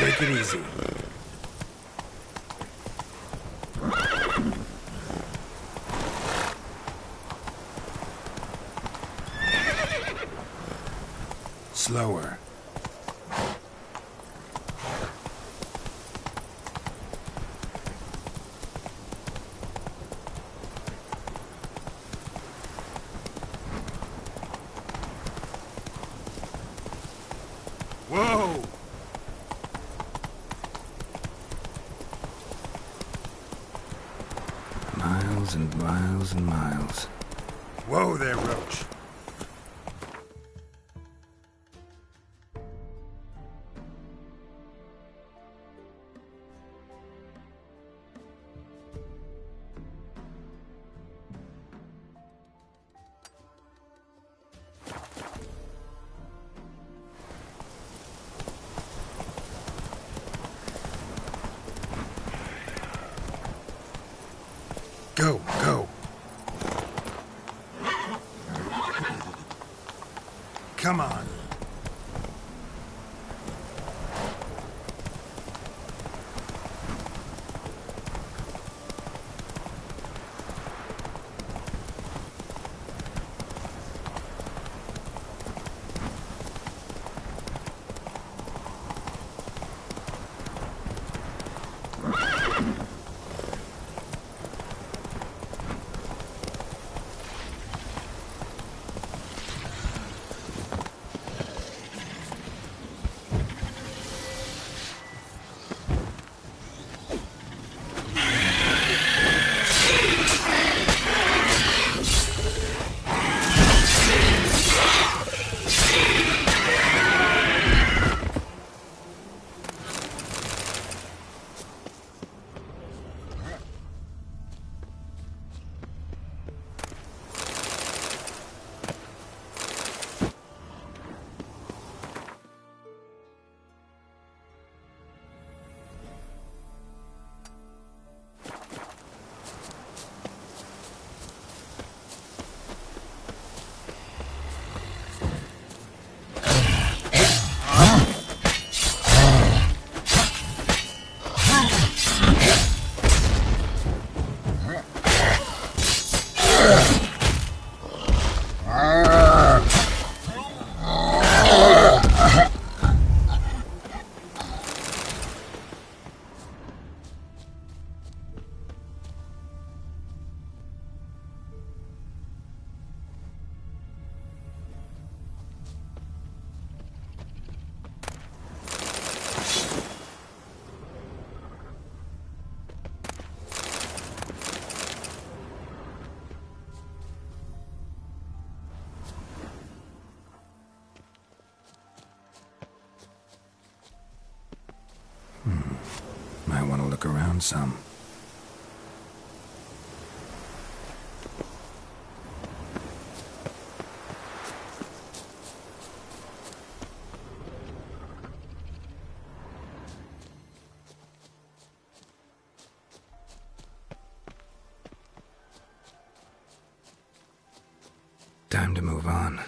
Take it easy. Slower. Whoa! Miles and miles and miles. Whoa there, Roach. Go, go. Come on. Might want to look around some. Time to move on.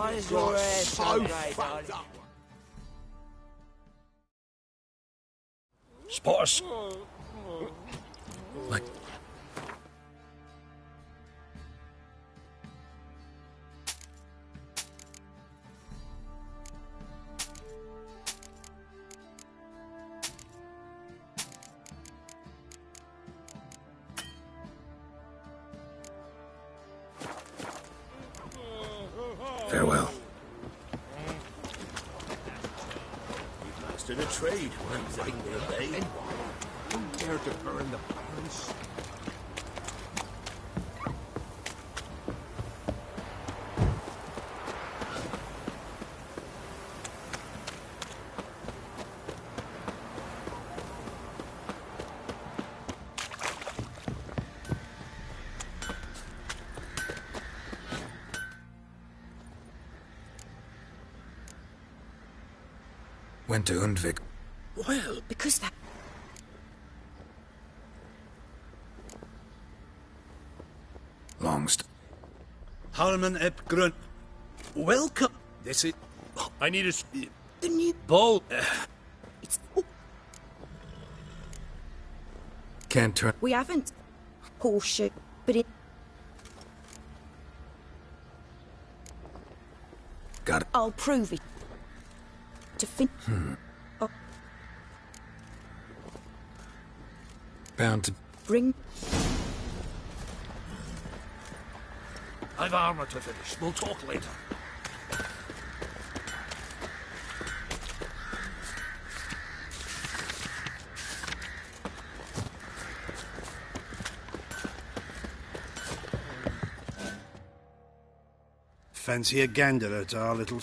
Why is your hair so grey, darling? Spot us. Like, farewell. We've mastered a trade. One thing will be. Don't dare to burn the barns. Went to Undvik. Well, Because that... Longst. Harman ep Grun. Welcome. This is. I need a. The new... Bull. It's... Can't turn. We haven't. Horseshoe, but it... Got it. I'll prove it. To fin... Oh, Bound to. bring... I've armor to finish. We'll talk later. Fancy a gander at our little...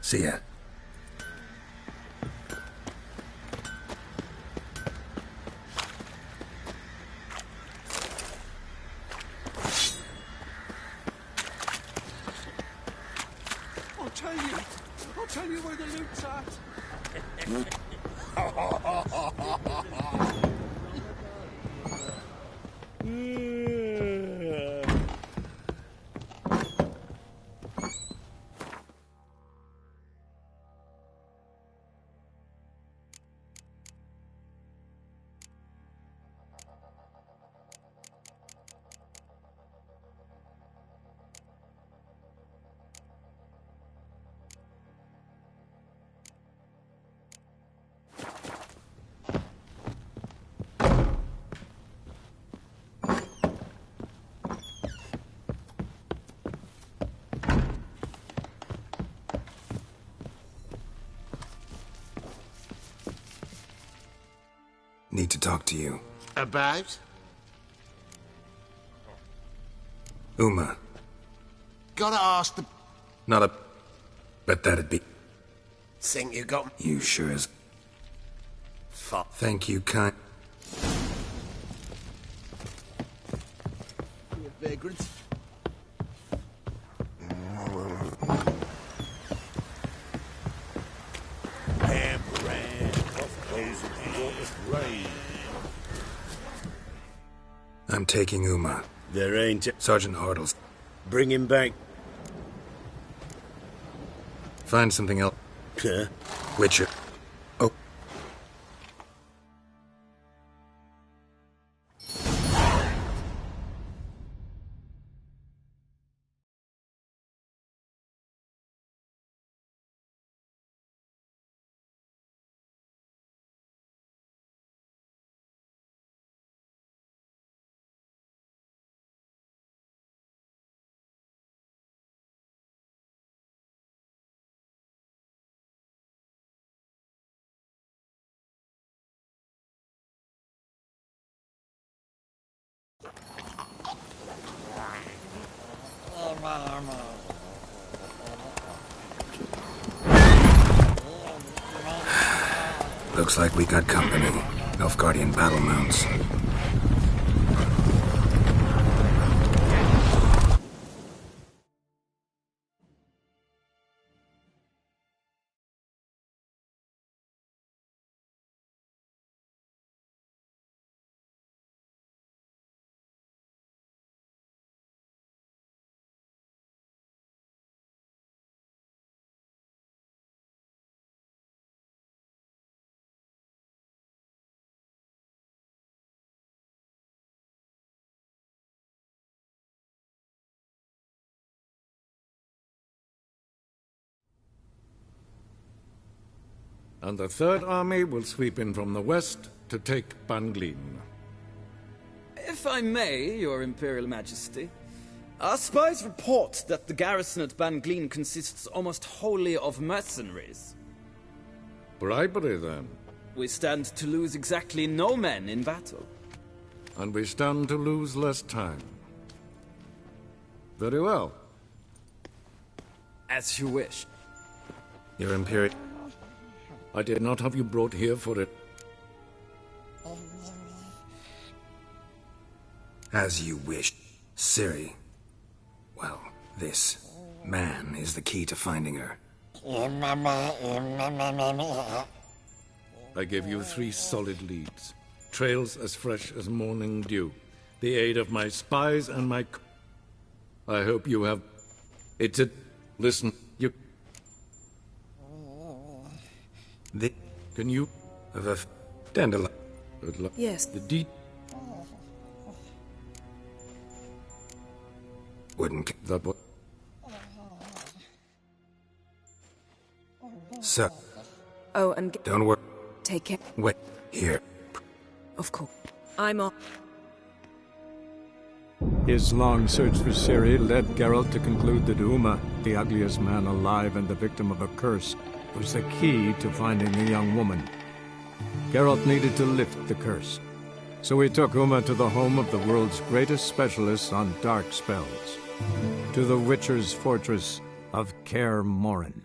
See ya. I'll tell you where the loot's at. Need to talk to you. About? Uma. Gotta ask the... Not a... Bet that'd be... Think you got... You sure as... Fuck. Thank you, kind... You vagrant. taking Uma. There ain't... Sergeant Hartles. Bring him back. Find something else. Huh? Witcher. Oh. Looks like we got company. Nilfgaardian battle mounts. And the Third Army will sweep in from the west to take Banglin. If I may, Your Imperial Majesty, our spies report that the garrison at Banglin consists almost wholly of mercenaries. Bribery, then. We stand to lose exactly no men in battle. And we stand to lose less time. Very well. As you wish. Your Imperial... I did not have you brought here for it. As you wish. Ciri. Well, this man is the key to finding her. I gave you 3 solid leads. Trails as fresh as morning dew. The aid of my spies and my... I hope you have... It's a... Listen, you... Can you... Of a... Dandelion. Yes. The Wouldn't... That what... So... Oh, and Don't worry. take care. Wait. Here. Of course. I'm off. His long search for Ciri led Geralt to conclude that Uma, the ugliest man alive and the victim of a curse, was the key to finding the young woman. Geralt needed to lift the curse, so he took Uma to the home of the world's greatest specialist on dark spells, to the Witcher's fortress of Kaer Morhen.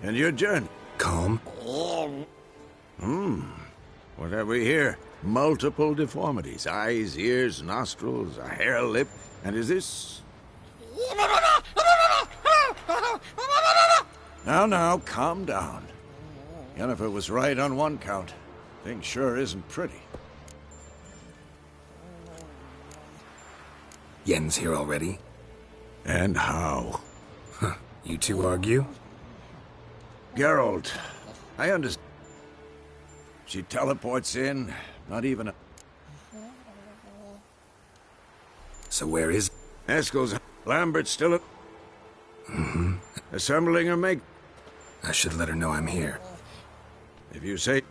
And your journey? Calm. What have we here? Multiple deformities. Eyes, ears, nostrils, a hair lip. And is this... Now, calm down. Yennefer was right on one count. Thing sure isn't pretty. Yen's here already? And how? Huh. You two argue? Geralt, I understand. She teleports in, not even a... So where is... Eskel's... Lambert's still... Assembling her make... I should let her know I'm here. If you say...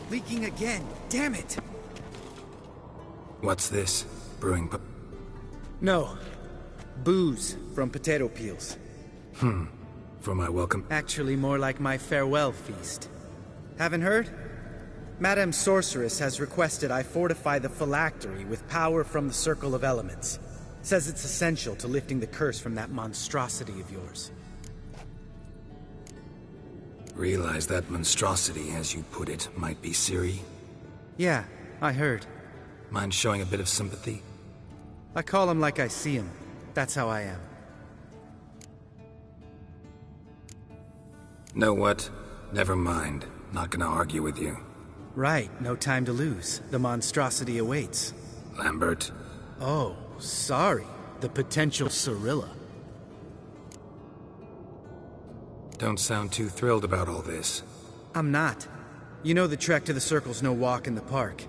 Leaking again. Damn it! What's this? Brewing No. Booze from potato peels. For my welcome? Actually, more like my farewell feast. Haven't heard? Madame Sorceress has requested I fortify the phylactery with power from the Circle of Elements. Says it's essential to lifting the curse from that monstrosity of yours. Realize that monstrosity, as you put it, might be Ciri? Yeah, I heard. Mind showing a bit of sympathy? I call him like I see him. That's how I am. Know what? Never mind. Not gonna argue with you. Right, no time to lose. The monstrosity awaits. Lambert. Oh, sorry. The potential Cirilla. Don't sound too thrilled about all this. I'm not. You know the trek to the Circle's no walk in the park.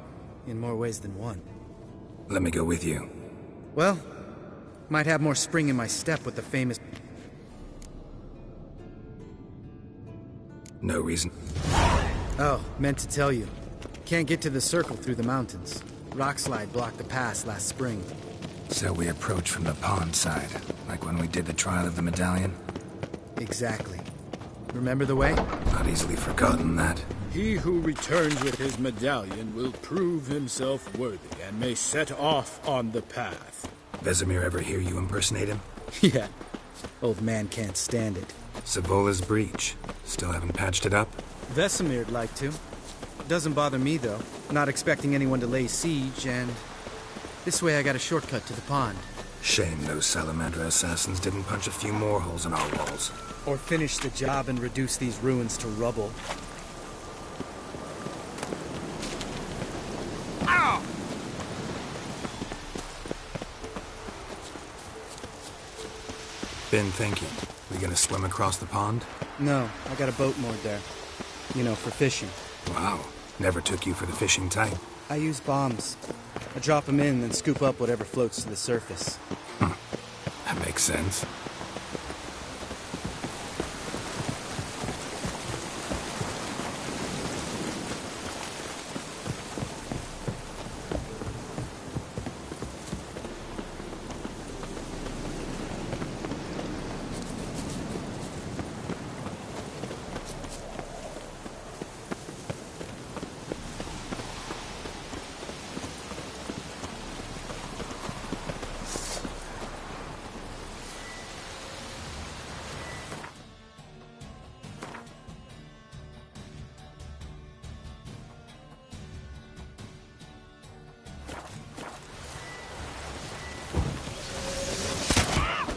In more ways than one. Let me go with you. Well, might have more spring in my step with the famous... No reason. Oh, meant to tell you. Can't get to the Circle through the mountains. Rockslide blocked the pass last spring. So we approach from the pond side, like when we did the trial of the medallion? Exactly. Remember the way? Not easily forgotten that. He who returns with his medallion will prove himself worthy and may set off on the path. Vesemir ever hear you impersonate him? Yeah. Old man can't stand it. Savola's breach. Still haven't patched it up? Vesemir'd like to. Doesn't bother me, though. Not expecting anyone to lay siege, and... this way I got a shortcut to the pond. Shame those Salamander assassins didn't punch a few more holes in our walls. Or finish the job and reduce these ruins to rubble. Ow! Been thinking. We gonna swim across the pond? No, I got a boat moored there. You know, for fishing. Wow. Never took you for the fishing type. I use bombs. I drop them in, then scoop up whatever floats to the surface. That makes sense.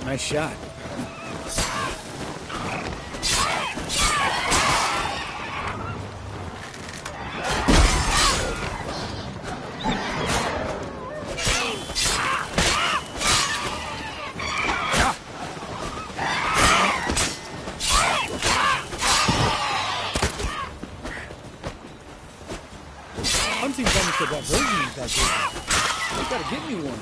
Nice shot. Hunting almost a diversion with that dude. You gotta get me one.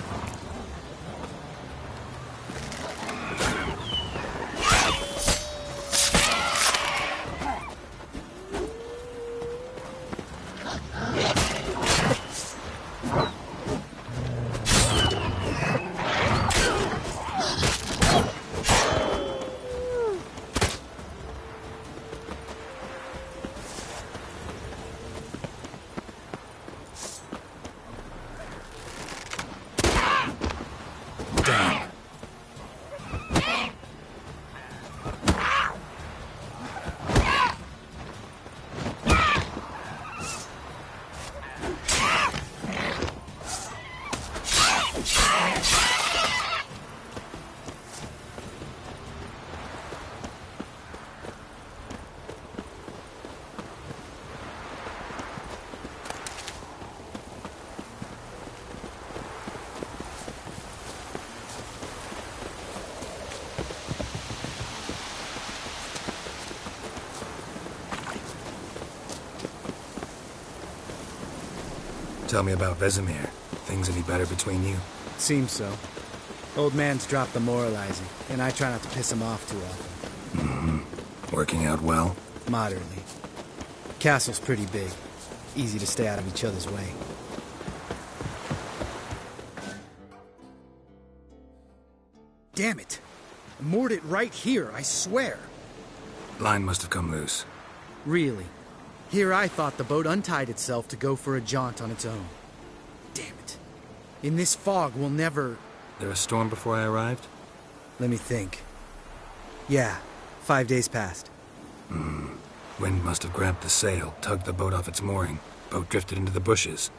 Tell me about Vesemir. Things any better between you? Seems so. Old man's dropped the moralizing, and I try not to piss him off too often. Working out well? Moderately. Castle's pretty big. Easy to stay out of each other's way. Damn it! I moored it right here, I swear. Line must have come loose. Really? Here I thought the boat untied itself to go for a jaunt on its own. Damn it. In this fog, we'll never... There a storm before I arrived? Let me think. Yeah, 5 days passed. Wind must have grabbed the sail, tugged the boat off its mooring. Boat drifted into the bushes.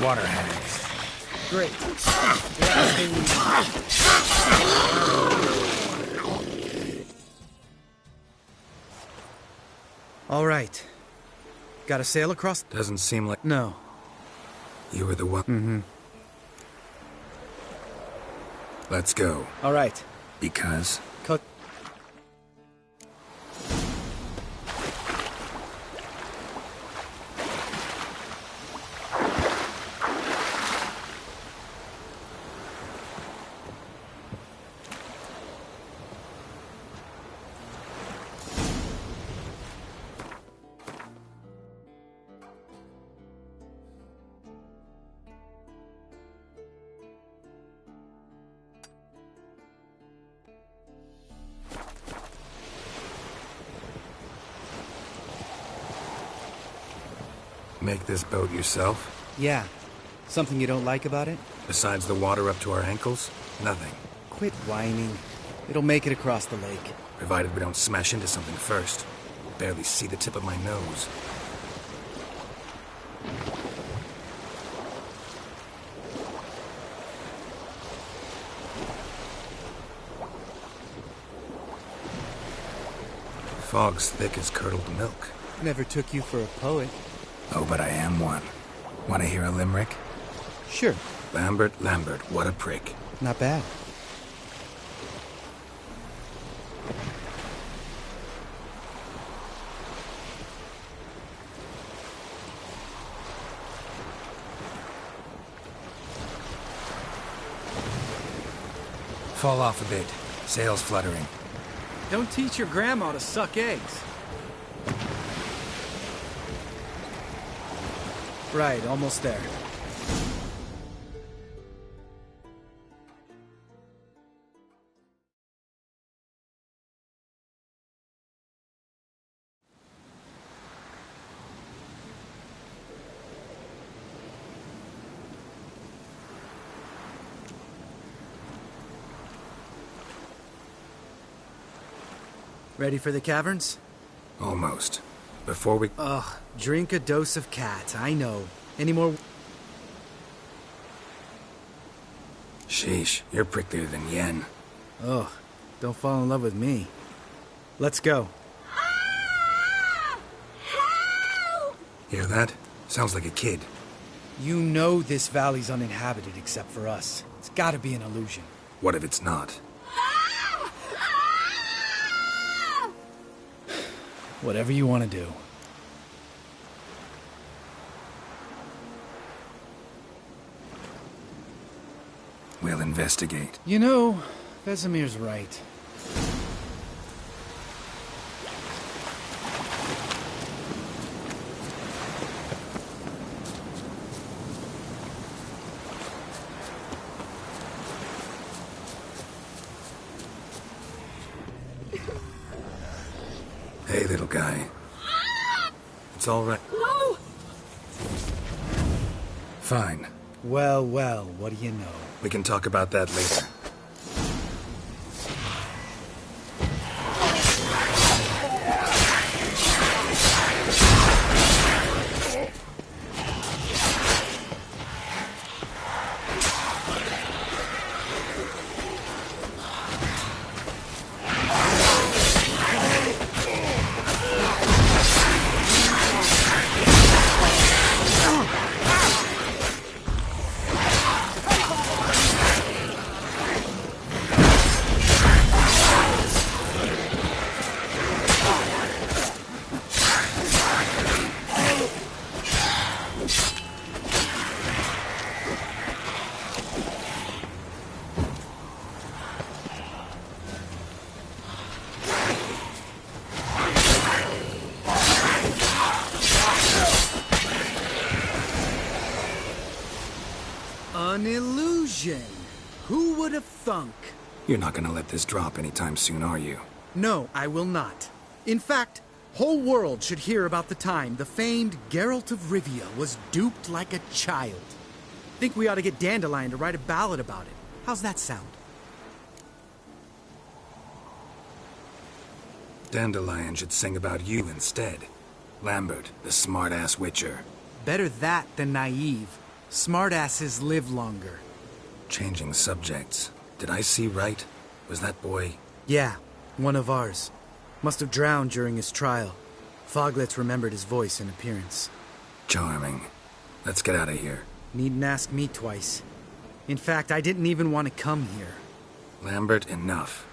Water hags. Great. All right. Got a sail across? Doesn't seem like... No. You were the one... Let's go. All right. Because... Cut. Make this boat yourself? Yeah. Something you don't like about it? Besides the water up to our ankles? Nothing. Quit whining. It'll make it across the lake. Provided we don't smash into something first. Barely see the tip of my nose. Fog's thick as curdled milk. Never took you for a poet. Oh, but I am one. Want to hear a limerick? Sure. Lambert, what a prick. Not bad. Fall off a bit. Sails fluttering. Don't teach your grandma to suck eggs. Right, almost there. Ready for the caverns? Almost. Before we... Ugh, drink a dose of cat, I know. Any more... Sheesh, you're pricklier than Yen. Ugh, don't fall in love with me. Let's go. Hear that? Sounds like a kid. You know this valley's uninhabited except for us. It's gotta be an illusion. What if it's not? Whatever you want to do. We'll investigate. You know, Vesemir's right. Hey, little guy. It's all right. No! Fine. Well, what do you know? We can talk about that later. An illusion. Who would have thunk? You're not gonna let this drop anytime soon, are you? No, I will not. In fact, whole world should hear about the time the famed Geralt of Rivia was duped like a child. Think we ought to get Dandelion to write a ballad about it. How's that sound? Dandelion should sing about you instead. Lambert, the smart-ass witcher. Better that than naive. Smartasses live longer. Changing subjects. Did I see right? Was that boy... Yeah, one of ours. Must have drowned during his trial. Foglets remembered his voice and appearance. Charming. Let's get out of here. Needn't ask me twice. In fact, I didn't even want to come here. Lambert, enough.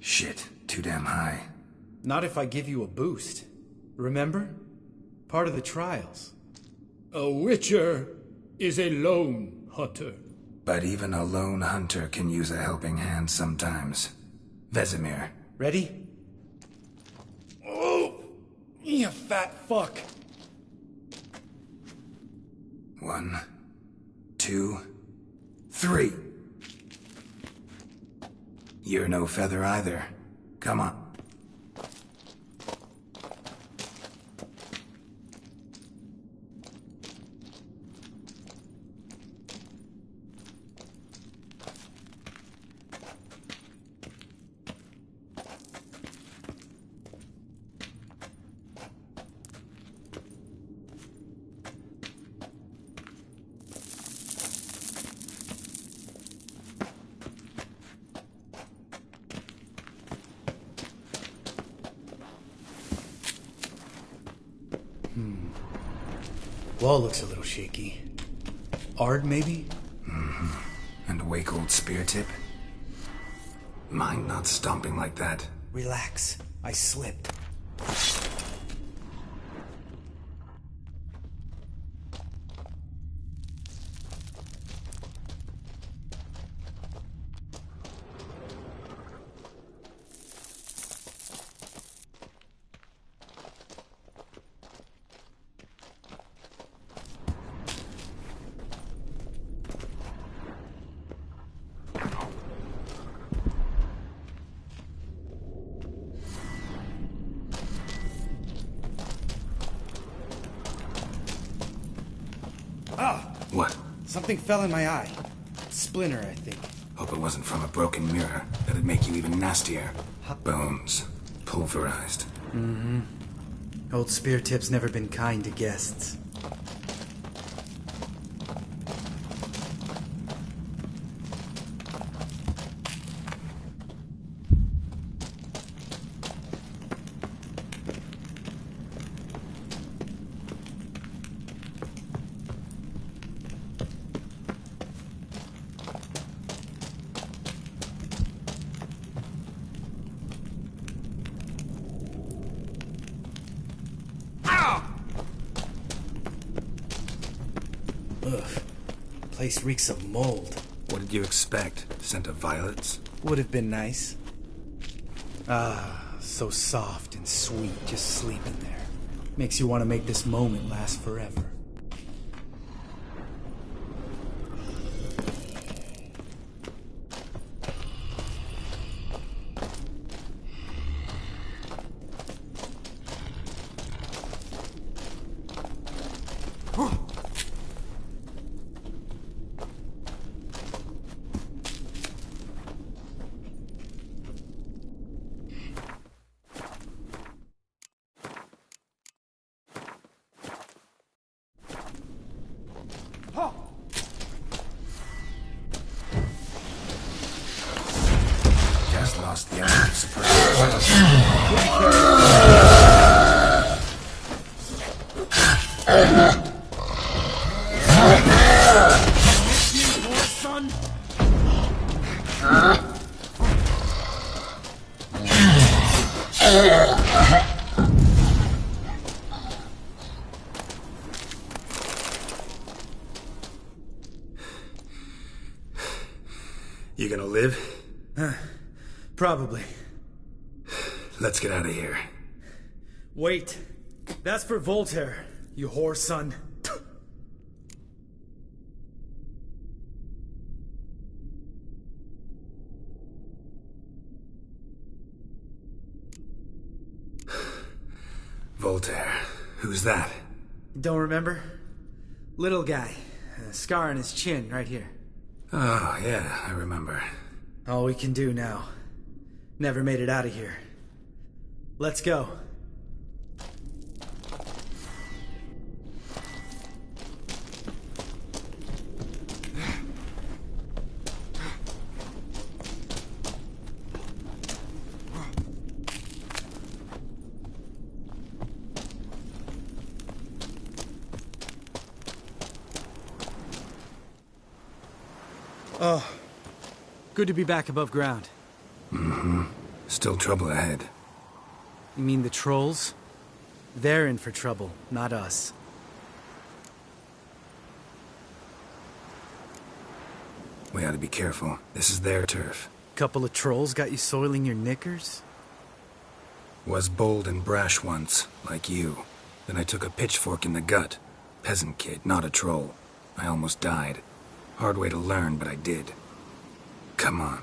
Shit, too damn high. Not if I give you a boost. Remember? Part of the trials. A witcher is a lone hunter. But even a lone hunter can use a helping hand sometimes. Vesemir. Ready? Oh, you fat fuck. 1, 2, 3. You're no feather either. Come on. Wall looks a little shaky. Ard, maybe? Mm-hmm. And a wake-old spear tip? Mind not stomping like that. Relax. I slipped. What? Something fell in my eye. Splinter, I think. Hope it wasn't from a broken mirror. That'd make you even nastier. Bones. Pulverized. Mm-hmm. Old spear tip's never been kind to guests. Ugh. Place reeks of mold. What did you expect? Scent of violets? Would have been nice. Ah, so soft and sweet, just sleeping there. Makes you want to make this moment last forever. You gonna live? Probably. Let's get out of here. Wait. That's for Voltaire, you whore son. Voltaire. Who's that? Don't remember? Little guy. A scar on his chin, right here. Oh, yeah, I remember. All we can do now. Never made it out of here. Let's go. Oh, good to be back above ground. Mm-hmm. Still trouble ahead. You mean the trolls? They're in for trouble, not us. We ought to be careful. This is their turf. Couple of trolls got you soiling your knickers? Was bold and brash once, like you. Then I took a pitchfork in the gut. Peasant kid, not a troll. I almost died. Hard way to learn, but I did. Come on.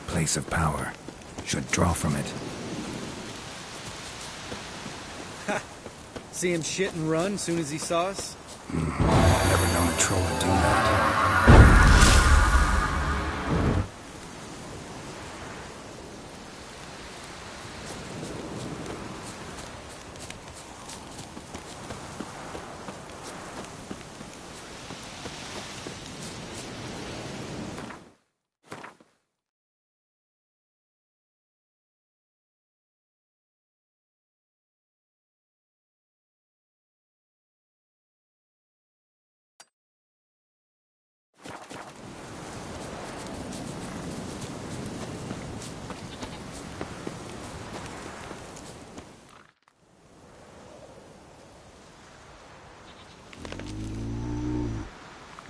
Place of power. Should draw from it. Ha! See him shit and run soon as he saw us? Never known a troll to do that.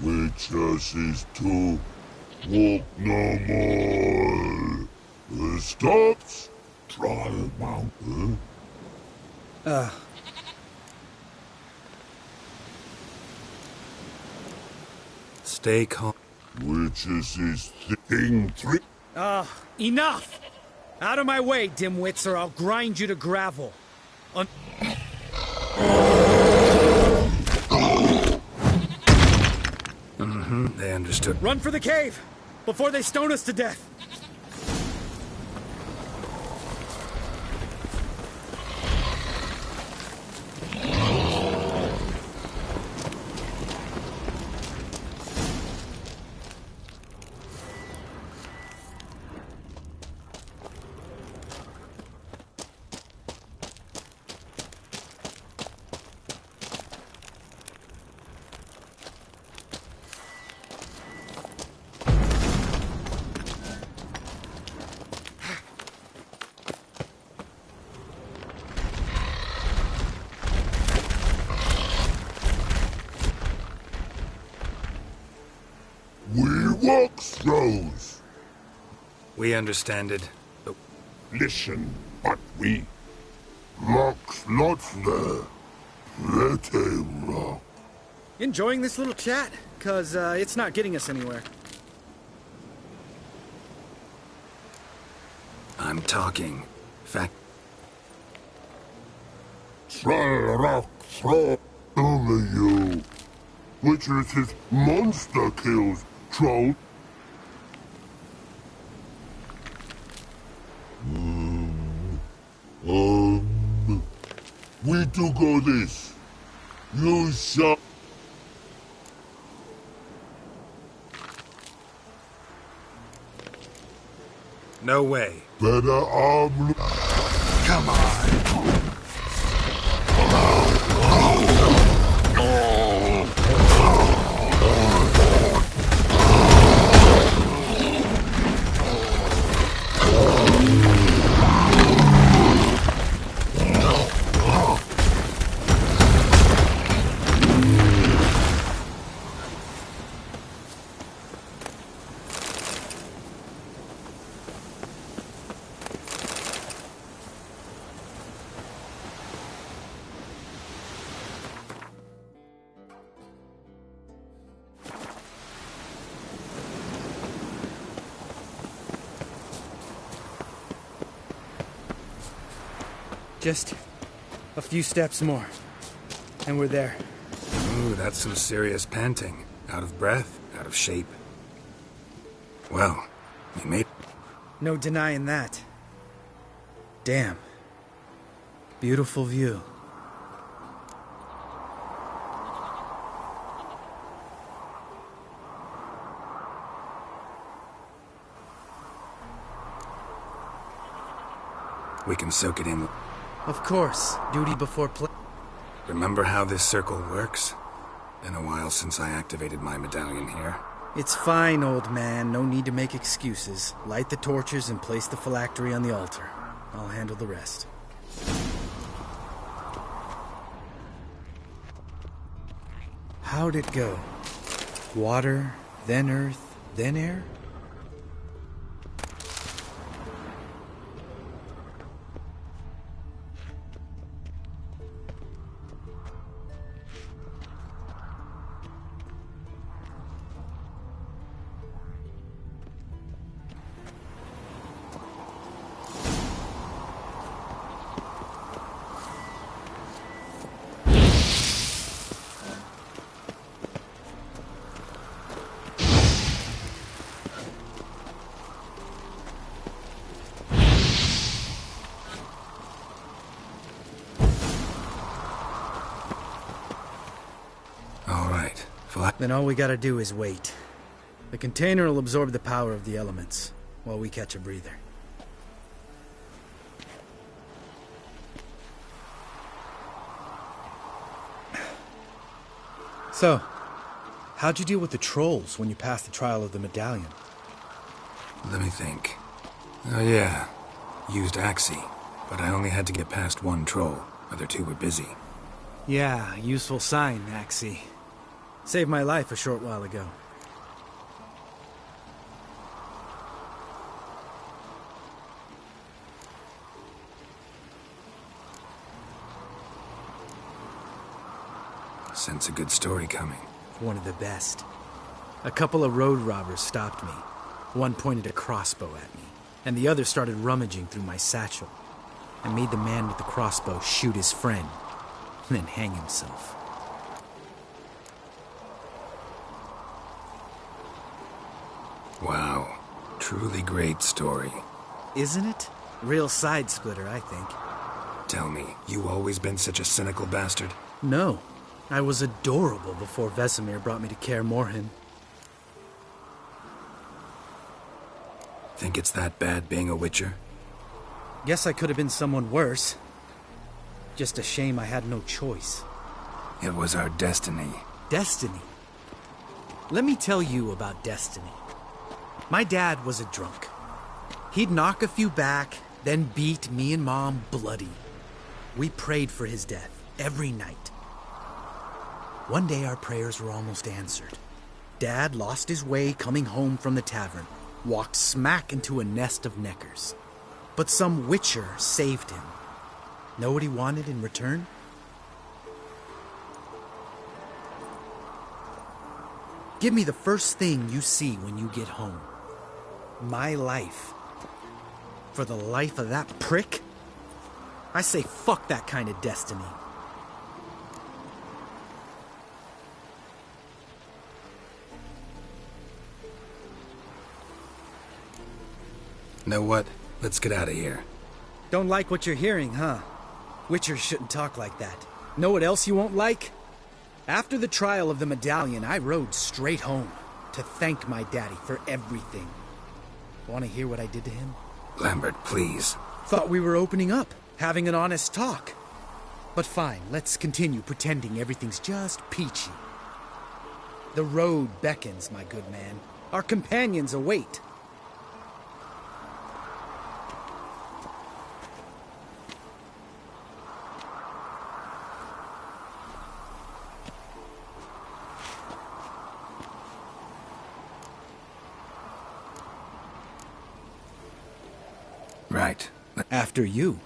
Witches is to walk no more. Stops. Trial mountain. Stay calm. Witches is thing three. Enough! Out of my way, dimwits, or I'll grind you to gravel. They understood. Run for the cave! Before they stone us to death! Walks Rose. We understand it, but... Listen, but we... Locks not there. Let him rock. Enjoying this little chat? 'Cause it's not getting us anywhere. I'm talking. Fact... Rock, throw over you. Witcher says monster kills troll. We do go this. You shall. No way. Better arm. Come on. Just a few steps more, and we're there. Ooh, that's some serious panting. Out of breath, out of shape. Well, we made... No denying that. Damn. Beautiful view. We can soak it in. Of course. Duty before play. Remember how this circle works? Been a while since I activated my medallion here. It's fine, old man. No need to make excuses. Light the torches and place the phylactery on the altar. I'll handle the rest. How'd it go? Water, then earth, then air? Then all we gotta do is wait. The container will absorb the power of the elements, while we catch a breather. So, how'd you deal with the trolls when you passed the trial of the medallion? Let me think. Oh yeah, used Axie, but I only had to get past one troll. Other two were busy. Yeah, useful sign, Axie. Saved my life a short while ago. Sense a good story coming. One of the best. A couple of road robbers stopped me. One pointed a crossbow at me, and the other started rummaging through my satchel. I made the man with the crossbow shoot his friend, and then hang himself. Wow. Truly great story. Isn't it? Real side splitter, I think. Tell me, you always been such a cynical bastard? No. I was adorable before Vesemir brought me to Kaer Morhen. Think it's that bad being a Witcher? Guess I could have been someone worse. Just a shame I had no choice. It was our destiny. Destiny? Let me tell you about destiny. My dad was a drunk. He'd knock a few back, then beat me and Mom bloody. We prayed for his death every night. One day our prayers were almost answered. Dad lost his way coming home from the tavern, walked smack into a nest of neckers. But some Witcher saved him. Know what he wanted in return? Give me the first thing you see when you get home. My life. For the life of that prick? I say fuck that kind of destiny. Know what? Let's get out of here. Don't like what you're hearing, huh? Witchers shouldn't talk like that. Know what else you won't like? After the trial of the medallion, I rode straight home to thank my daddy for everything. Want to hear what I did to him? Lambert, please. Thought we were opening up, having an honest talk. But fine, let's continue pretending everything's just peachy. The road beckons, my good man. Our companions await. Right. After you.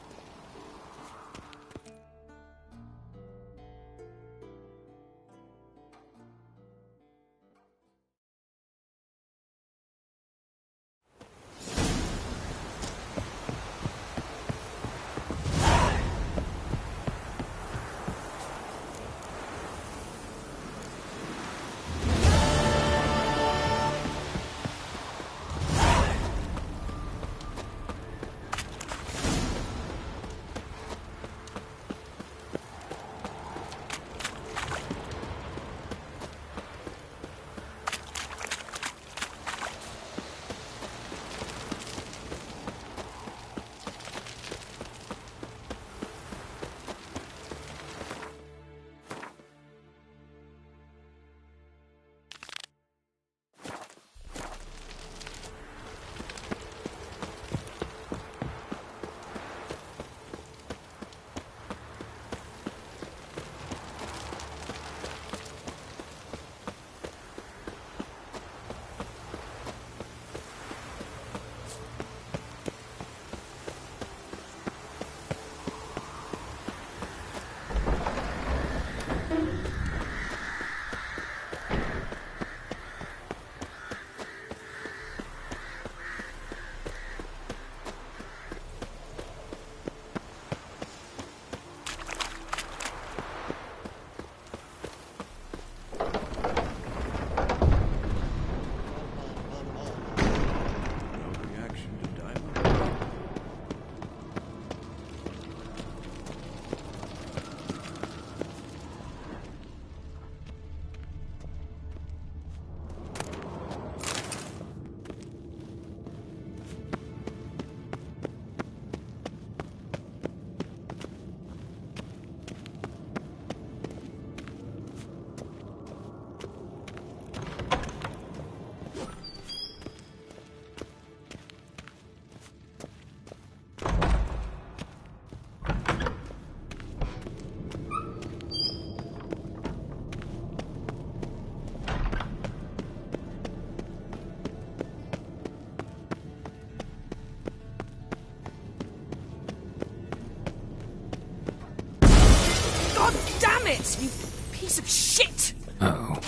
Damn it, you piece of shit! Uh-oh.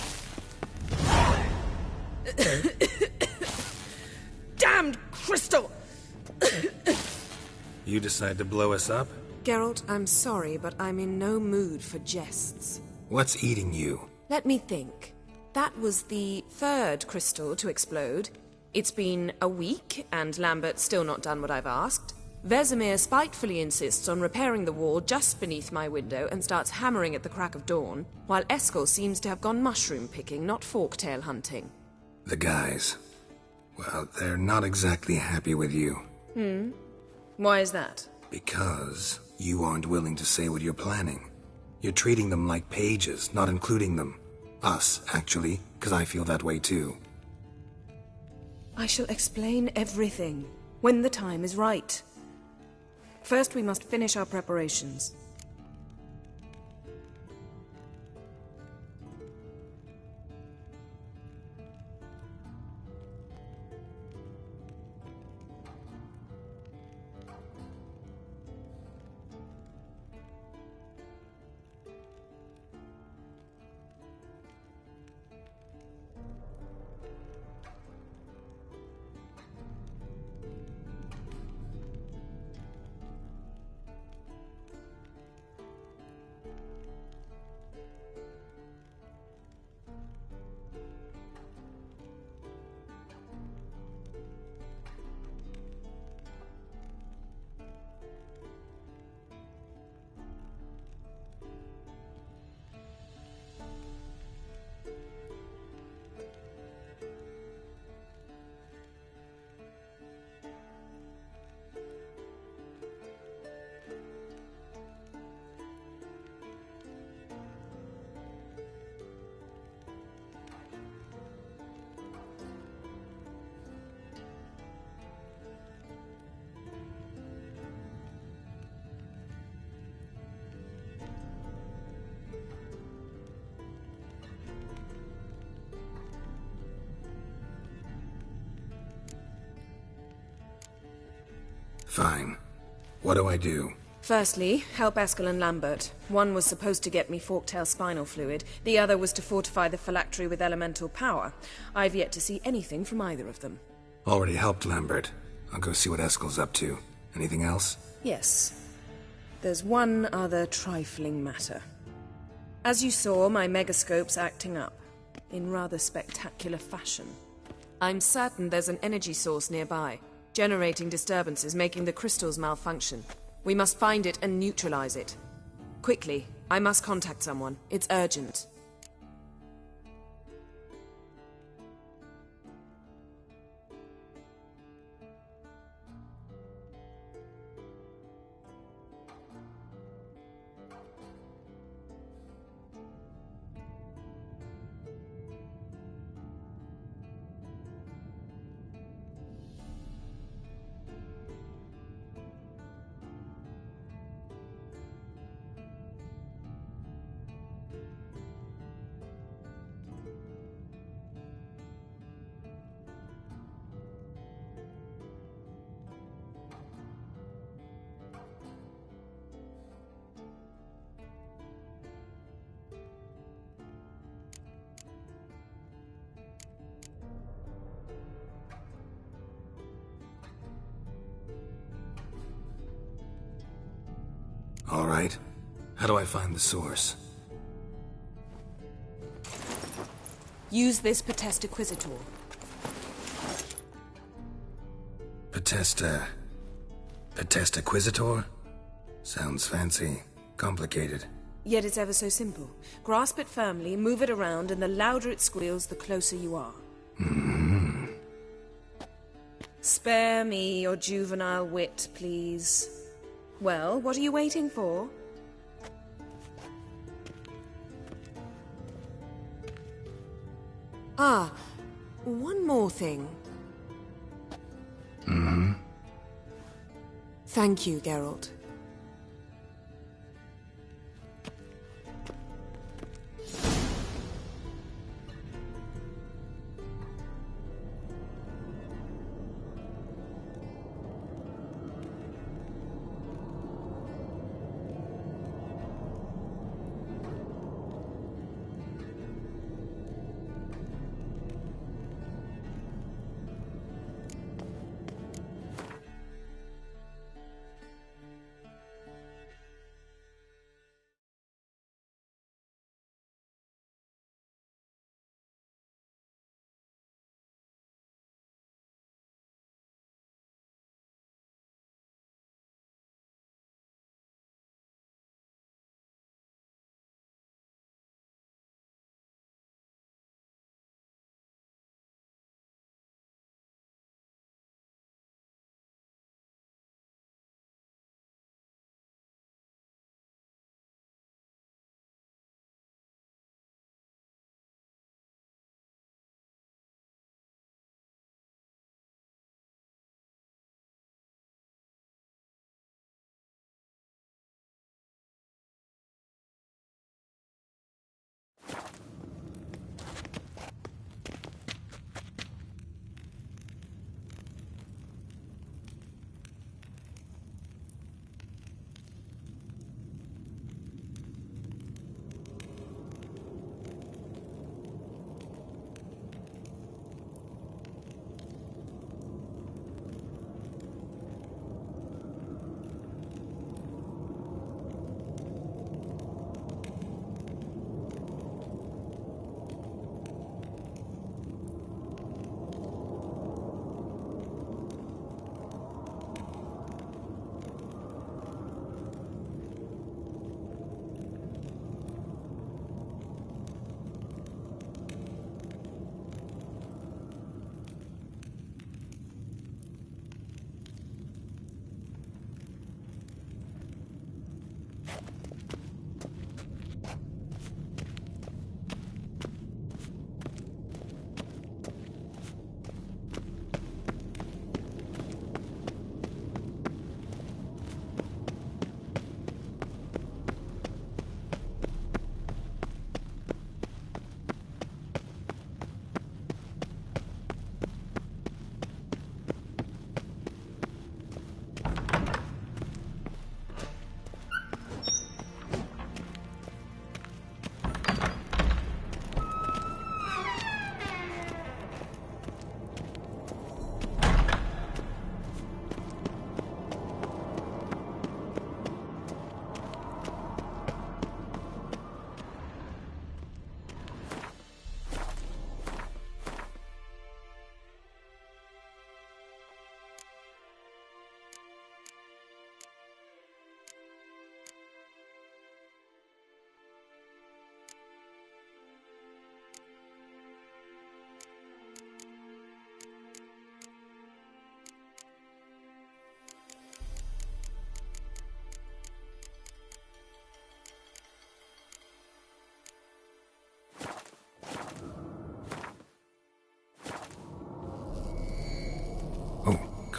Damned crystal! You decide to blow us up? Geralt, I'm sorry, but I'm in no mood for jests. What's eating you? Let me think. That was the third crystal to explode. It's been a week, and Lambert's still not done what I've asked. Vesemir spitefully insists on repairing the wall just beneath my window and starts hammering at the crack of dawn, while Eskel seems to have gone mushroom picking, not forktail hunting. The guys. Well, they're not exactly happy with you. Why is that? Because you aren't willing to say what you're planning. You're treating them like pages, not including them. Us, actually, because I feel that way too. I shall explain everything, when the time is right. First, we must finish our preparations. Fine. What do I do? Firstly, help Eskel and Lambert. One was supposed to get me forktail spinal fluid, the other was to fortify the phylactery with elemental power. I've yet to see anything from either of them. Already helped Lambert. I'll go see what Eskel's up to. Anything else? Yes. There's one other trifling matter. As you saw, my megascope's acting up, in rather spectacular fashion. I'm certain there's an energy source nearby, generating disturbances, making the crystals malfunction. We must find it and neutralize it. Quickly, I must contact someone. It's urgent. All right. How do I find the source? Use this Potestaquisitor. Potestaquisitor? Sounds fancy. Complicated. Yet it's ever so simple. Grasp it firmly, move it around, and the louder it squeals, the closer you are. Mm-hmm. Spare me your juvenile wit, please. Well, what are you waiting for? Ah, one more thing. Mm-hmm. Thank you, Geralt.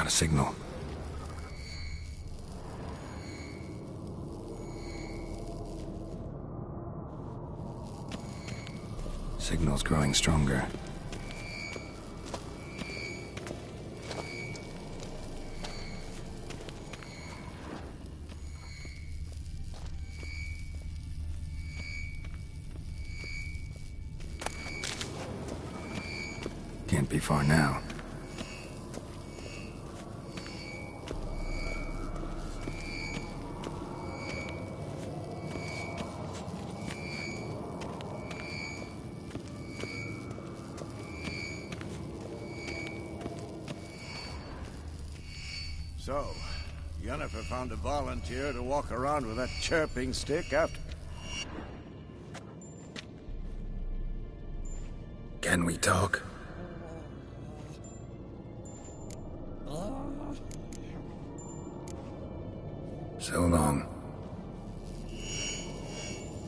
Got a signal. Signal's growing stronger. Can't be far now. So, Yennefer found a volunteer to walk around with that chirping stick after... Can we talk? So long.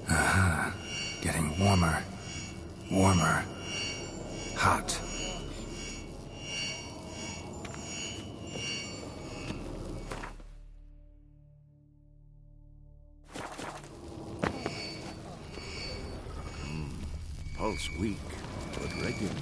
Aha. Getting warmer. Warmer. Hot. Pulse weak, but regular.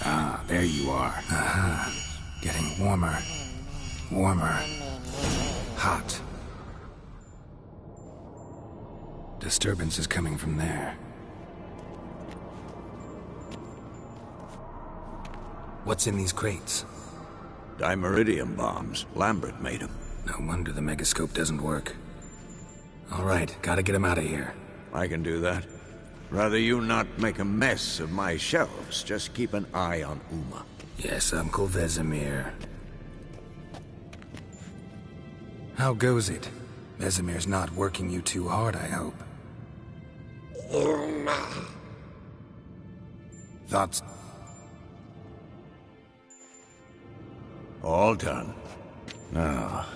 Ah, there you are. Aha. Getting warmer. Warmer. Hot. Disturbance is coming from there. What's in these crates? Dimeridium bombs. Lambert made them. No wonder the megascope doesn't work. All right, gotta get him out of here. I can do that. Rather you not make a mess of my shelves. Just keep an eye on Uma. Yes, Uncle Vesemir. How goes it? Vesemir's not working you too hard, I hope. Thoughts? All done. Now...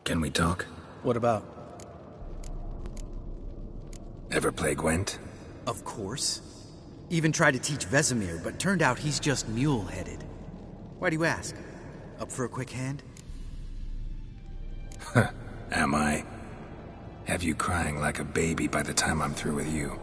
Can we talk? What about? Ever play Gwent? Of course. Even tried to teach Vesemir, but turned out he's just mule-headed. Why do you ask? Up for a quick hand? Am I? Have you crying like a baby by the time I'm through with you?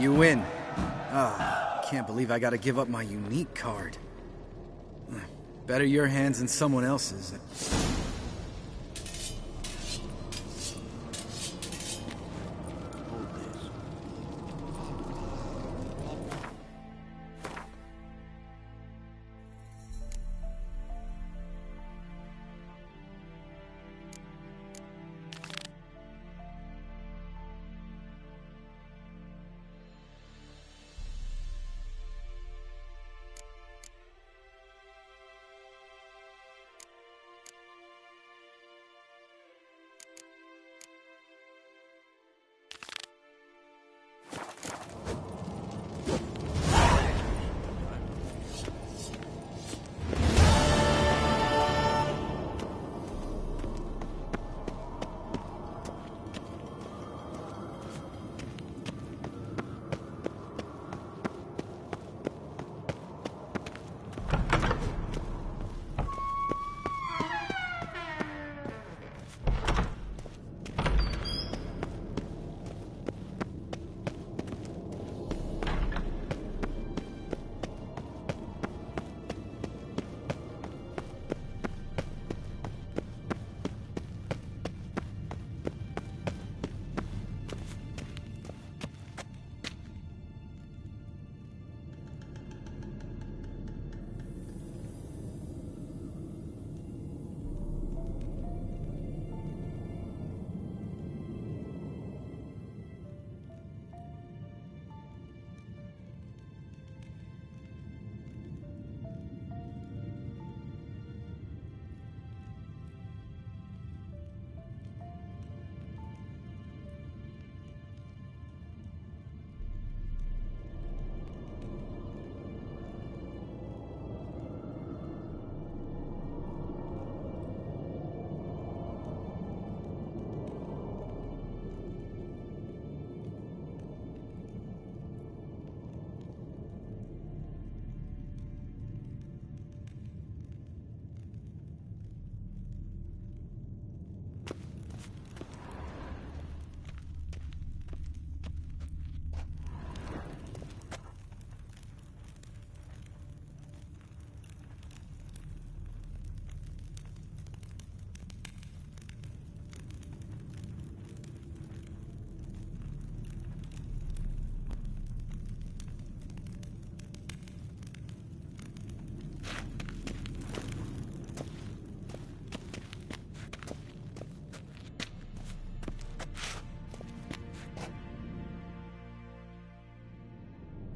You win. Ah, can't believe I gotta give up my unique card. Better your hands than someone else's.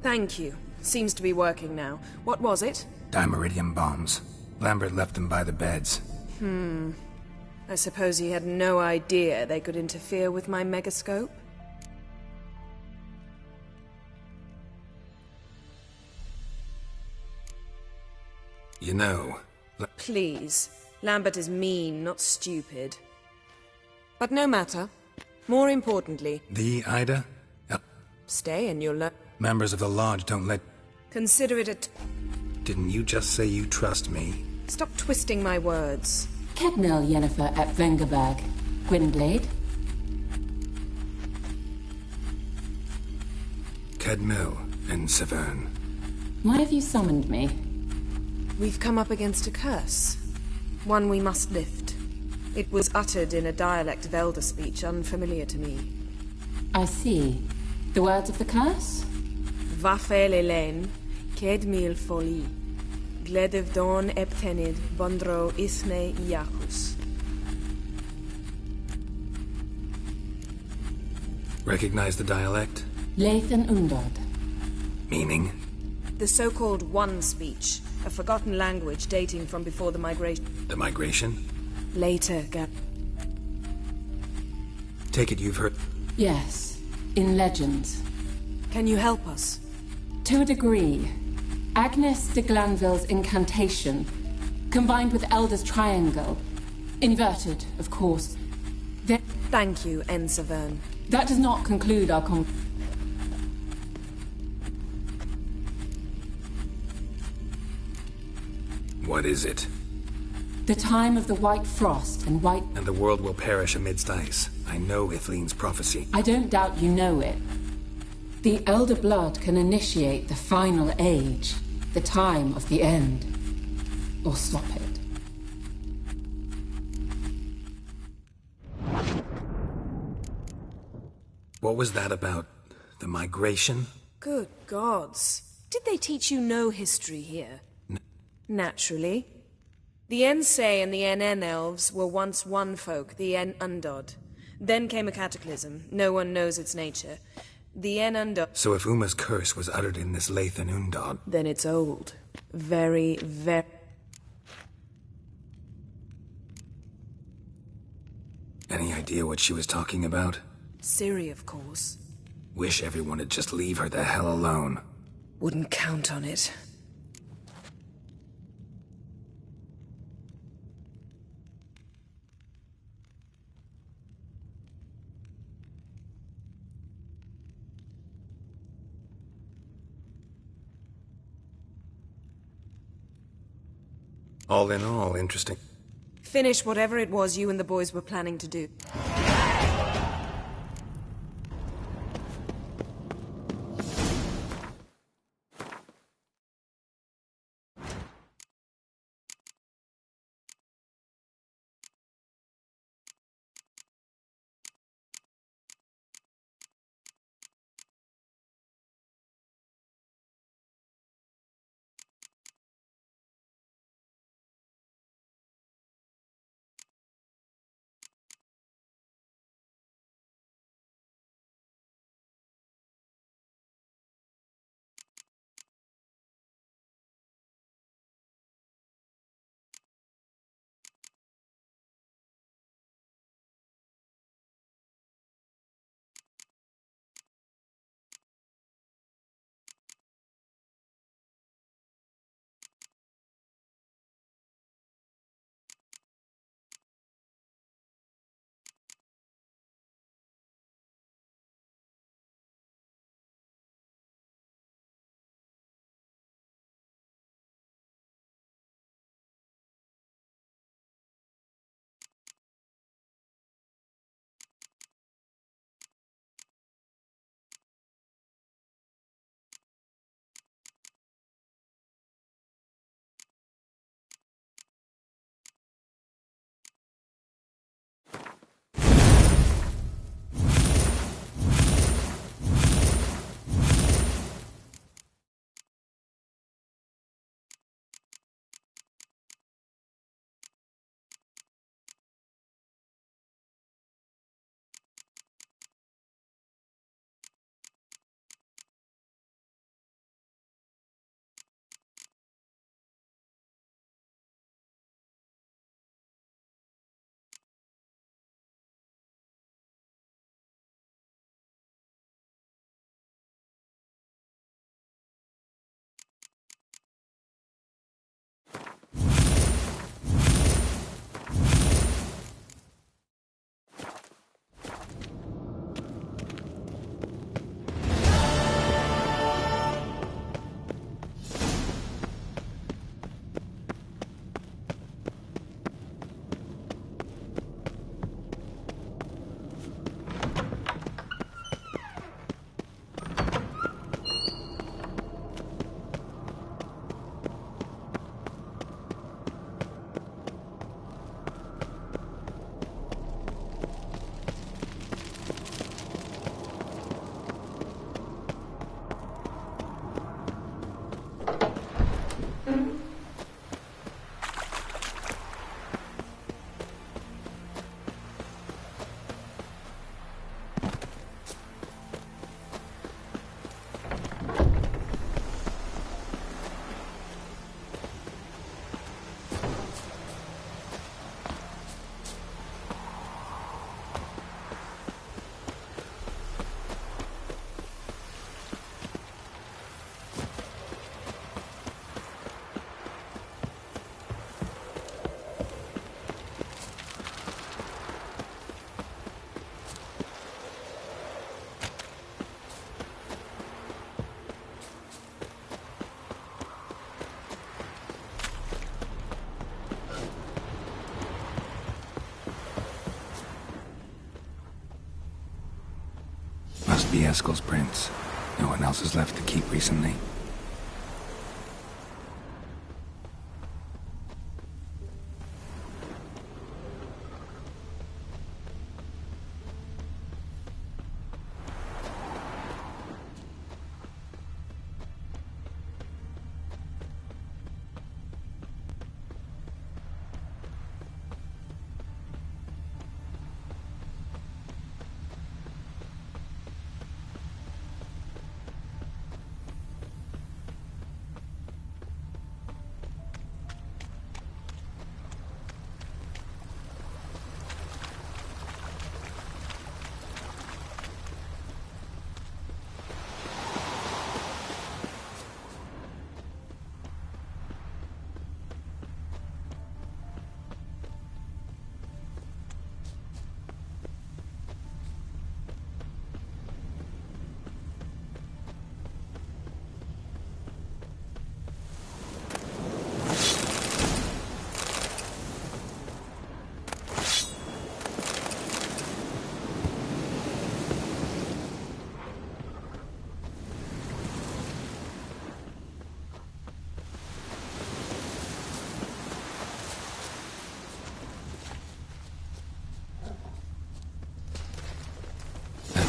Thank you. Seems to be working now. What was it? Dimeridium bombs. Lambert left them by the beds. I suppose he had no idea they could interfere with my megascope? You know... Please. Lambert is mean, not stupid. But no matter. More importantly... The Ida? Stay and you'll learn... Members of the Lodge don't let... Consider it a... Didn't you just say you trust me? Stop twisting my words. Kedmil Yennefer at Vengerberg. Gwynblade? Kedmil and Severn. Why have you summoned me? We've come up against a curse. One we must lift. It was uttered in a dialect of Elder speech unfamiliar to me. I see. The words of the curse? Vafel Elen, Kedmil Foli, Gledevdon Eptenid, Bondro Isne Iacus. Recognize the dialect? Leith and Undod. Meaning? The so-called One speech, a forgotten language dating from before the migration. The migration? Later, Gab. Take it you've heard... Yes, in legends. Can you help us? To a degree. Agnes de Glanville's incantation, combined with Elder's triangle, inverted, of course. Thank you, Ensavern. That does not conclude our What is it? The time of the White Frost and White... And the world will perish amidst ice. I know Ithlin's prophecy. I don't doubt you know it. The Elder Blood can initiate the final age, the time of the end. Or stop it. What was that about? The migration? Good gods. Did they teach you no history here? Naturally. The Ensei and the NN elves were once one folk, the En Undod. Then came a cataclysm. No one knows its nature. The En Undod... So if Uma's curse was uttered in this Lathan Undod... Then it's old. Very, very... Any idea what she was talking about? Ciri, of course. Wish everyone would just leave her the hell alone. Wouldn't count on it. All in all, interesting. Finish whatever it was you and the boys were planning to do. Eskel's prints. No one else has left the keep recently.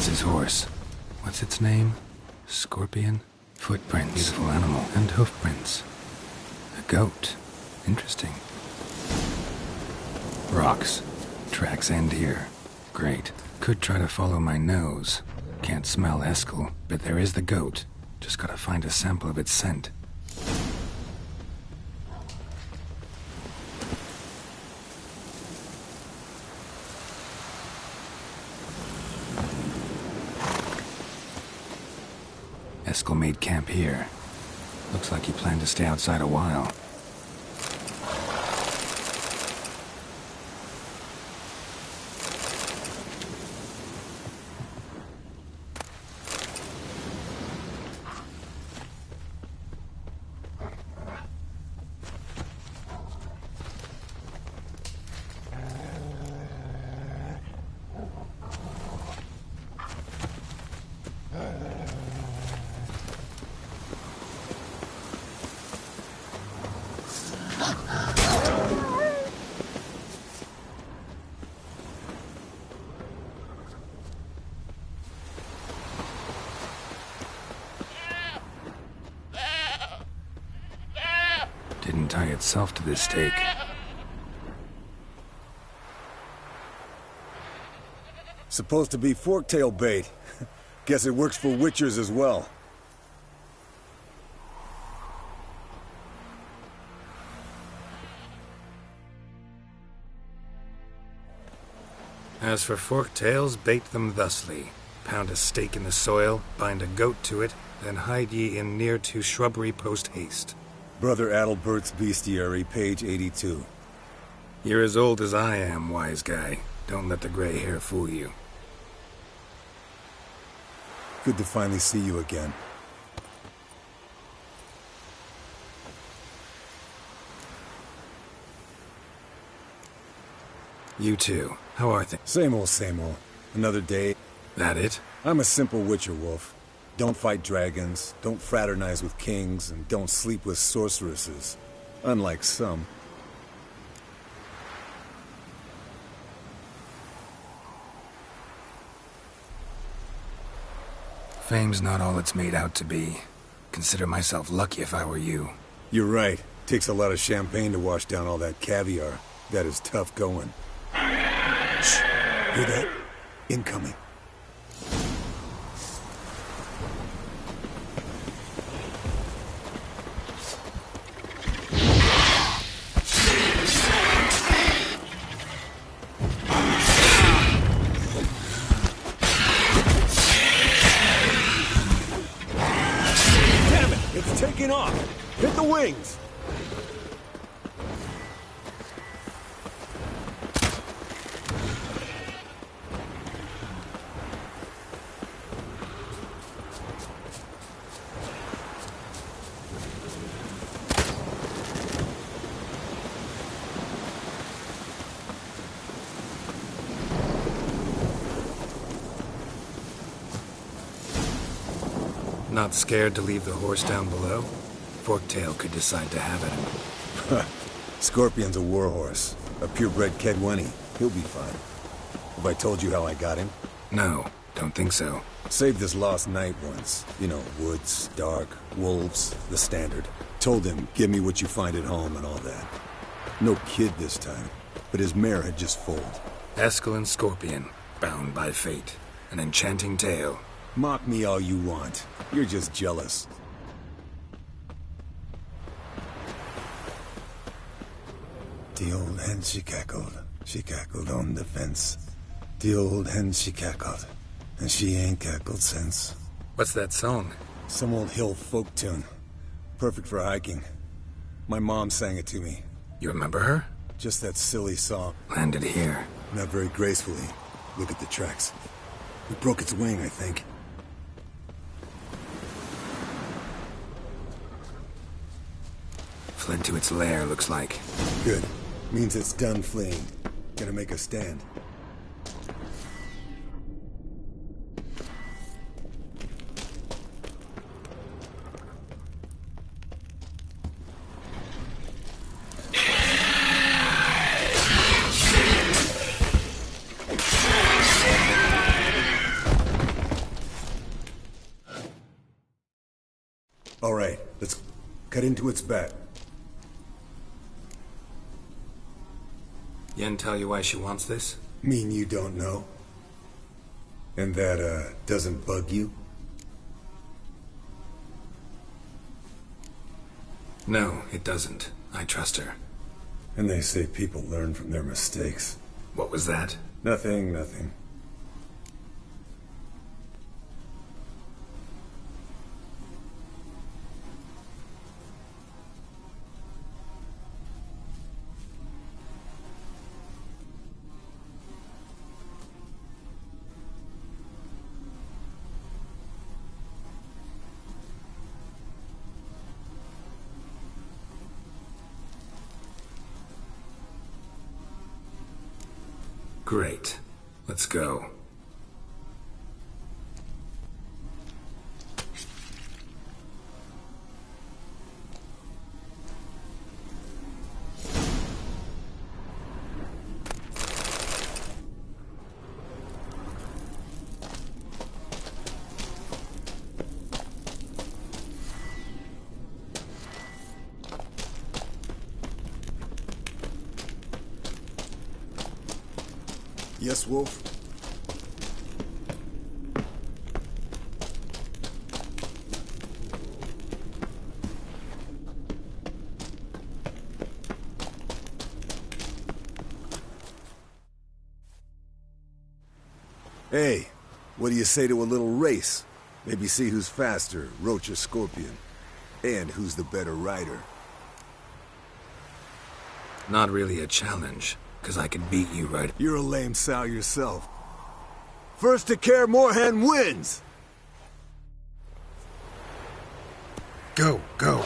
His horse. What's its name? Scorpion? Footprints. Beautiful animal. And hoofprints. A goat. Interesting. Rocks. Tracks end here. Great. Could try to follow my nose. Can't smell Eskel, but there is the goat. Just gotta find a sample of its scent. Eskel made camp here. Looks like he planned to stay outside a while. Didn't tie itself to this stake. Supposed to be forktail bait. Guess it works for witchers as well. As for forktails, bait them thusly. Pound a stake in the soil, bind a goat to it, then hide ye in near to shrubbery post haste. Brother Adalbert's Bestiary, page 82. You're as old as I am, wise guy. Don't let the gray hair fool you. Good to finally see you again. You too. How are things? Same old, same old. Another day. That it? I'm a simple witcher wolf. Don't fight dragons, don't fraternize with kings, and don't sleep with sorceresses. Unlike some. Fame's not all it's made out to be. Consider myself lucky if I were you. You're right. Takes a lot of champagne to wash down all that caviar. That is tough going. Shh. Hear that? Incoming. Taking off! Hit the wings! Not scared to leave the horse down below? Forktail could decide to have it. Scorpion's a warhorse. A purebred Kedwenny. He'll be fine. Have I told you how I got him? No, don't think so. Saved this lost knight once. You know, woods, dark, wolves, the standard. Told him, give me what you find at home and all that. No kid this time, but his mare had just foaled. Eskel and Scorpion, bound by fate. An enchanting tale. Mock me all you want. You're just jealous. The old hen, she cackled on the fence. The old hen, she cackled, and she ain't cackled since. What's that song? Some old hill folk tune. Perfect for hiking. My mom sang it to me. You remember her? Just that silly song. Landed here. Not very gracefully. Look at the tracks. It broke its wing, I think. Fled to its lair, looks like. Good. Means it's done fleeing. Gonna make a stand. All right, let's cut into its back. Yen tell you why she wants this? Mean you don't know? And that, doesn't bug you? No, it doesn't. I trust her. And they say people learn from their mistakes. What was that? Nothing, nothing. Great. Let's go. Yes, Wolf? Hey, what do you say to a little race? Maybe see who's faster, Roach or Scorpion. And who's the better rider. Not really a challenge. Because I can beat you right... You're a lame sow yourself. First to Kaer Morhen wins! Go, go.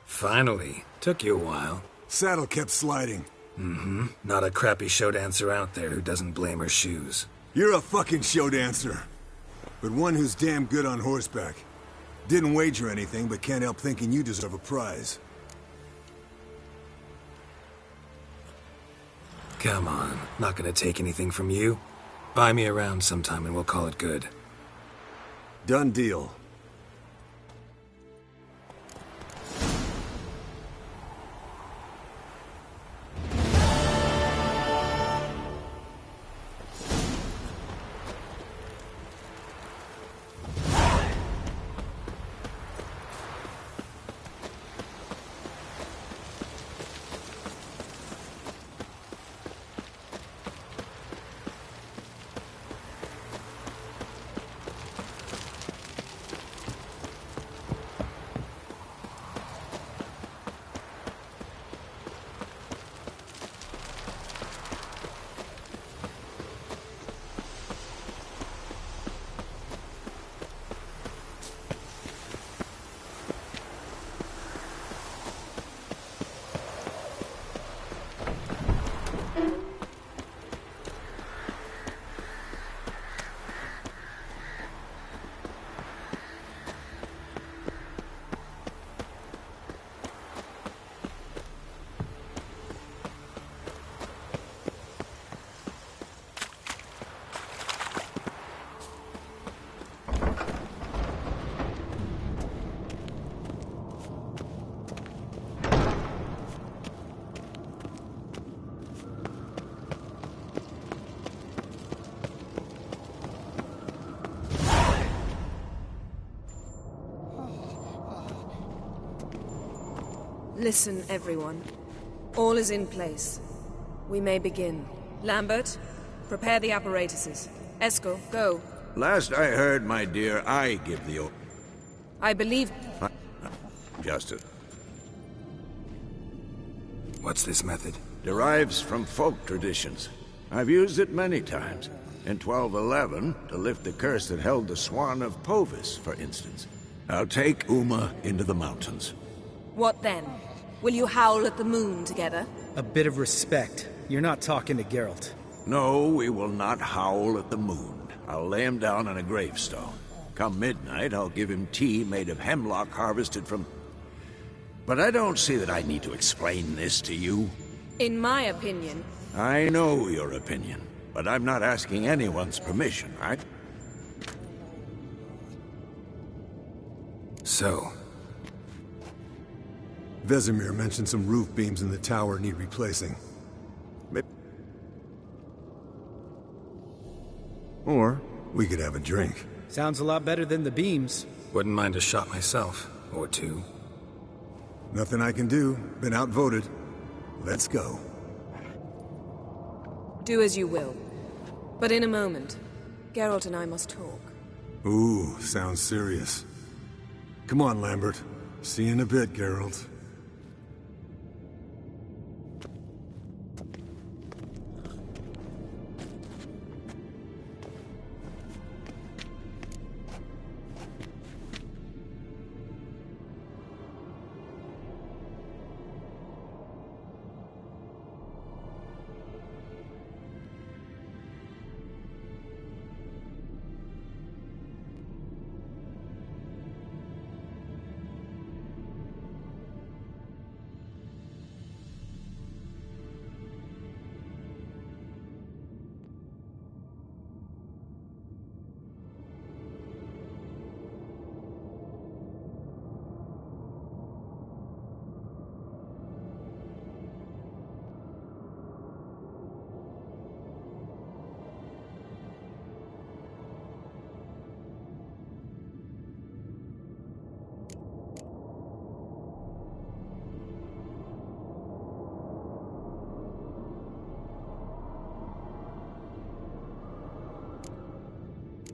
Finally. Took you a while. Saddle kept sliding. Mm-hmm. Not a crappy show dancer out there who doesn't blame her shoes. You're a fucking show dancer. But one who's damn good on horseback. Didn't wager anything, but can't help thinking you deserve a prize. Come on, not gonna take anything from you. Buy me around sometime and we'll call it good. Done deal. Listen, everyone. All is in place. We may begin. Lambert, prepare the apparatuses. Esco, go. Last I heard, my dear, I give the order. I believe... Justice. What's this method? Derives from folk traditions. I've used it many times. In 1211, to lift the curse that held the Swan of Povis, for instance. I'll take Uma into the mountains. What then? Will you howl at the moon together? A bit of respect. You're not talking to Geralt. No, we will not howl at the moon. I'll lay him down on a gravestone. Come midnight, I'll give him tea made of hemlock harvested from... But I don't see that I need to explain this to you. In my opinion... I know your opinion, but I'm not asking anyone's permission, right? So... Vesemir mentioned some roof beams in the tower need replacing. Or we could have a drink. Sounds a lot better than the beams. Wouldn't mind a shot myself, or two. Nothing I can do. Been outvoted. Let's go. Do as you will. But in a moment, Geralt and I must talk. Ooh, sounds serious. Come on, Lambert. See you in a bit, Geralt.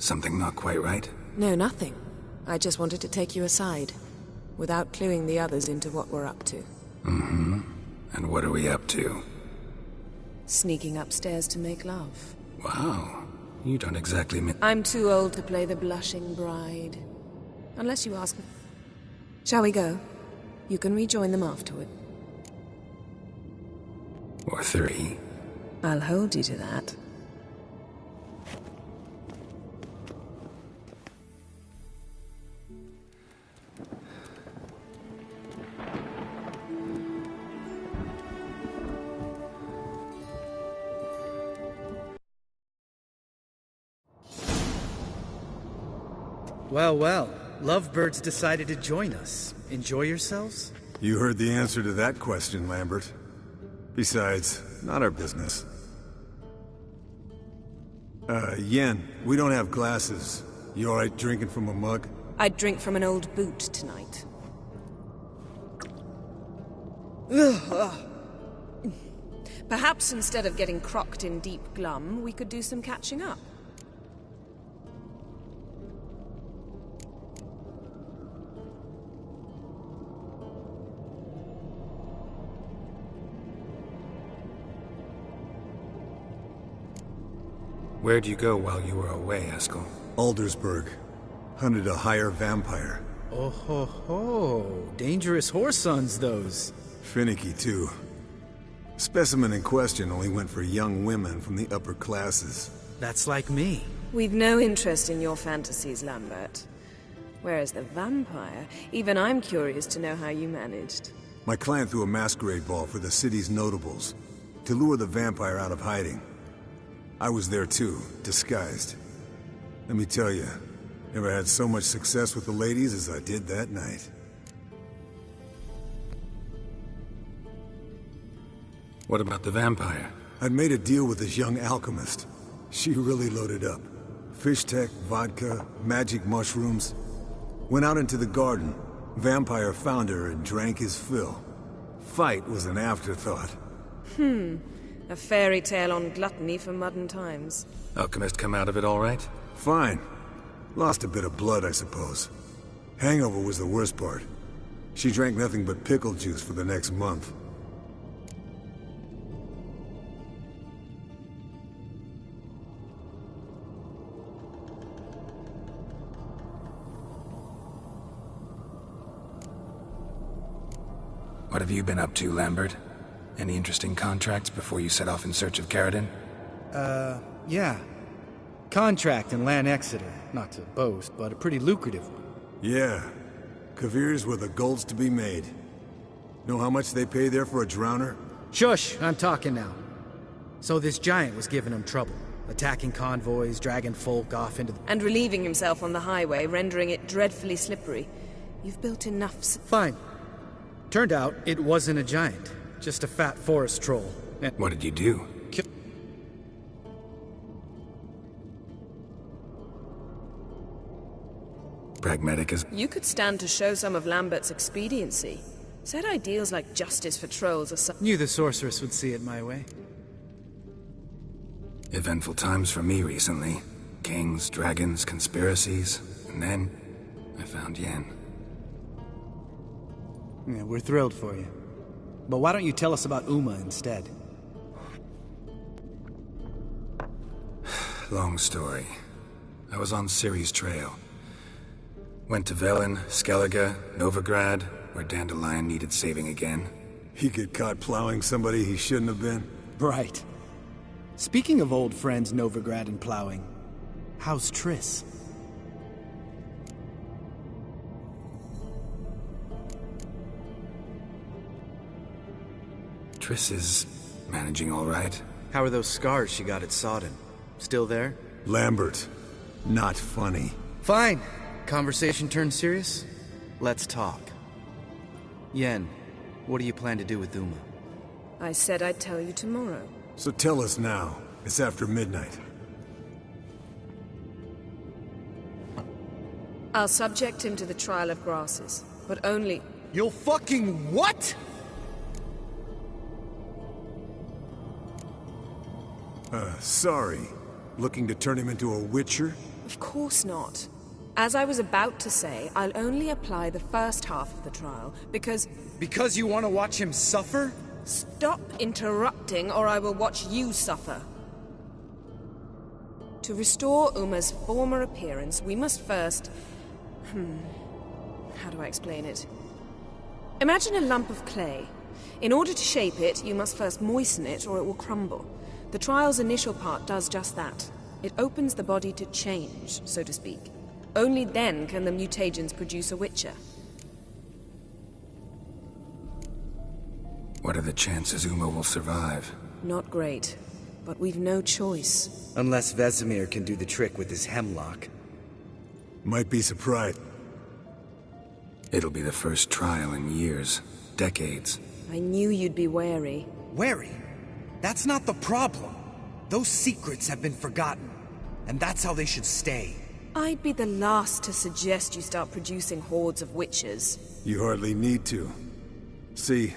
Something not quite right? No, nothing. I just wanted to take you aside, without cluing the others into what we're up to. Mm-hmm. And what are we up to? Sneaking upstairs to make love. Wow. You don't exactly mean... I'm too old to play the blushing bride. Unless you ask me. Shall we go? You can rejoin them afterward. Or 3. I'll hold you to that. Well, well. Lovebirds decided to join us. Enjoy yourselves? You heard the answer to that question, Lambert. Besides, not our business. Yen, we don't have glasses. You alright drinking from a mug? I'd drink from an old boot tonight. Perhaps instead of getting crocked in deep glum, we could do some catching up. Where'd you go while you were away, Eskel? Aldersburg. Hunted a higher vampire. Oh ho ho. Dangerous whoresons, those. Finicky, too. Specimen in question only went for young women from the upper classes. That's like me. We've no interest in your fantasies, Lambert. Whereas the vampire, even I'm curious to know how you managed. My client threw a masquerade ball for the city's notables, to lure the vampire out of hiding. I was there too, disguised. Let me tell you, never had so much success with the ladies as I did that night. What about the vampire? I'd made a deal with this young alchemist. She really loaded up. Fish tech, vodka, magic mushrooms. Went out into the garden. Vampire found her and drank his fill. Fight was an afterthought. A fairy tale on gluttony for modern times. Alchemist come out of it all right? Fine. Lost a bit of blood, I suppose. Hangover was the worst part. She drank nothing but pickle juice for the next month. What have you been up to, Lambert? Any interesting contracts before you set off in search of Caradon? Yeah. Contract in Lan Exeter. Not to boast, but a pretty lucrative one. Yeah. Kavir's were the golds to be made. Know how much they pay there for a drowner? Shush! I'm talking now. So this giant was giving him trouble. Attacking convoys, dragging folk off into the... And relieving himself on the highway, rendering it dreadfully slippery. You've built enough... Fine. Turned out, it wasn't a giant. Just a fat forest troll. And what did you do? Pragmatic as... You could stand to show some of Lambert's expediency. Said ideals like justice for trolls are so... Knew the sorceress would see it my way. Eventful times for me recently. Kings, dragons, conspiracies. And then, I found Yen. Yeah, we're thrilled for you. But why don't you tell us about Uma instead? Long story. I was on Ciri's trail. Went to Velen, Skellige, Novigrad, where Dandelion needed saving again. He get caught plowing somebody he shouldn't have been? Right. Speaking of old friends Novigrad and plowing, how's Triss? Triss is managing all right. How are those scars she got at Sodden? Still there? Lambert, not funny. Fine. Conversation turned serious? Let's talk. Yen, what do you plan to do with Uma? I said I'd tell you tomorrow. So tell us now. It's after midnight. I'll subject him to the trial of grasses, but only... You'll fucking what?! Sorry. Looking to turn him into a witcher? Of course not. As I was about to say, I'll only apply the first half of the trial, because... Because you want to watch him suffer? Stop interrupting, or I will watch you suffer. To restore Uma's former appearance, we must first... How do I explain it? Imagine a lump of clay. In order to shape it, you must first moisten it, or it will crumble. The trial's initial part does just that. It opens the body to change, so to speak. Only then can the mutagens produce a witcher. What are the chances Uma will survive? Not great, but we've no choice. Unless Vesemir can do the trick with his hemlock. Might be surprised. It'll be the first trial in years. Decades. I knew you'd be wary. Wary? That's not the problem. Those secrets have been forgotten. And that's how they should stay. I'd be the last to suggest you start producing hordes of witches. You hardly need to. See,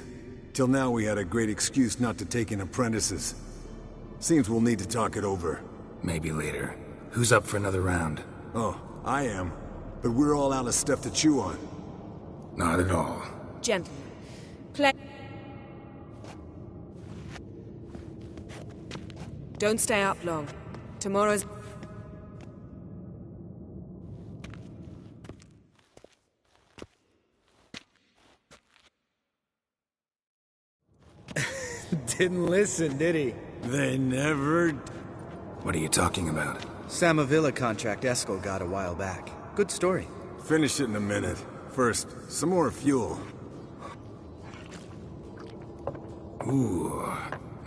till now we had a great excuse not to take in apprentices. Seems we'll need to talk it over. Maybe later. Who's up for another round? Oh, I am. But we're all out of stuff to chew on. Not at all. Gentlemen, play... Don't stay up long. Tomorrow's... Didn't listen, did he? They never... What are you talking about? Samavilla contract Eskel got a while back. Good story. Finish it in a minute. First, some more fuel. Ooh,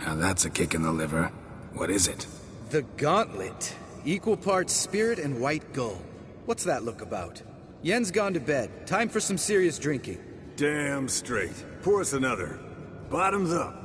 now that's a kick in the liver. What is it? The Gauntlet. Equal parts spirit and white gull. What's that look about? Yen's gone to bed. Time for some serious drinking. Damn straight. Pour us another. Bottoms up.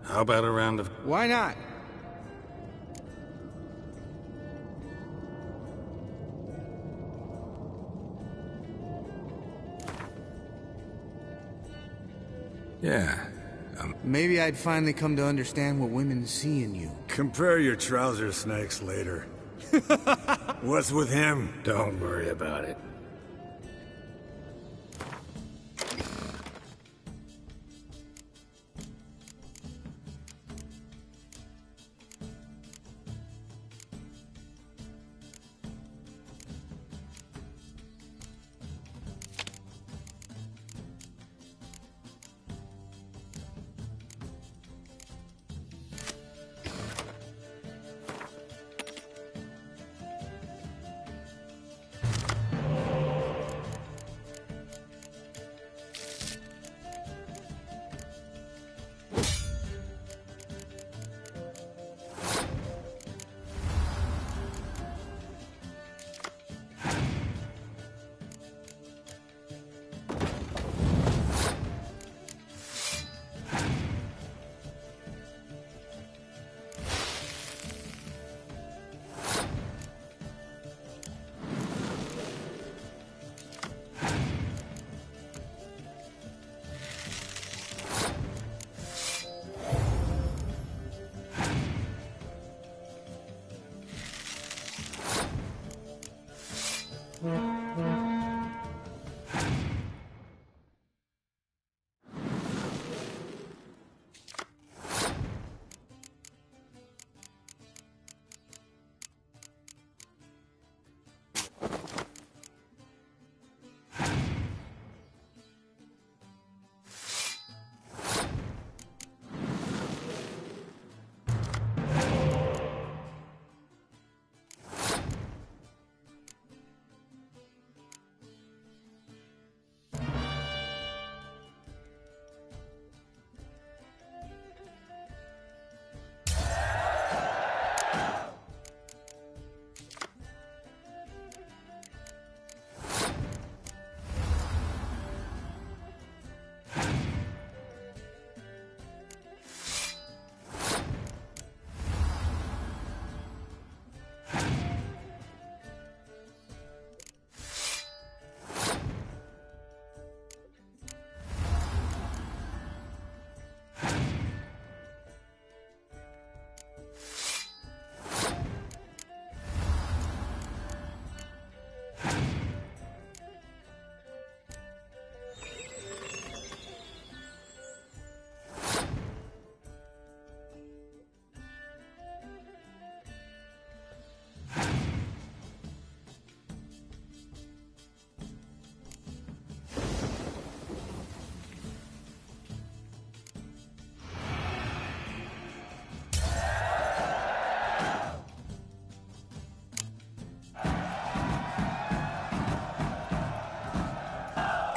How about a round of... Why not? Yeah. Maybe I'd finally come to understand what women see in you. Compare your trouser snakes later. What's with him? Don't worry about it.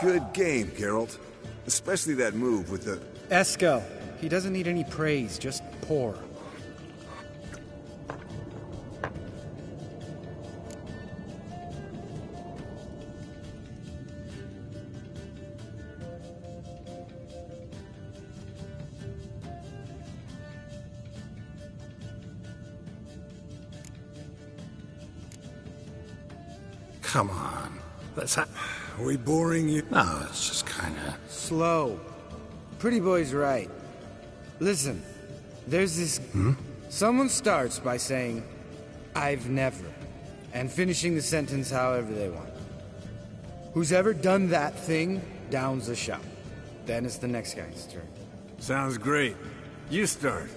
Good game, Geralt. Especially that move with the... Eskel. He doesn't need any praise, just pour. Come on. Let's ha- Are we boring you? No, it's just kinda... Slow. Pretty boy's right. Listen, there's this... Someone starts by saying, I've never, and finishing the sentence however they want. Who's ever done that thing downs a shot. Then it's the next guy's turn. Sounds great. You start.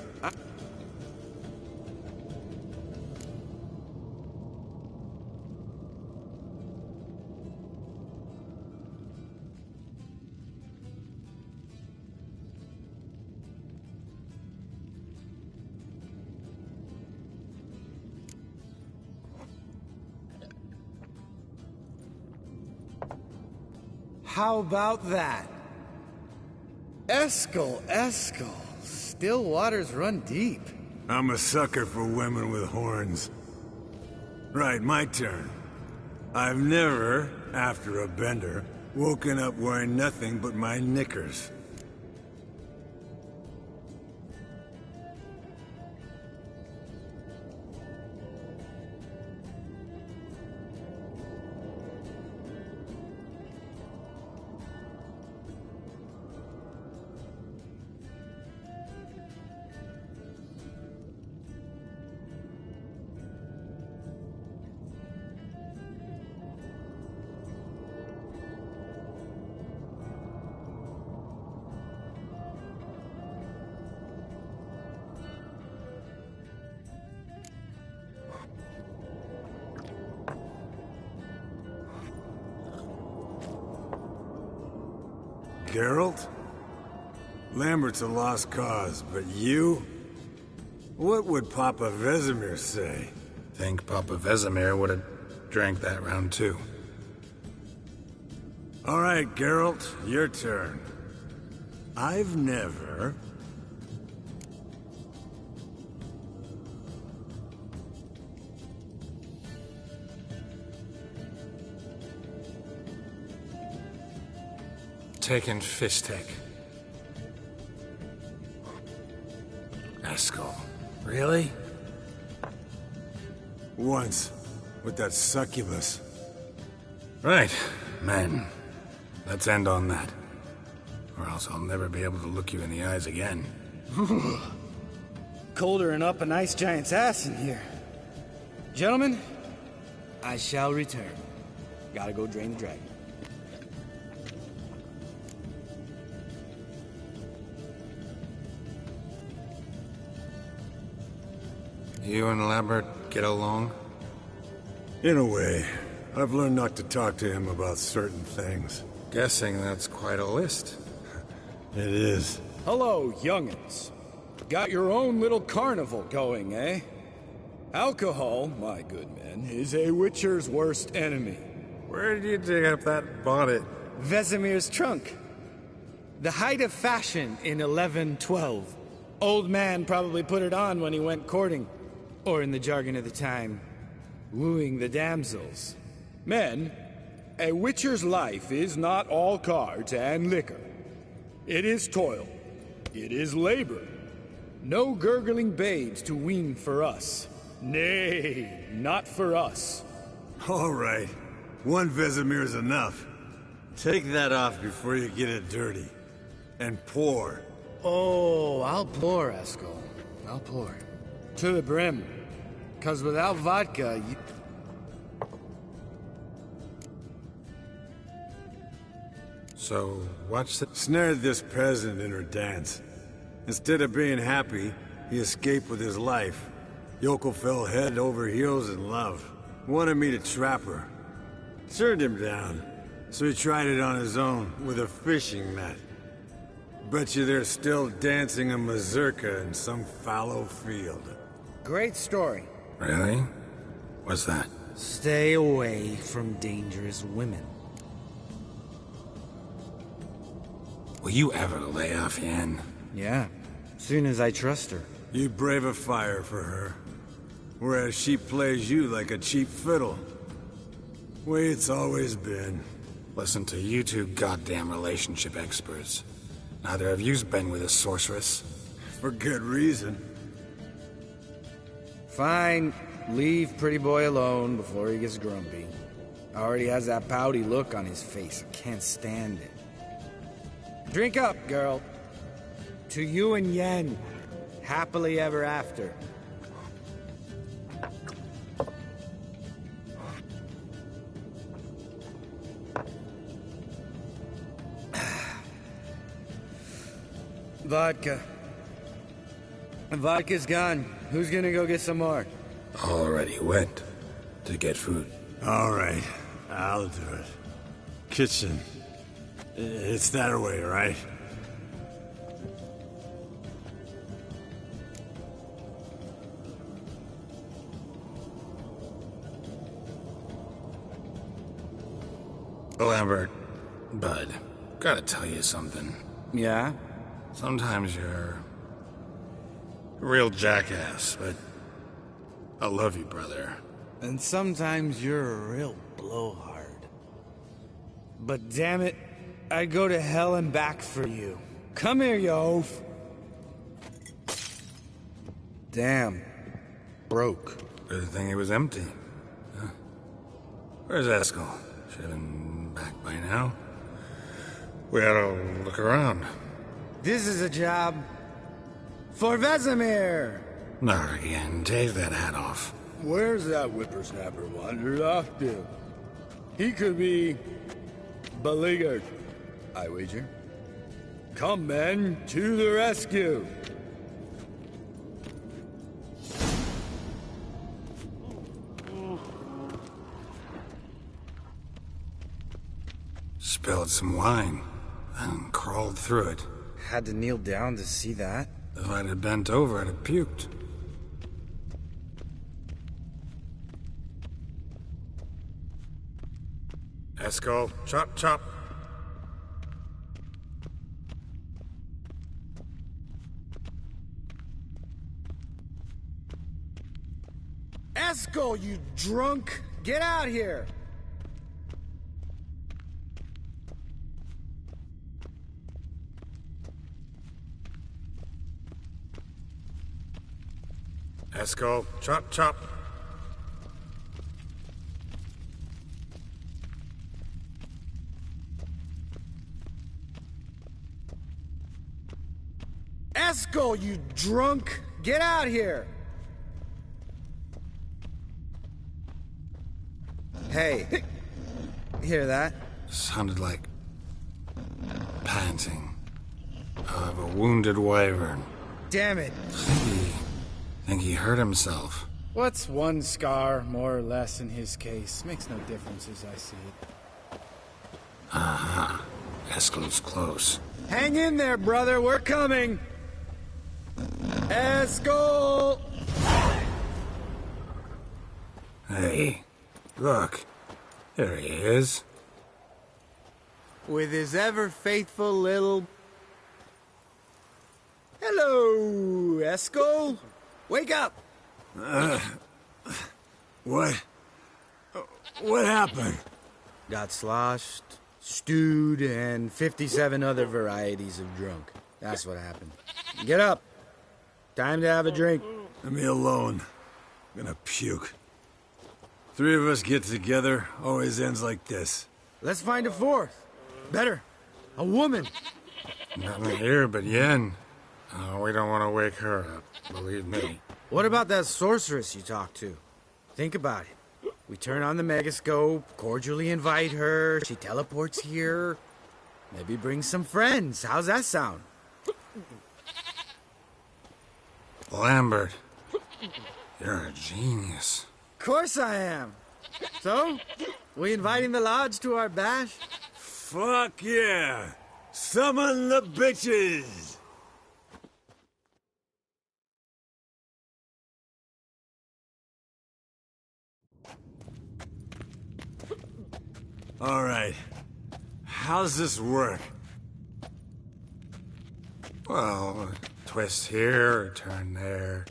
How about that? Eskel. Still waters run deep. I'm a sucker for women with horns. Right, my turn. I've never, after a bender, woken up wearing nothing but my knickers. Geralt? Lambert's a lost cause, but you? What would Papa Vesemir say? Think Papa Vesemir would have drank that round too. All right, Geralt, your turn. I've never... taken Fistek. Eskel. Really? Once, with that succubus. Right, men. Let's end on that. Or else I'll never be able to look you in the eyes again. Colder than up an ice giant's ass in here. Gentlemen, I shall return. Gotta go drain the dragon. You and Lambert get along? In a way. I've learned not to talk to him about certain things. Guessing that's quite a list. It is. Hello, young'uns. Got your own little carnival going, eh? Alcohol, my good men, is a witcher's worst enemy. Where did you dig up that bonnet? Vesemir's trunk. The height of fashion in 1112. Old man probably put it on when he went courting. Or in the jargon of the time, wooing the damsels. Men, a witcher's life is not all cards and liquor. It is toil. It is labor. No gurgling babes to wean for us. Nay, not for us. All right. One Vesemir's enough. Take that off before you get it dirty. And pour. Oh, I'll pour, Eskel. I'll pour. To the brim. 'Cause without vodka, you... So, what's the... Snared this peasant in her dance. Instead of being happy, he escaped with his life. Yoko fell head over heels in love. Wanted me to trap her. Turned him down. So he tried it on his own, with a fishing net. Bet you they're still dancing a mazurka in some fallow field. Great story. Really? What's that? Stay away from dangerous women. Will you ever lay off Yen? Yeah, soon as I trust her. You brave a fire for her, whereas she plays you like a cheap fiddle. Way it's always been. Listen to you two goddamn relationship experts. Neither of you's been with a sorceress. For good reason. Fine. Leave Pretty Boy alone before he gets grumpy. Already has that pouty look on his face. I can't stand it. Drink up, girl. To you and Yen. Happily ever after. Vodka. Vodka's gone. Who's gonna go get some more? Already went to get food. All right, I'll do it. Kitchen. It's that way, right? Lambert, bud, gotta tell you something. Yeah? Sometimes you're a real jackass, but I love you, brother. And sometimes you're a real blowhard. But damn it, I'd go to hell and back for you. Come here, you oaf. Damn. Broke. Good thing it was empty. Huh? Where's Eskel? Should have been back by now. We had to look around. This is a job for Vesemir. Not again. Take that hat off. Where's that whippersnapper wandered off to? He could be beleaguered, I wager. Come, men, to the rescue! Spilled some wine, and crawled through it. Had to kneel down to see that. If I'd have bent over, I'd have puked. Eskel, chop, chop. Eskel, you drunk! Get out here! Eskel, chop, chop. Eskel, you drunk! Get out here! Hey, hear that? Sounded like panting of a wounded wyvern. Damn it! Think he hurt himself. What's one scar, more or less, in his case? Makes no difference as I see it. Aha. Eskel's close. Hang in there, brother. We're coming. Eskel! Hey, look. There he is. With his ever-faithful little... Hello, Eskel. Wake up! What? What happened? Got sloshed, stewed, and 57 other varieties of drunk. That's what happened. Get up. Time to have a drink. Let me alone. I'm gonna puke. Three of us get together, always ends like this. Let's find a fourth. Better. A woman. Nothing here but Yen. We don't want to wake her up, believe me. What about that sorceress you talked to? Think about it. We turn on the megascope, cordially invite her, she teleports here. Maybe bring some friends. How's that sound? Lambert, you're a genius. Of course I am. So, we inviting the lodge to our bash? Fuck yeah! Summon the bitches! All right. How's this work? Well, twist here, turn there,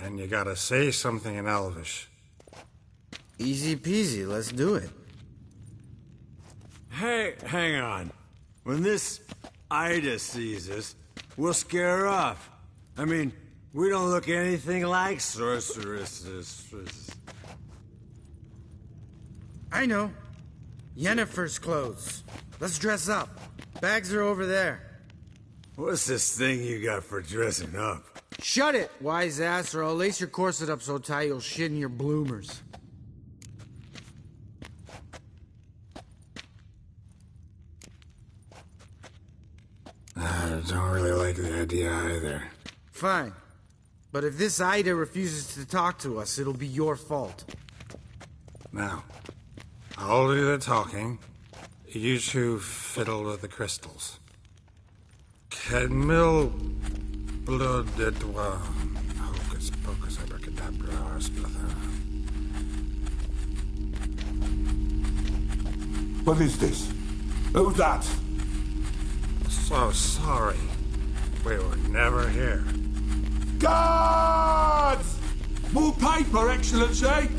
and you gotta say something in Elvish. Easy peasy, let's do it. Hey, hang on. When this Ida sees us, we'll scare her off. I mean, we don't look anything like sorceresses. I know. Yennefer's clothes. Let's dress up. Bags are over there. What's this thing you got for dressing up? Shut it, wise ass, or I'll lace your corset up so tight you'll shit in your bloomers. I don't really like the idea either. Fine. But if this Ida refuses to talk to us, it'll be your fault. Now, I'll do the talking. You two fiddle with the crystals. Cadmil blood de toi. Hocus pocus abracadabra splather. What is this? Who's that? So sorry. We were never here. Guards! More paper, Excellency!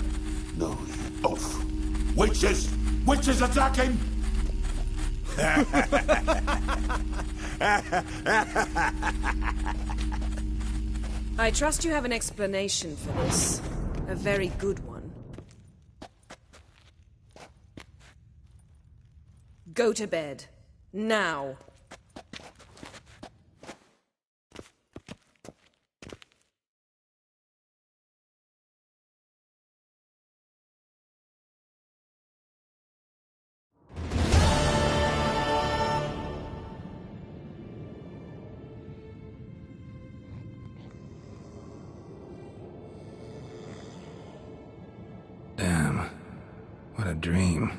No, off. Witches! Witches attacking! I trust you have an explanation for this. A very good one. Go to bed. Now. Damn. What a dream.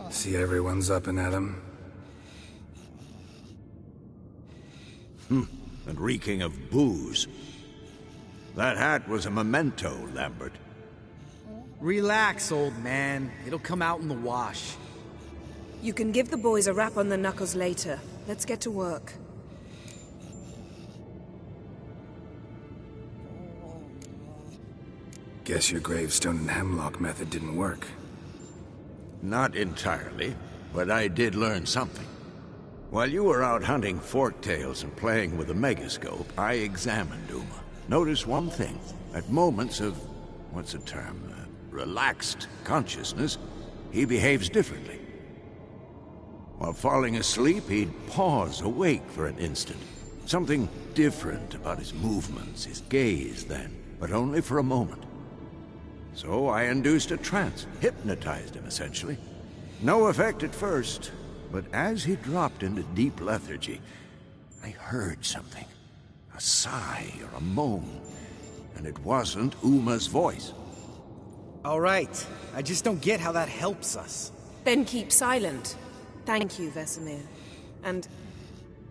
See everyone's up and at 'em. And reeking of booze. That hat was a memento, Lambert. Relax, old man. It'll come out in the wash. You can give the boys a rap on the knuckles later. Let's get to work. Guess your gravestone and hemlock method didn't work. Not entirely, but I did learn something. While you were out hunting forktails and playing with a megascope, I examined Uma. Noticed one thing. At moments of, what's the term, relaxed consciousness, he behaves differently. While falling asleep, he'd pause awake for an instant. Something different about his movements, his gaze then, but only for a moment. So I induced a trance, hypnotized him essentially. No effect at first. But as he dropped into deep lethargy, I heard something. A sigh or a moan. And it wasn't Uma's voice. All right. I just don't get how that helps us. Then keep silent. Thank you, Vesemir. And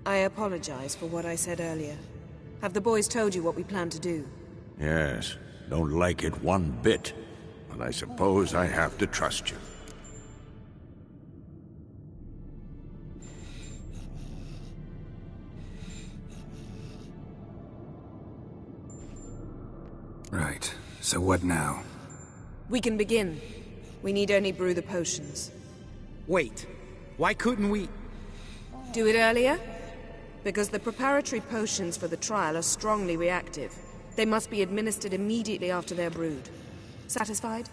I apologize for what I said earlier. Have the boys told you what we plan to do? Yes. Don't like it one bit. But I suppose I have to trust you. Right. So what now? We can begin. We need only brew the potions. Wait. Why couldn't we... Do it earlier? Because the preparatory potions for the trial are strongly reactive. They must be administered immediately after they're brewed. Satisfied?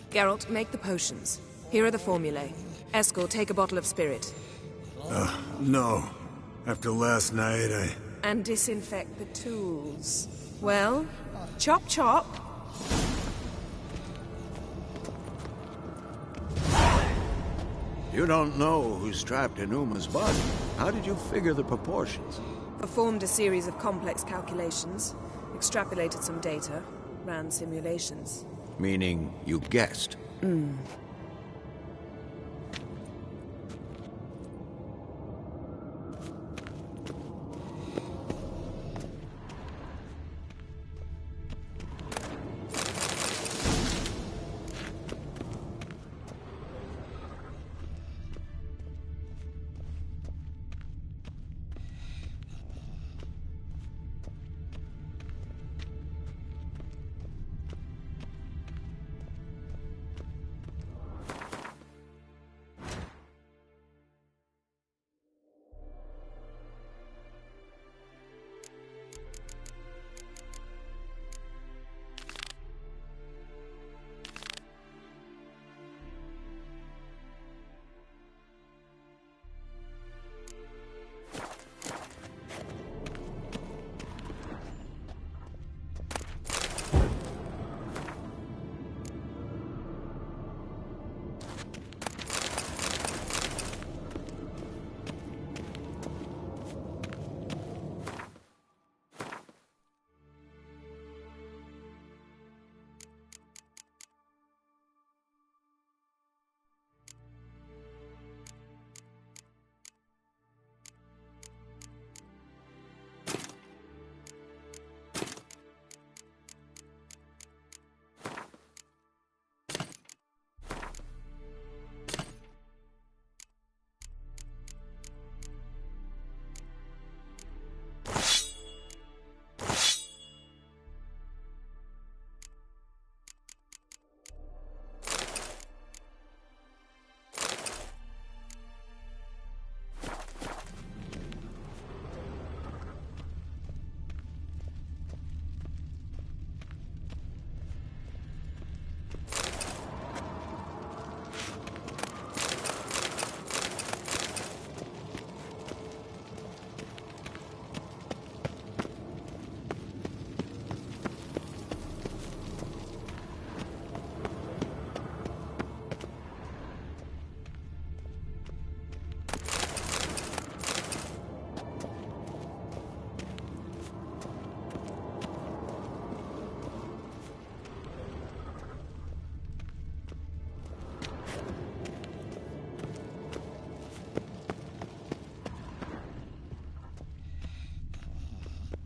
Geralt, make the potions. Here are the formulae. Eskel, take a bottle of spirit. No. After last night, And disinfect the tools. Well, chop chop. You don't know who's trapped in Uma's body. How did you figure the proportions? Performed a series of complex calculations, extrapolated some data, ran simulations. meaning you guessed.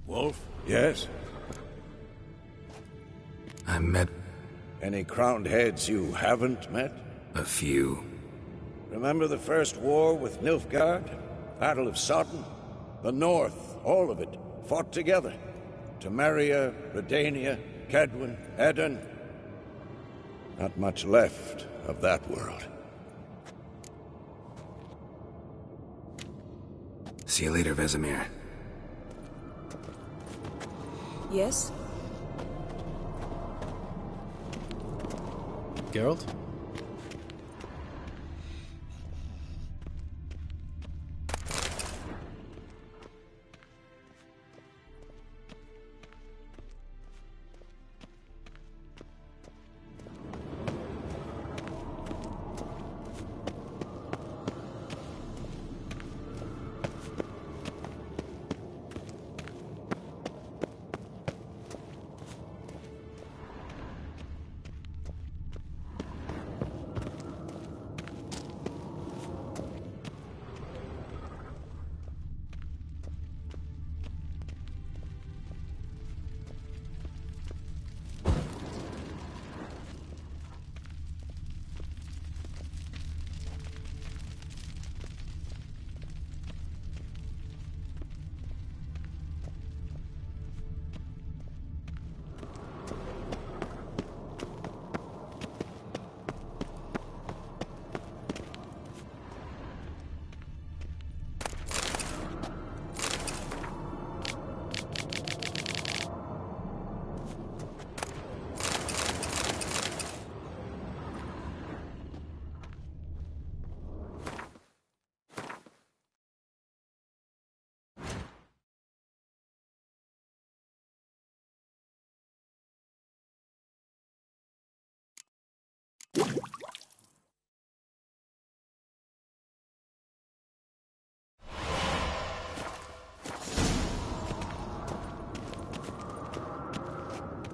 Wolf? Yes? I met Any crowned heads you haven't met? a few. Remember the first war with Nilfgaard? Battle of Sodden? The North, all of it, fought together. Temeria, Redania, Kedwin, Edirn. Not much left of that world. See you later, Vesemir. Yes? Geralt?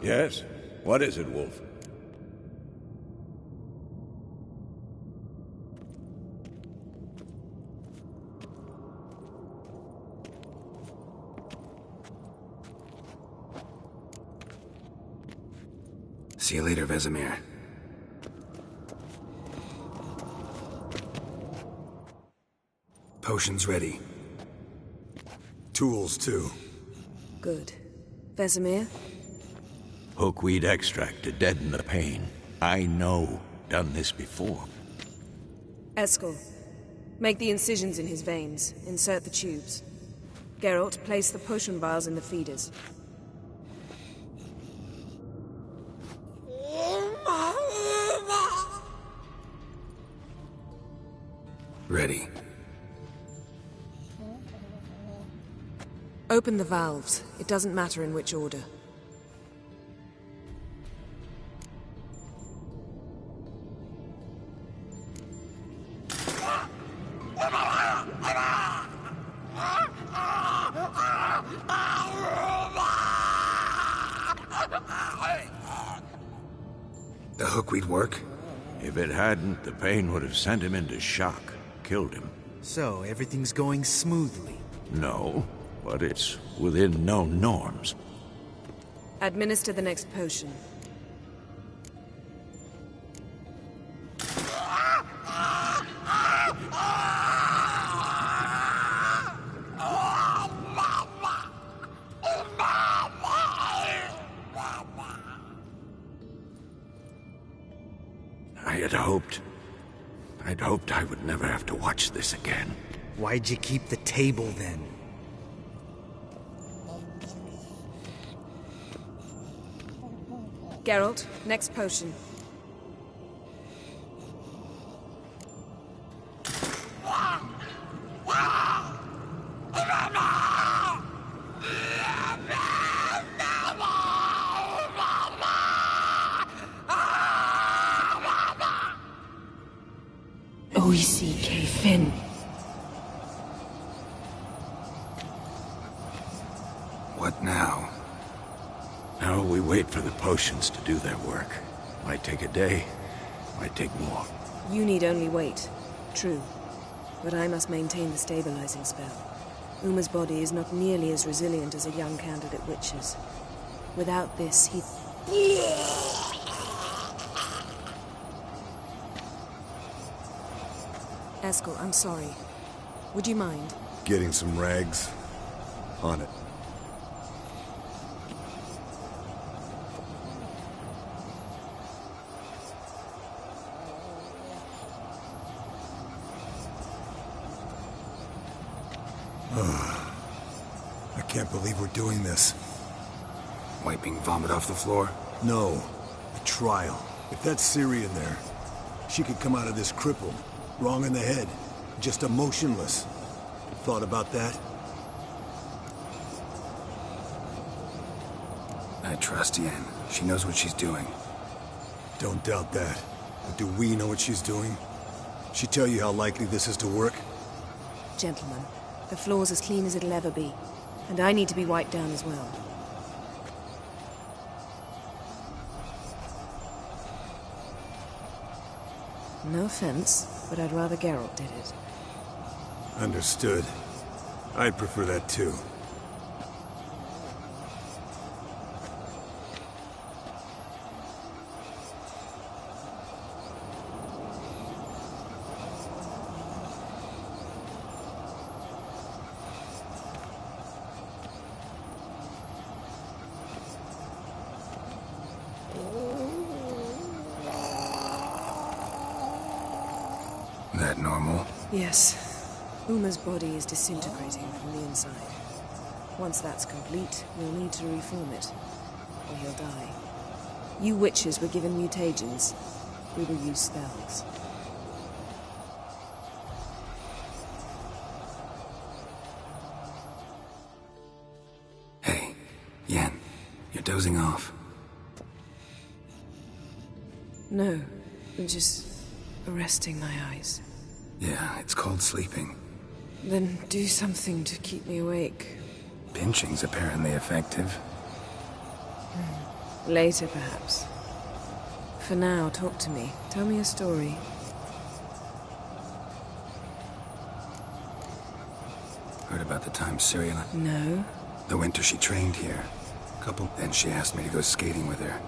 Yes? What is it, Wolf? See you later, Vesemir. Potions ready. Tools, too. Good. Vesemir? Hookweed extract to deaden the pain. I know. Done this before. Eskel, make the incisions in his veins. Insert the tubes. Geralt, place the potion vials in the feeders. Ready. Open the valves. It doesn't matter in which order. The hookweed work? If it hadn't, the pain would have sent him into shock. Killed him. So, everything's going smoothly? No, but it's within known norms. Administer the next potion. I'd hoped I would never have to watch this again. Why'd you keep the table, then? Geralt, next potion. O-E-C-K, Finn. What now? Now we wait for the potions to do their work. Might take a day, might take more. You need only wait. True. But I must maintain the stabilizing spell. Uma's body is not nearly as resilient as a young candidate witch's. Without this, he... Eskel, I'm sorry. Would you mind? Getting some rags? On it. I can't believe we're doing this. Wiping vomit off the floor? No. A trial. If that's Ciri in there, she could come out of this crippled, wrong in the head, just emotionless. Thought about that? I trust Yen. She knows what she's doing. Don't doubt that. But do we know what she's doing? She tell you how likely this is to work? Gentlemen, the floor's as clean as it'll ever be. And I need to be wiped down as well. No offense, but I'd rather Geralt did it. Understood. I'd prefer that too. That normal? Yes. Uma's body is disintegrating from the inside. Once that's complete, we'll need to reform it, or he'll die. You witches were given mutagens. We will use spells. Hey, Yen, you're dozing off. No, I'm just arresting my eyes. Yeah, it's called sleeping. Then do something to keep me awake. Pinching's apparently effective. Later, perhaps. For now, talk to me. Tell me a story. Heard about the time Ciri... No. The winter she trained here. Then she asked me to go skating with her.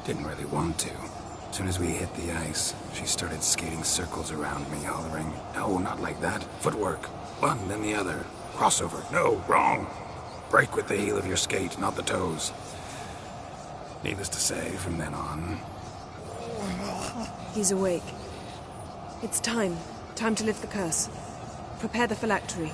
Didn't really want to. As soon as we hit the ice, she started skating circles around me, hollering, "No, not like that. Footwork. One, then the other. Crossover. No, wrong. Break with the heel of your skate, not the toes." Needless to say, from then on... He's awake. It's time. Time to lift the curse. Prepare the phylactery.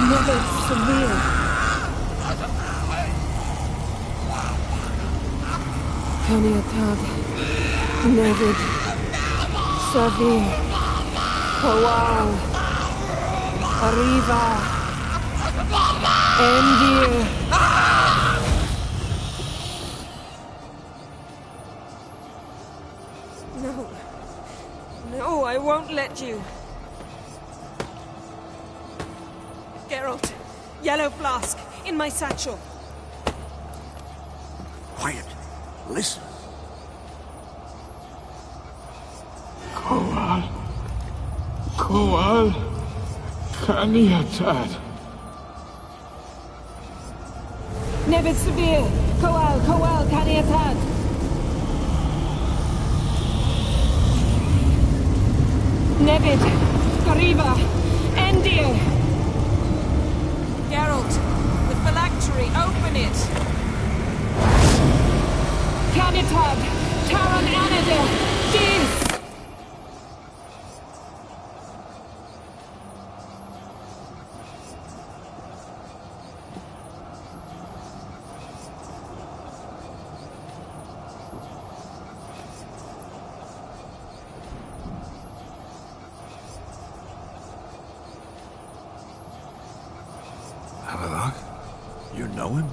Never severe. Kaniatad, Nevid, Savi, Kowal, Arriva, Endir. No. No, I won't let you. Geralt, yellow flask, in my satchel. Quiet. Listen. Kowal, Kaniatad. Nevid Severe, Kowal, Kaniatad. Nevid, Gariba, Endir. Geralt, the phylactery, open it! Canitad, Taron Anadil, Jeez! Havelock? You know him?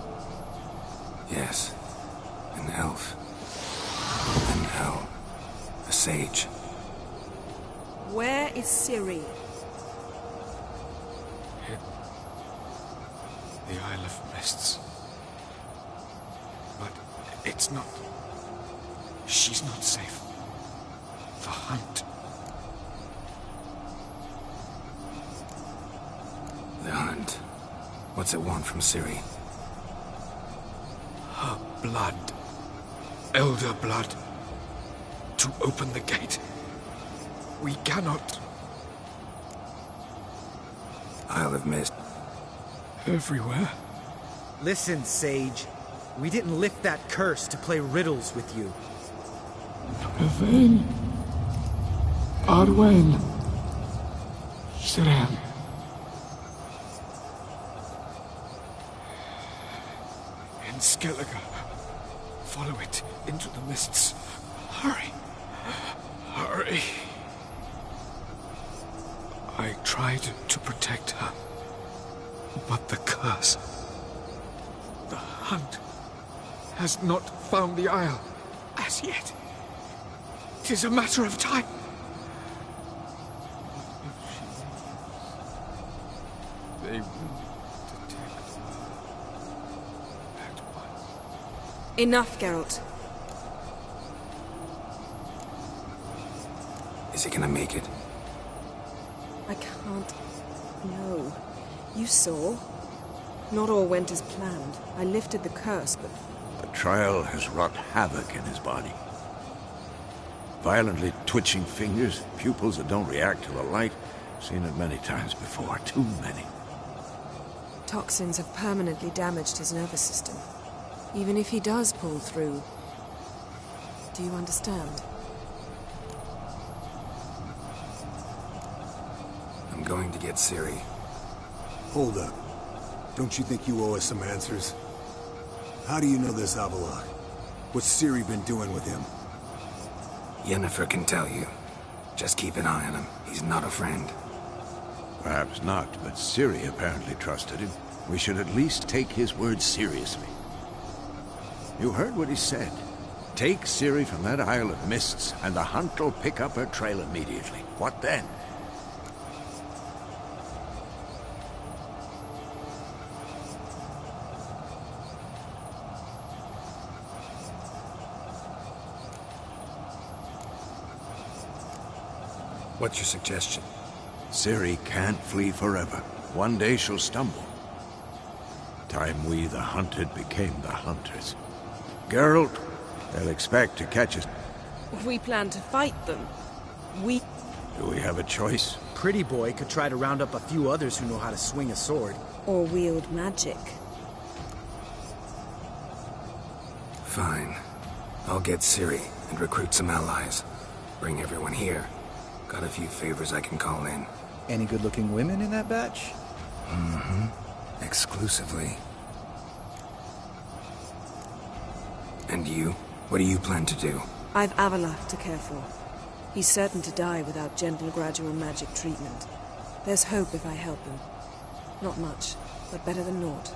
Yes. An elf. An hell. A sage. Where is Ciri? The Isle of Mists. But it's not... She's not safe. The hunt. The hunt. What's it want from Ciri? Her blood. Elder blood. To open the gate. We cannot. Isle of Mist. Everywhere. Listen, Sage. We didn't lift that curse to play riddles with you. Yvain. Arwen. Siren. In Skellige. Follow it into the mists. Hurry. Hurry. I tried to protect her. But the curse... The hunt has not found the Isle as yet. It is a matter of time. What if she leaves? They will detect her at once. Enough, Geralt. Is he gonna make it? I can't... No. You saw. Not all went as planned. I lifted the curse, but... The trial has wrought havoc in his body. Violently twitching fingers, pupils that don't react to the light. Seen it many times before. Too many. Toxins have permanently damaged his nervous system. Even if he does pull through... Do you understand? I'm going to get Ciri. Hold up. Don't you think you owe us some answers? How do you know this Avalok? What's Ciri been doing with him? Yennefer can tell you. Just keep an eye on him. He's not a friend. Perhaps not, but Ciri apparently trusted him. We should at least take his words seriously. You heard what he said. Take Ciri from that Isle of Mists, and the hunt will pick up her trail immediately. What then? What's your suggestion? Ciri can't flee forever. One day she'll stumble. Time we, the hunted, became the hunters. Geralt, they'll expect to catch us. We plan to fight them. Do we have a choice? Pretty Boy could try to round up a few others who know how to swing a sword. Or wield magic. Fine. I'll get Ciri and recruit some allies. Bring everyone here. Got a few favors I can call in. Any good-looking women in that batch? Mm-hmm. Exclusively. And you? What do you plan to do? I've Avalach to care for. He's certain to die without gentle, gradual magic treatment. There's hope if I help him. Not much, but better than naught.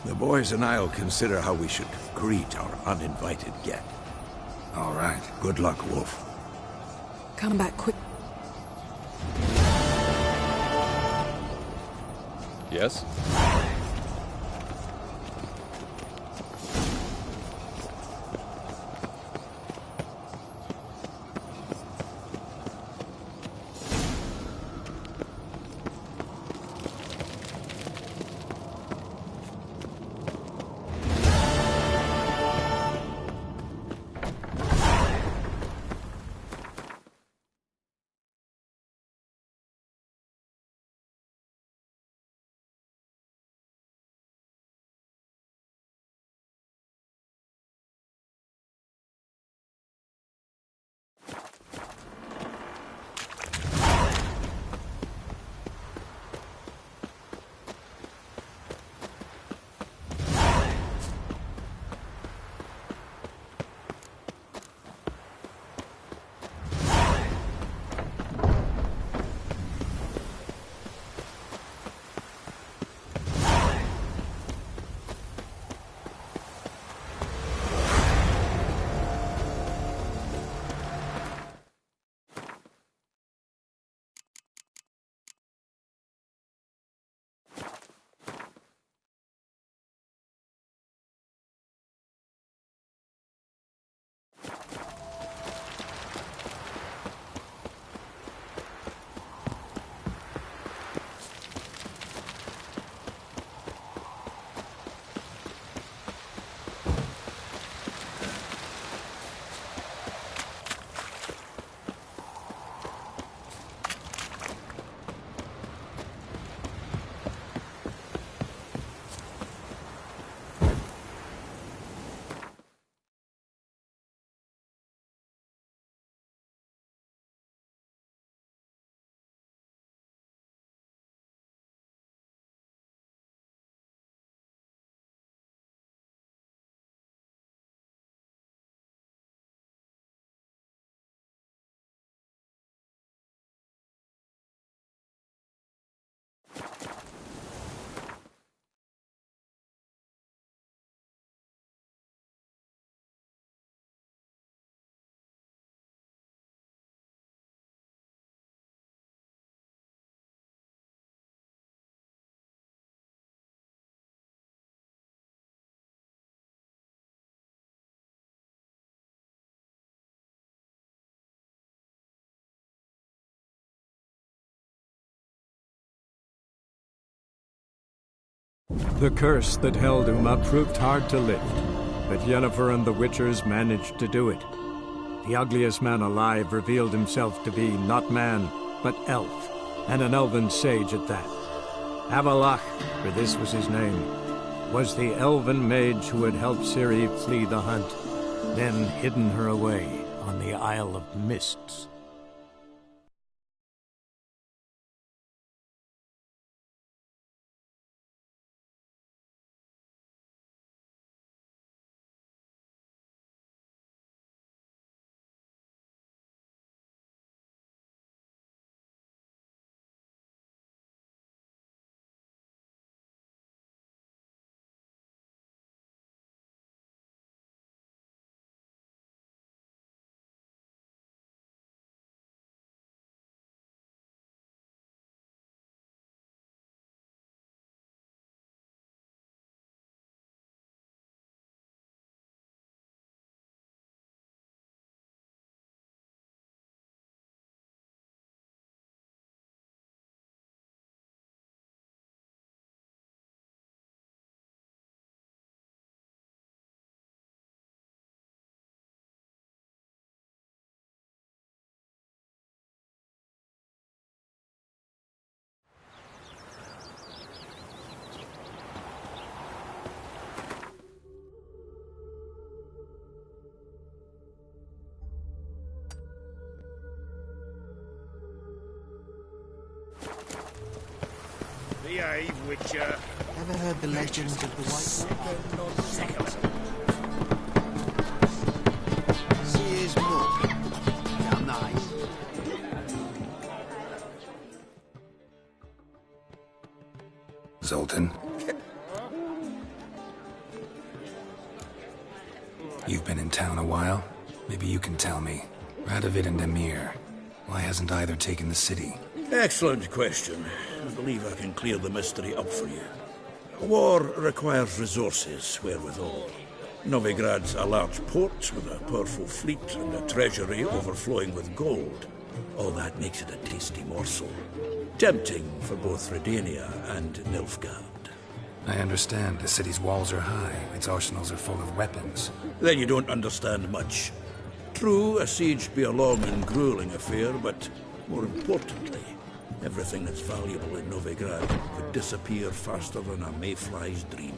The boys and I'll consider how we should greet our uninvited guest. All right. Good luck, Wolf. Come back quick. Yes? The curse that held Uma proved hard to lift, but Yennefer and the Witchers managed to do it. The ugliest man alive revealed himself to be not man, but elf, and an elven sage at that. Avalach, for this was his name, was the elven mage who had helped Ciri flee the hunt, then hidden her away on the Isle of Mists. Behave, Witcher. Ever heard the legend of the White Sears Mook. How nice. Zoltan? You've been in town a while? Maybe you can tell me. Radovid and Emir, why hasn't either taken the city? Excellent question. I believe I can clear the mystery up for you. War requires resources wherewithal. Novigrad's a large port with a powerful fleet and a treasury overflowing with gold. All that makes it a tasty morsel. Tempting for both Redania and Nilfgaard. I understand. The city's walls are high. Its arsenals are full of weapons. Then you don't understand much. True, a siege be a long and grueling affair, but more importantly, everything that's valuable in Novigrad could disappear faster than a mayfly's dream.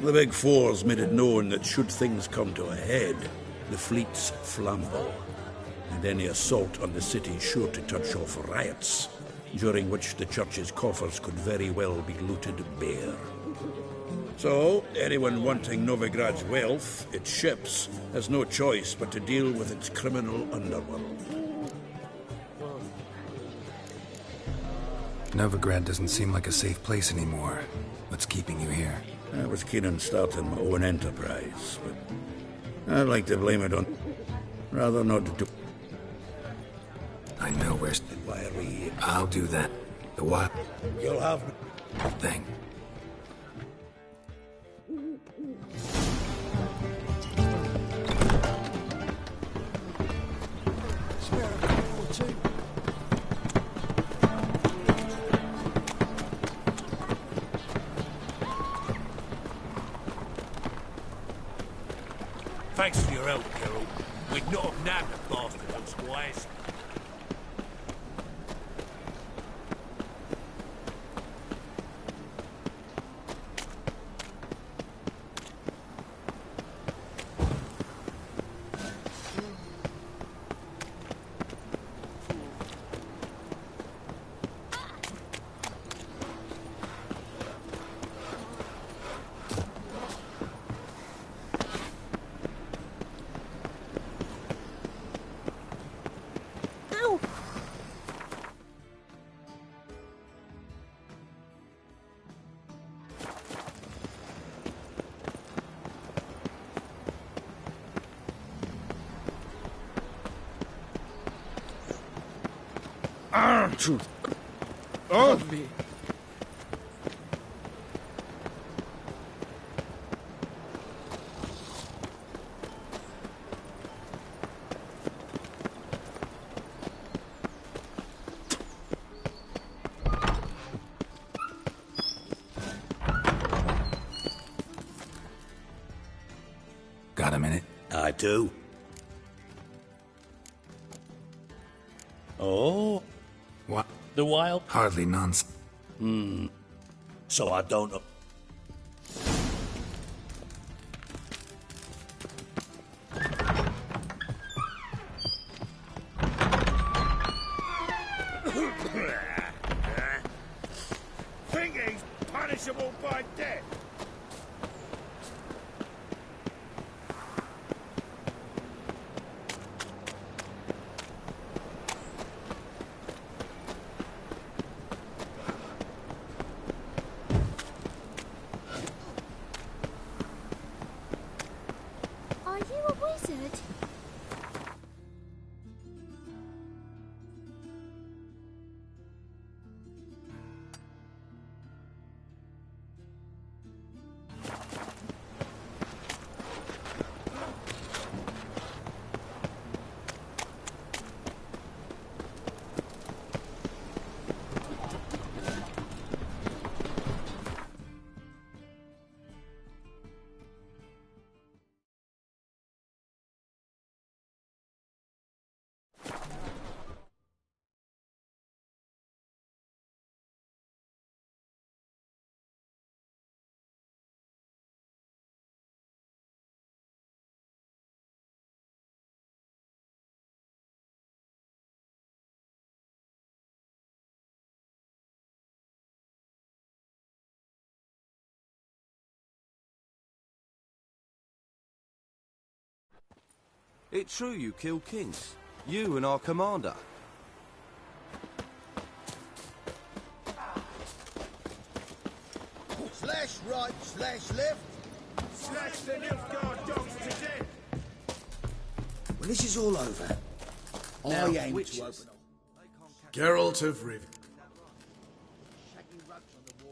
The Big Four's made it known that should things come to a head, the fleet's flammable, and any assault on the city's sure to touch off riots, during which the church's coffers could very well be looted bare. So, anyone wanting Novigrad's wealth, its ships, has no choice but to deal with its criminal underworld. Novigrad doesn't seem like a safe place anymore. What's keeping you here? I was keen on starting my own enterprise, but I'd like to blame it on... rather not to... I know where's... Why are we here? I'll do that. The what? You'll have... Thing. Thanks for your help, Geralt. We'd not have nabbed the bastard otherwise. Truth. Oh! Me. Got a minute? I do. Oh? What? The wild? Hardly nonsense. So I don't know. Think he's punishable by death? Are you a wizard? It's true you killed kings. You and our commander. Slash right, slash left. Slash the Nilfgaard dogs to death! When this is all over, Now, I aim to witches. open Geralt of Rivia.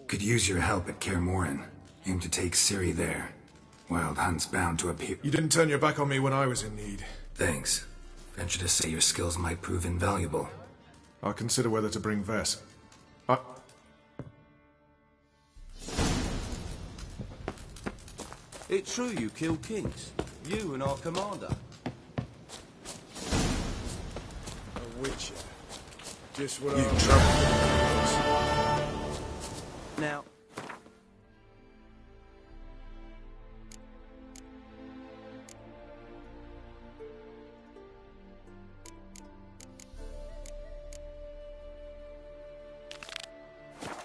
Could use your help at Kaer Morhen. Aim to take Ciri there. Wild Hunt's bound to appear. You didn't turn your back on me when I was in need. Thanks. Venture to say your skills might prove invaluable. I'll consider whether to bring Vess. It's true you killed kings. You and our commander. A witcher. Just what You Now...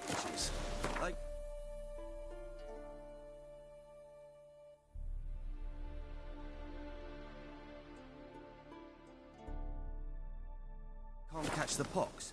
Jeez. Can't catch the pox.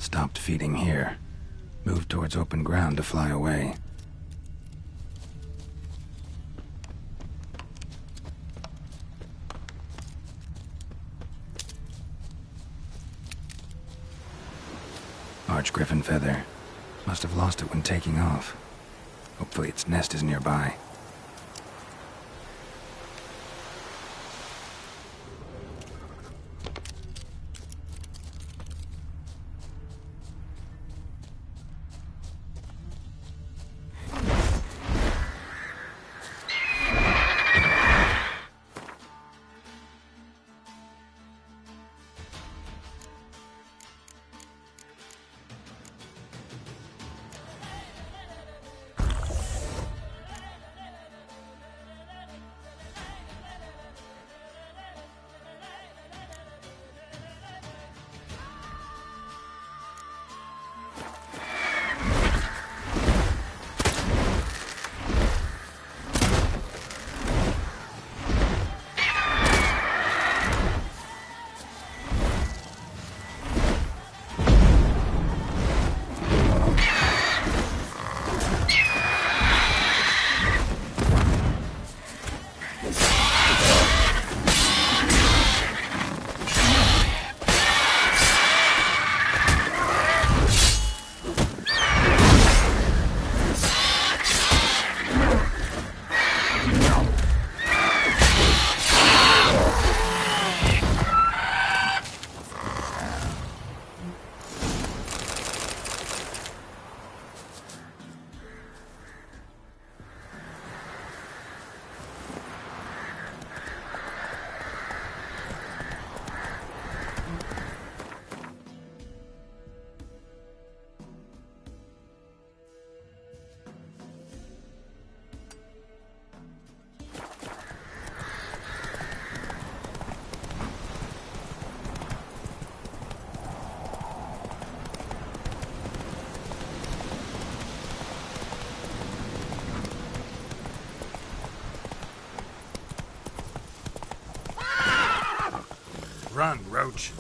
Stopped feeding here. Moved towards open ground to fly away. Large griffin feather. Must have lost it when taking off. Hopefully its nest is nearby. Run, Roach.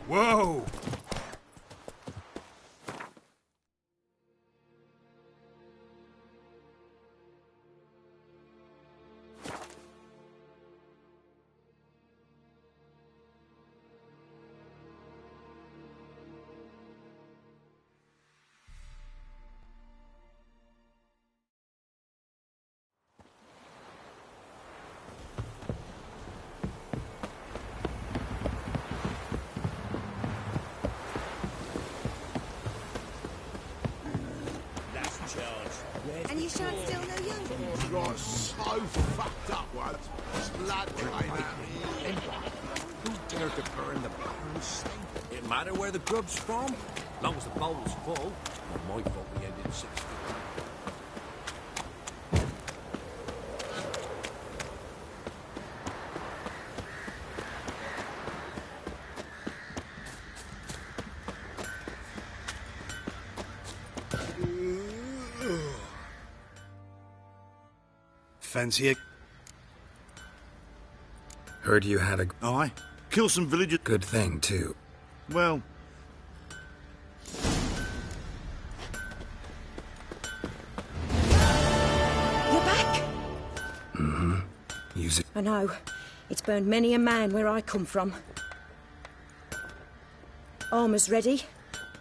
Whoa! chance still no younger? You're so fucked up once. Blood came out of you. Who dared to burn the barn stink? It matter where the grub's from? Long as the bowl's full. Not my fault we ended 6 feet. Fancy it? Heard you had a... Aye. Kill some villagers. Good thing, too. Well... You're back? Mm-hmm. Use it. I know. It's burned many a man where I come from. Armour's ready.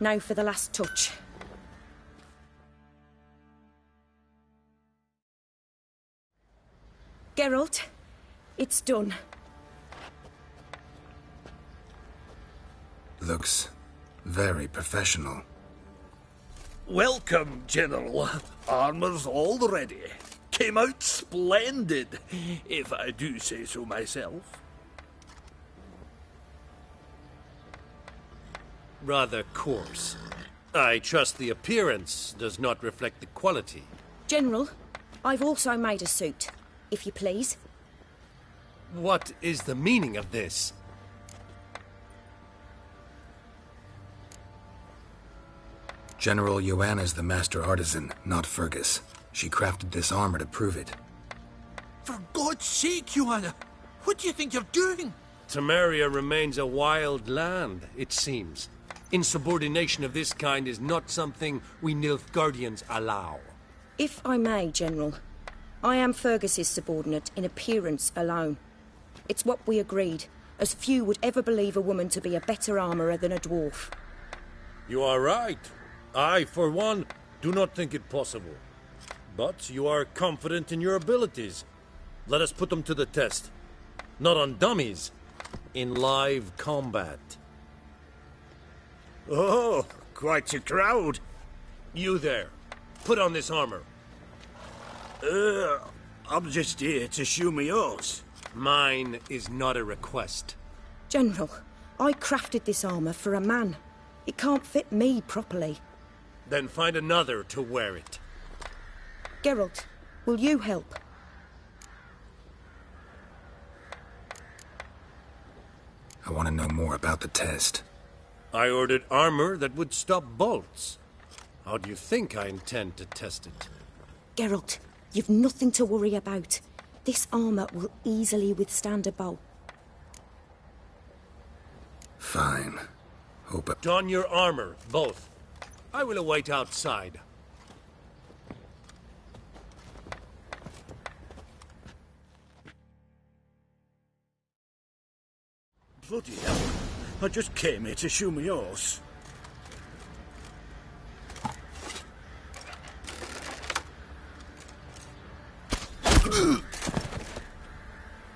Now for the last touch. Geralt, it's done. Looks very professional. Welcome, General. Armour's all ready. Came out splendid, if I do say so myself. Rather coarse. I trust the appearance does not reflect the quality. General, I've also made a suit, if you please. What is the meaning of this? General Joanna's the master artisan, not Fergus. She crafted this armor to prove it. For God's sake, Joanna! What do you think you're doing? Temeria remains a wild land, it seems. Insubordination of this kind is not something we Nilfgaardians allow. If I may, General, I am Fergus's subordinate in appearance alone. It's what we agreed, as few would ever believe a woman to be a better armourer than a dwarf. You are right. I, for one, do not think it possible. But you are confident in your abilities. Let us put them to the test. Not on dummies, in live combat. Oh, quite a crowd. You there, put on this armor. I'm just here to show me yours. Mine is not a request. General, I crafted this armour for a man. It can't fit me properly. Then find another to wear it. Geralt, will you help? I want to know more about the test. I ordered armor that would stop bolts. How do you think I intend to test it? Geralt, you've nothing to worry about. This armour will easily withstand a bolt. Fine. Hope Don your armor, both. I will await outside. Bloody hell. I just came here to show me yours.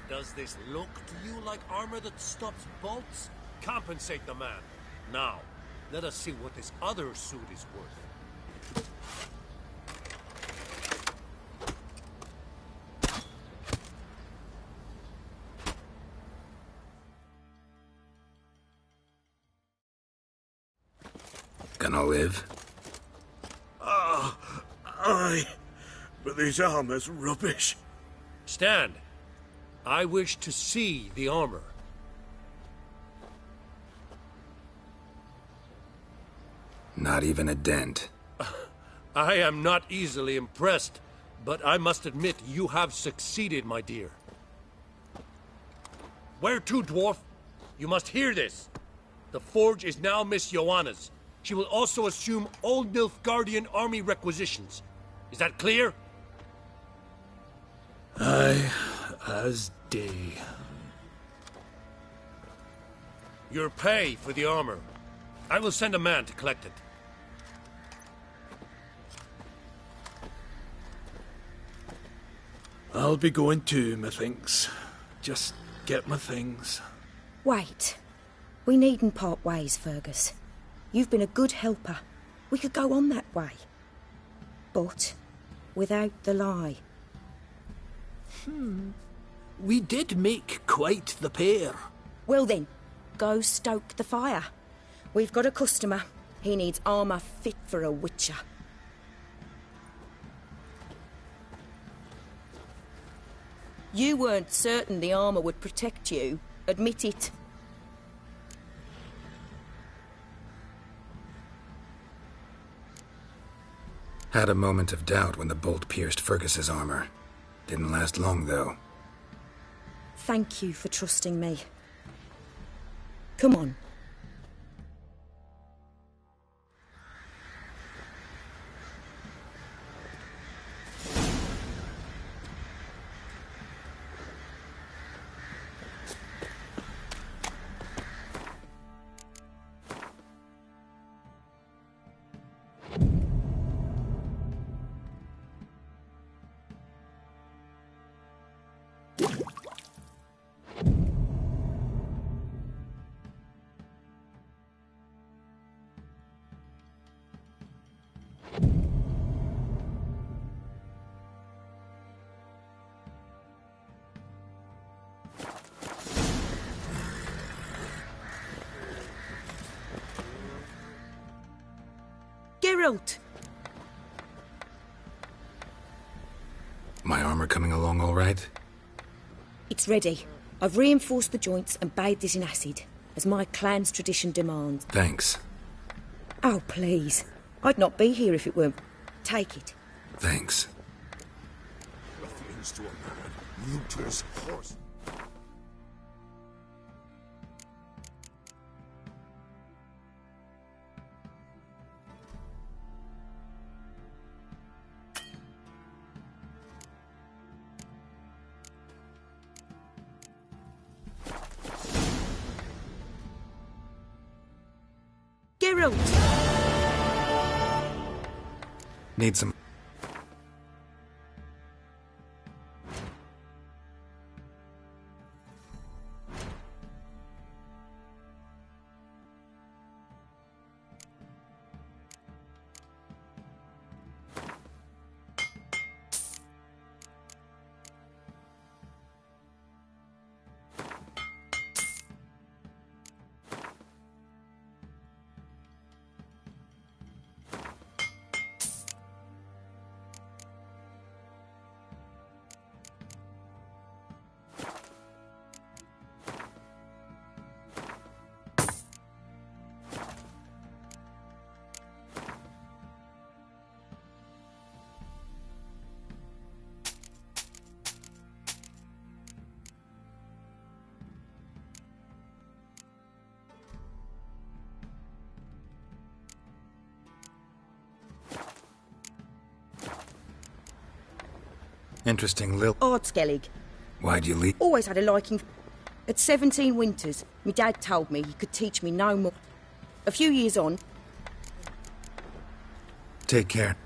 Does this look to you like armor that stops bolts? Compensate the man. Now, let us see what this other suit is worth. Gonna live? Aye. But this armor's rubbish. Stand. I wish to see the armor. Not even a dent. I am not easily impressed, but I must admit you have succeeded, my dear. Where to, dwarf? You must hear this. The forge is now Miss Joanna's. She will also assume all Nilfgaardian army requisitions. Is that clear? Aye, as day. Your pay for the armor. I will send a man to collect it. I'll be going too, methinks. Just get my things. Wait. We needn't part ways, Fergus. You've been a good helper. We could go on that way. But without the lie. We did make quite the pair. Well then, go stoke the fire. We've got a customer. He needs armour fit for a witcher. You weren't certain the armour would protect you. Admit it. Had a moment of doubt when the bolt pierced Fergus's armor. Didn't last long, though. Thank you for trusting me. Come on. Geralt! My armor coming along all right? It's ready. I've reinforced the joints and bathed it in acid, as my clan's tradition demands. Thanks. Oh, please. I'd not be here if it weren't. Take it. Thanks. Ruffians to a man, looters, horse. Geralt! Need some... Interesting lil... Ardskellig. Why'd you leave? Always had a liking... At 17 winters, my dad told me he could teach me no more. A few years on... Take care.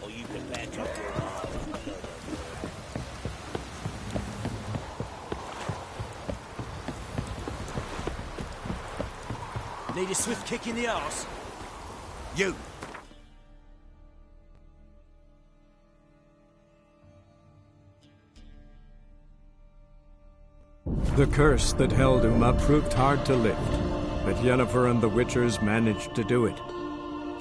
Or you can back up your arm. Need a swift kick in the arse? You! The curse that held Uma proved hard to lift, but Yennefer and the Witchers managed to do it.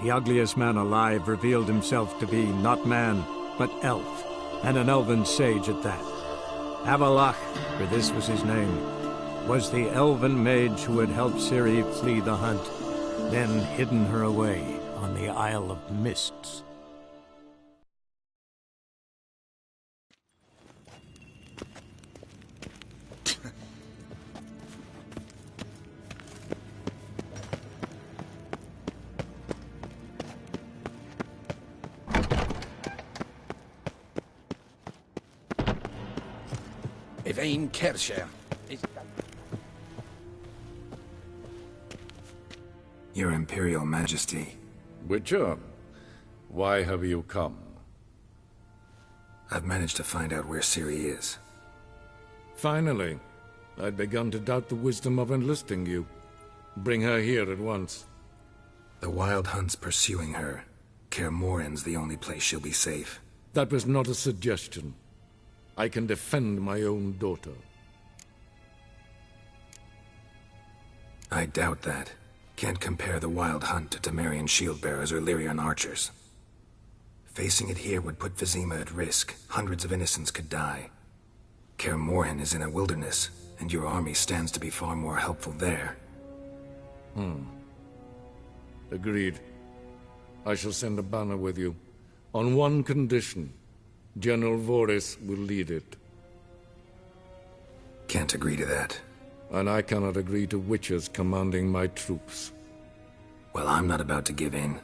The ugliest man alive revealed himself to be not man, but elf, and an elven sage at that. Avalach, for this was his name, was the elven mage who had helped Ciri flee the hunt, then hidden her away on the Isle of Mists. Evain Kershire. Your Imperial Majesty. Witcher, why have you come? I've managed to find out where Ciri is. Finally. I'd begun to doubt the wisdom of enlisting you. Bring her here at once. The Wild Hunt's pursuing her. Kaer Morhen's the only place she'll be safe. That was not a suggestion. I can defend my own daughter. I doubt that. Can't compare the Wild Hunt to Temerian shield-bearers or Lyrian archers. Facing it here would put Vizima at risk. Hundreds of innocents could die. Kaer Morhen is in a wilderness, and your army stands to be far more helpful there. Agreed. I shall send a banner with you. On one condition. General Voris will lead it. Can't agree to that. And I cannot agree to witches commanding my troops. Well, I'm not about to give in.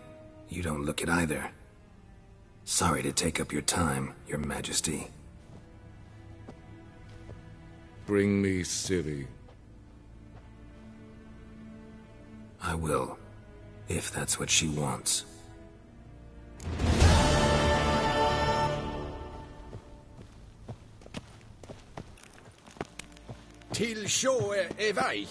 You don't look it either. Sorry to take up your time, Your Majesty. Bring me Ciri. I will, if that's what she wants. Till show Evaich.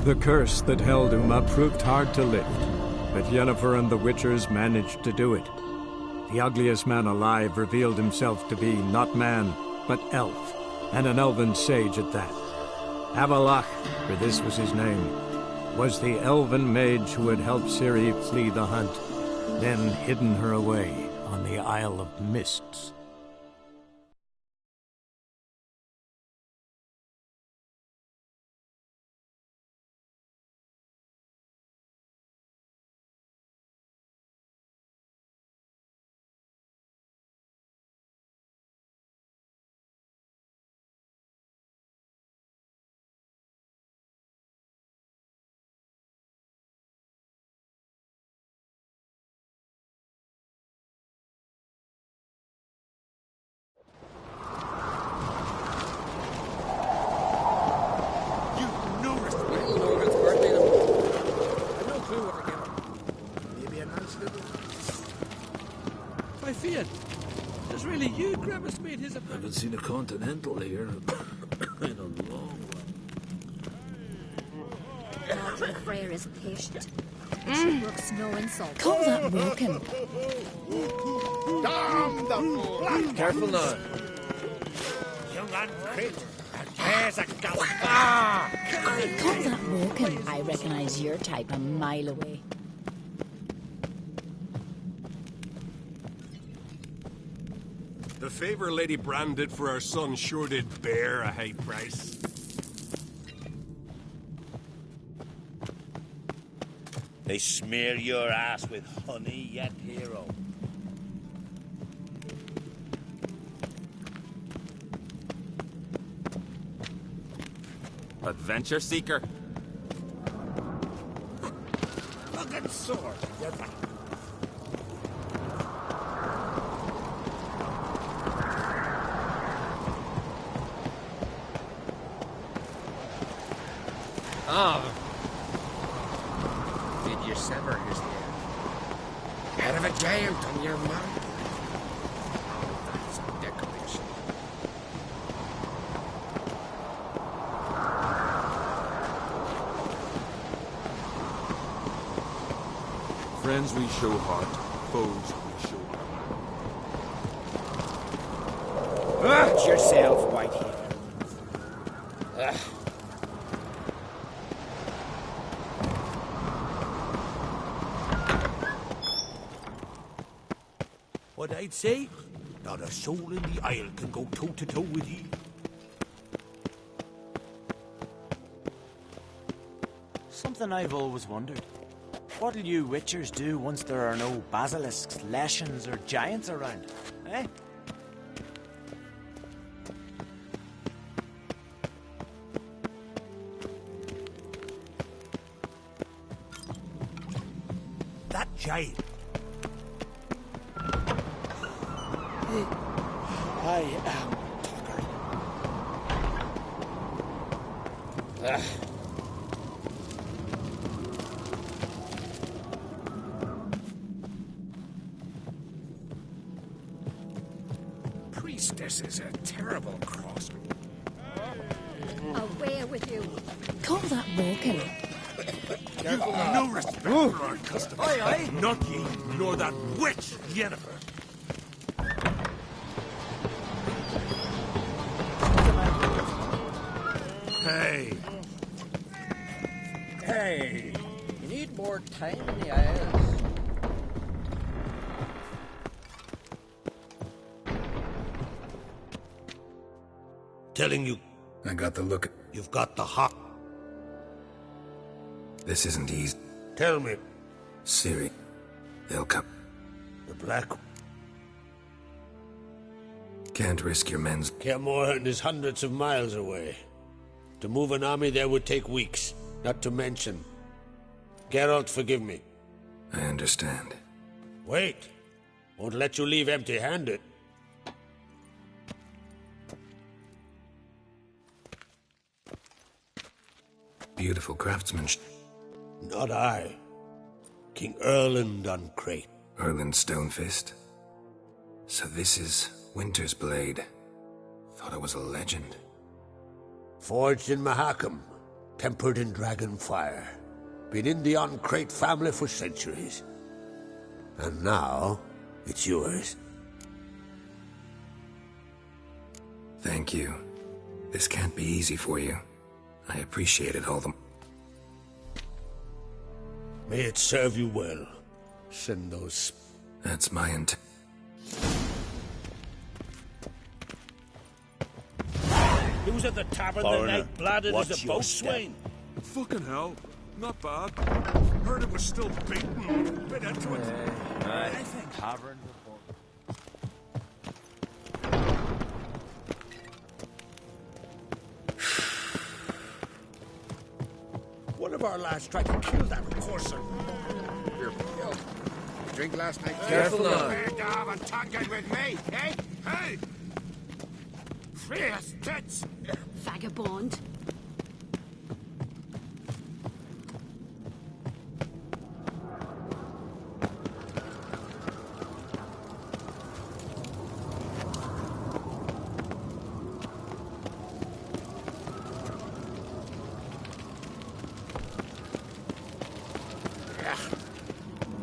The curse that held Uma proved hard to lift, but Yennefer and the Witchers managed to do it. The ugliest man alive revealed himself to be not man, but elf, and an elven sage at that. Avalach, for this was his name, was the elven mage who had helped Ciri flee the hunt, then hidden her away on the Isle of Mists. It's really you, Grimace, made his I haven't seen a Continental here in a long while. Marjorie Frere is patient. She brooks no insult. Call that walking. Damn the blood! Careful now. Young uncrit, and there's a gallop. I call that walking. I recognize your type a mile away. The favor Lady Bran did for our son sure did bear a high price. They smear your ass with honey, yet hero. Adventure seeker. Fucking sword, you're right. Did you sever his head? Out of a giant on your mouth. Friends we show heart, foes we show heart. Watch yourself, Whitehead. What I'd say, not a soul in the Isle can go toe-to-toe with ye. Something I've always wondered. What'll you witchers do once there are no basilisks, leshens, or giants around? Eh? That giant. I am Tucker. Priestess is a terrible cross. Away with you. Call that walking. You've no respect for our customs. Aye, aye. Not ye, nor that witch, Yennefer. Hey. Hey, you need more time in the Isles. Telling you, I got the look. you've got the hot. This isn't easy. Tell me, Ciri, they'll come. the Black Can't risk your men's... Kermorhen is hundreds of miles away. To move an army there would take weeks, not to mention... Geralt, forgive me. I understand. Wait. Won't let you leave empty-handed. Beautiful craftsmanship. Not I. King Erland Uncrate. Erland Stonefist. So this is Winter's Blade. Thought it was a legend. Forged in Mahakam. Tempered in dragon fire. Been in the Uncrate family for centuries. And now, it's yours. Thank you. This can't be easy for you. I appreciate it all the... May it serve you well. Send those... That's my intent. He was at the tavern the night, blooded as a boatswain. Fucking hell. Not bad. Heard it was still beaten. Bit into it. I think tavern report. one of our lads tried to kill that courser. Here, yo. Drink last night. Careful now. Prepare to have a talking with me, eh? Hey! Fierce tits! Vagabond.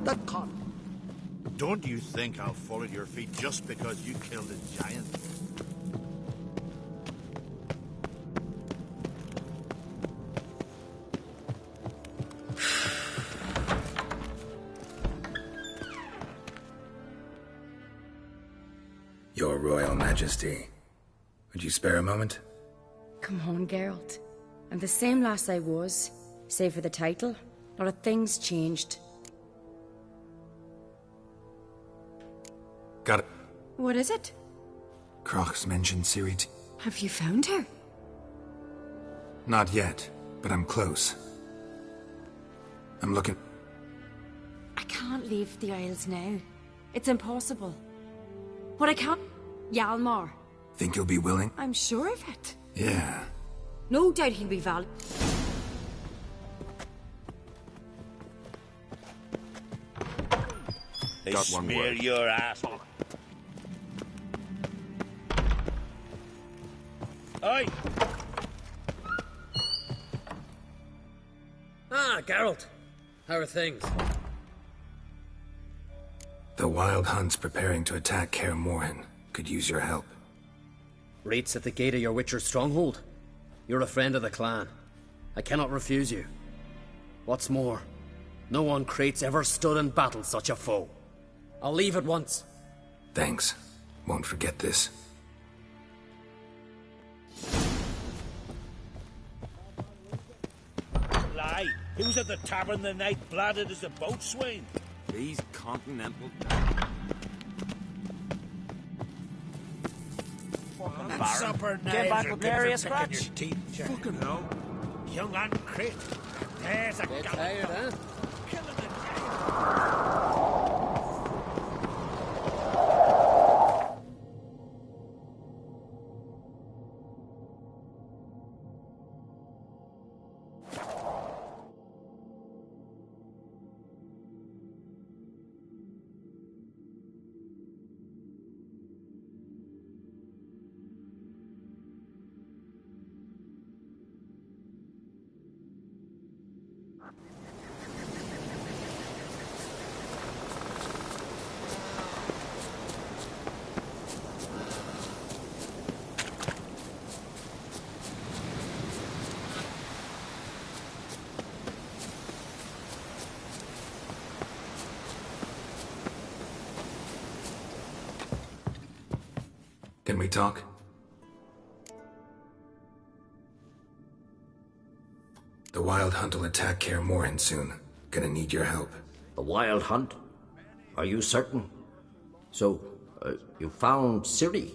That con. Don't you think I'll fall at your feet just because you killed a giant? Your Royal Majesty, would you spare a moment? Come on, Geralt. I'm the same lass I was, save for the title. Not a thing's changed. Got it. What is it? Crach's mentioned Ciri. Have you found her? Not yet, but I'm close. I'm looking... I can't leave the Isles now. It's impossible. What I can't... Hjalmar. Think you'll be willing? I'm sure of it. Yeah. No doubt he'll be val... They Got one smear word. your ass. Oi! Ah, Geralt. How are things? The Wild Hunt's preparing to attack Kaer Morhen. Could use your help. Raid's at the gate of your Witcher's stronghold. You're a friend of the clan. I cannot refuse you. What's more, no one Crate's ever stood in battle such a foe. I'll leave at once. Thanks. Won't forget this. Lie. He was at the tavern the night, blooded as a boatswain. These continental... Supper Get knives back are with good nary a for picking scratch. your teeth, Jack. Fucking hell. Young and Crate. There's a Get gallop. tired, huh? Killing the Can we talk? The Wild Hunt will attack Kaer Morhen soon. Gonna need your help. The Wild Hunt? Are you certain? So, you found Ciri?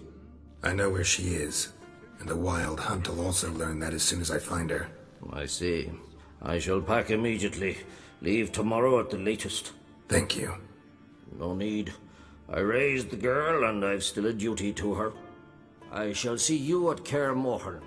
I know where she is, and the Wild Hunt will also learn that as soon as I find her. I see. I shall pack immediately. Leave tomorrow at the latest. Thank you. No need. I raised the girl, and I've still a duty to her. I shall see you at Kaer Morhen.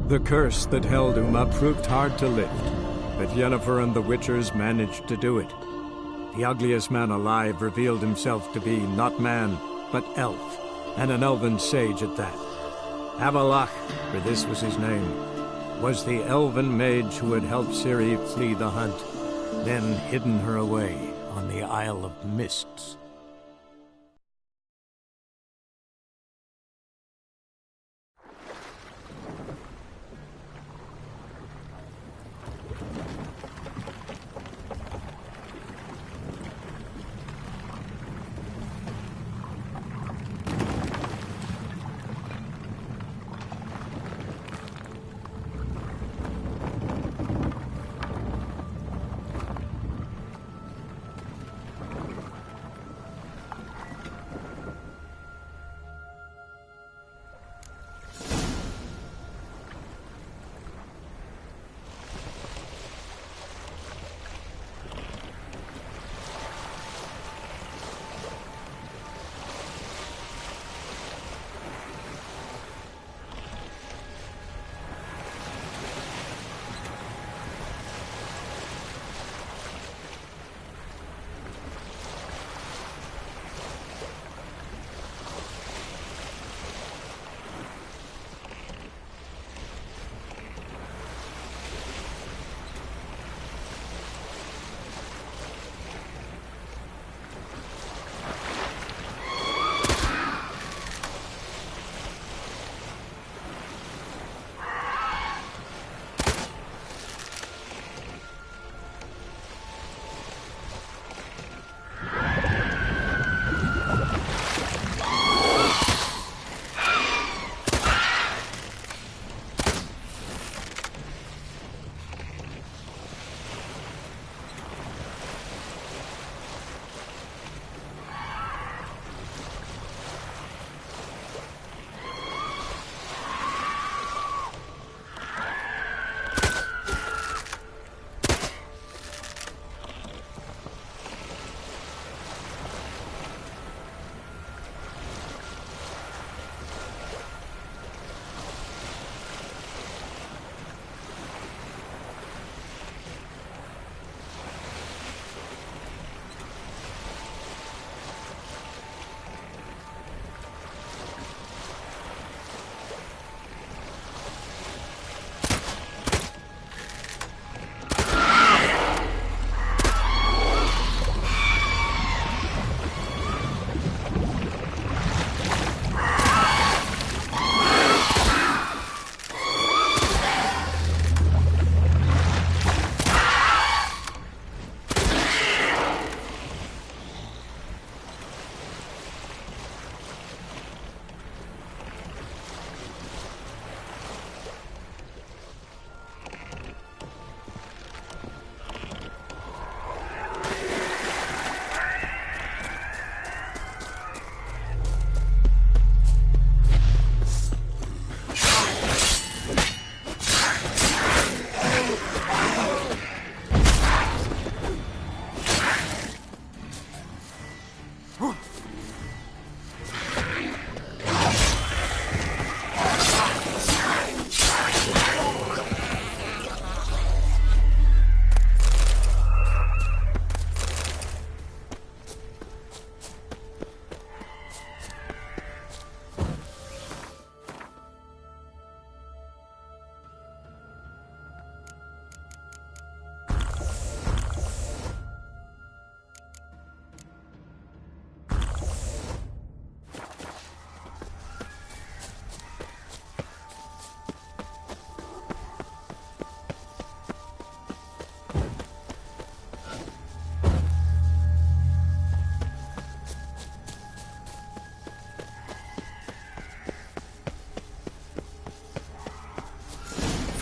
The curse that held Uma proved hard to lift, but Yennefer and the Witchers managed to do it. The ugliest man alive revealed himself to be not man, but elf, and an elven sage at that. Avalach, for this was his name, was the elven mage who had helped Ciri flee the hunt, then hidden her away on the Isle of Mists.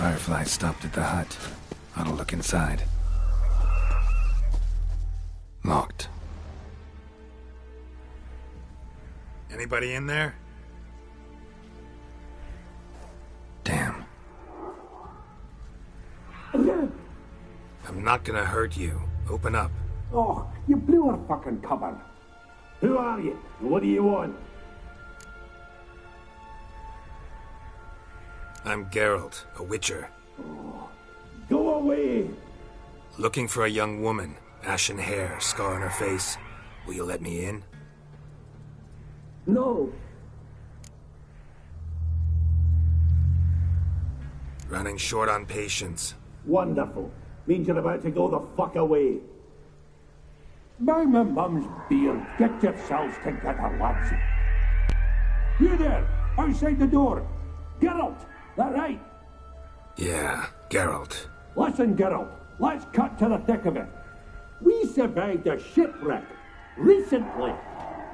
Firefly stopped at the hut. Ought to look inside. Locked. Anybody in there? Damn. I'm not gonna hurt you. Open up. Oh, you blew our fucking cover. Who are you? And what do you want? I'm Geralt, a witcher. Go away! Looking for a young woman. Ashen hair, scar on her face. Will you let me in? No. Running short on patience. Wonderful. Means you're about to go the fuck away. By my mum's beard, get yourselves together, lads. You there, outside the door. Geralt, that right? Yeah, Geralt. Listen, Geralt, let's cut to the thick of it. We survived a shipwreck recently.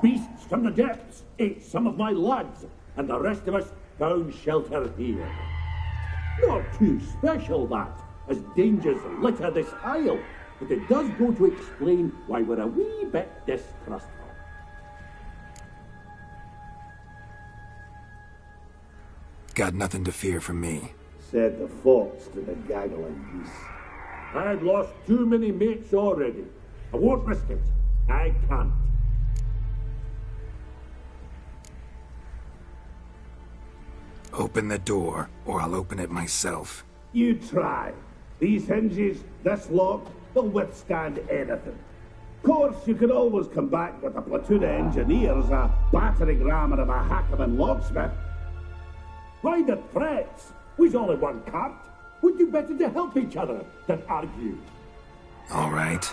Beasts from the depths ate some of my lads, and the rest of us found shelter here. Not too special, that, as dangers litter this isle, but it does go to explain why we're a wee bit distrustful. Got nothing to fear from me. Said the fox to the gaggle of geese. I've lost too many mates already. I won't risk it. I can't. Open the door, or I'll open it myself. You try. These hinges, this lock, they'll withstand anything. Of course, you could always come back with a platoon of engineers, a battering ram and a hackman locksmith. Why the threats? We's all in one cart. Would do better to help each other than argue. All right.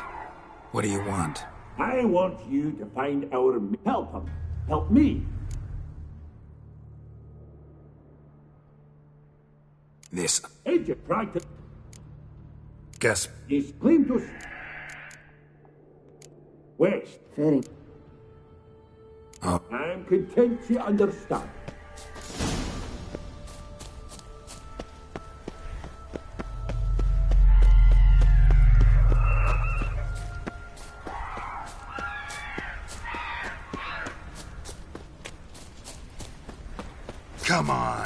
What do you want? I want you to find our... Help him. Help me. This. Agent tried to... Guess. He's claimed us... West. Very. Oh. I'm content you understand. Come on.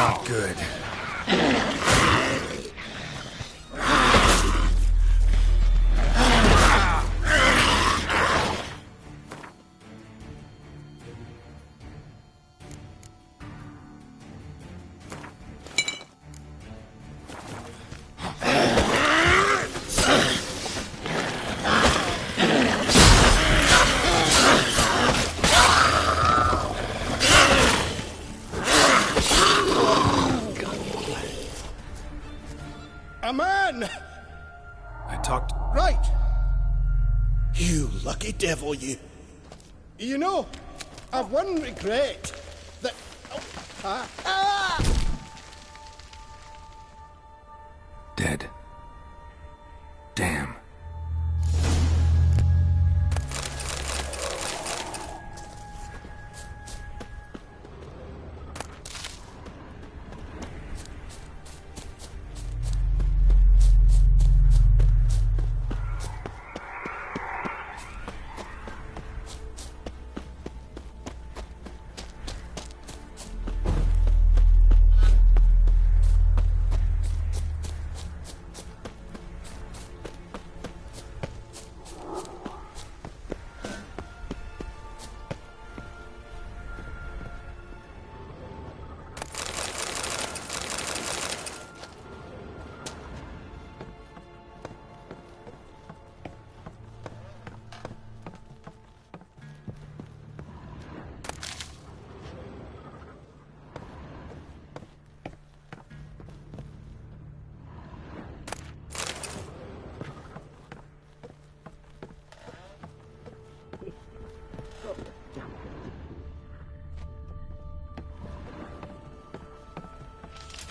Not good. A man! I talked... Right! You lucky devil, you. You know, I've one regret. That... Dead. Damn.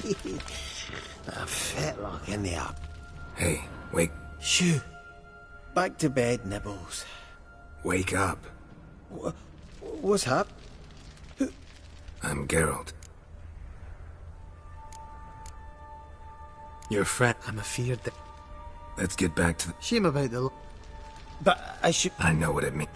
A fetlock in the up. Hey, wake. Shoo. Back to bed, Nibbles. Wake up. What's up? I'm Geralt. Your friend. I'm afeard that... Let's get back to the... Shame about the... But I should... I know what it means.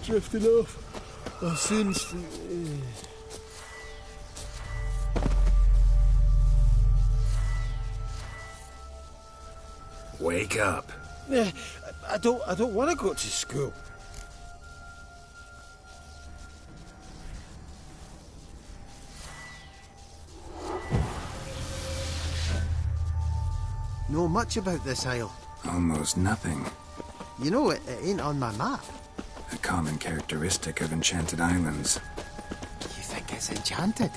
Drifting off. I've seen... Wake up. I don't want to go to school. Know much about this isle? Almost nothing. You know, it ain't on my map. A common characteristic of enchanted islands. You think it's enchanted?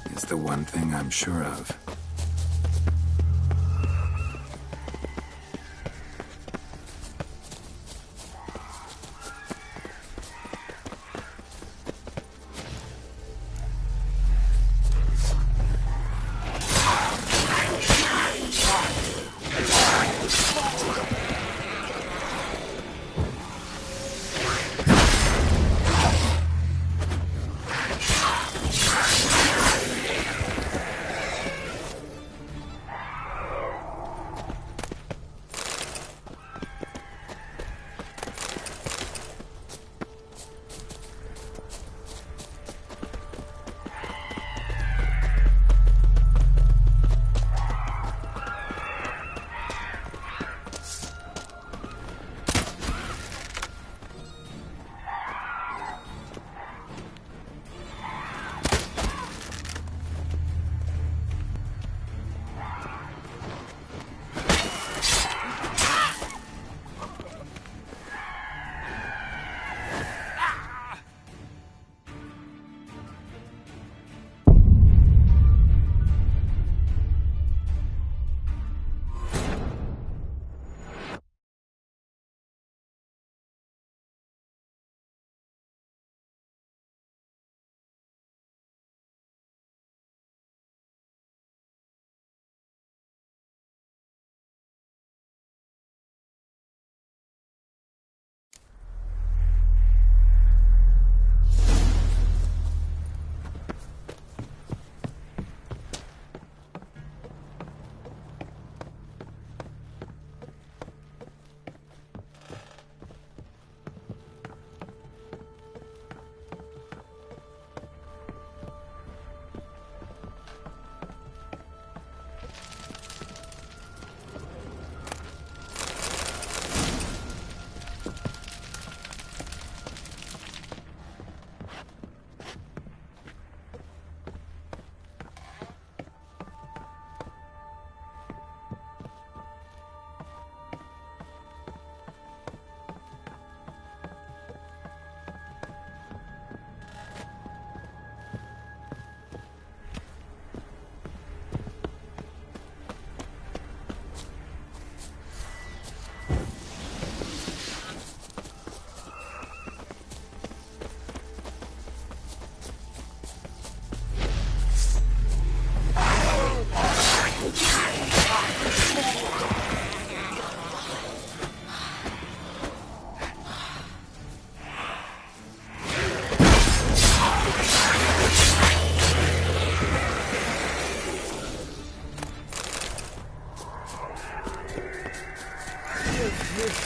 It's the one thing I'm sure of.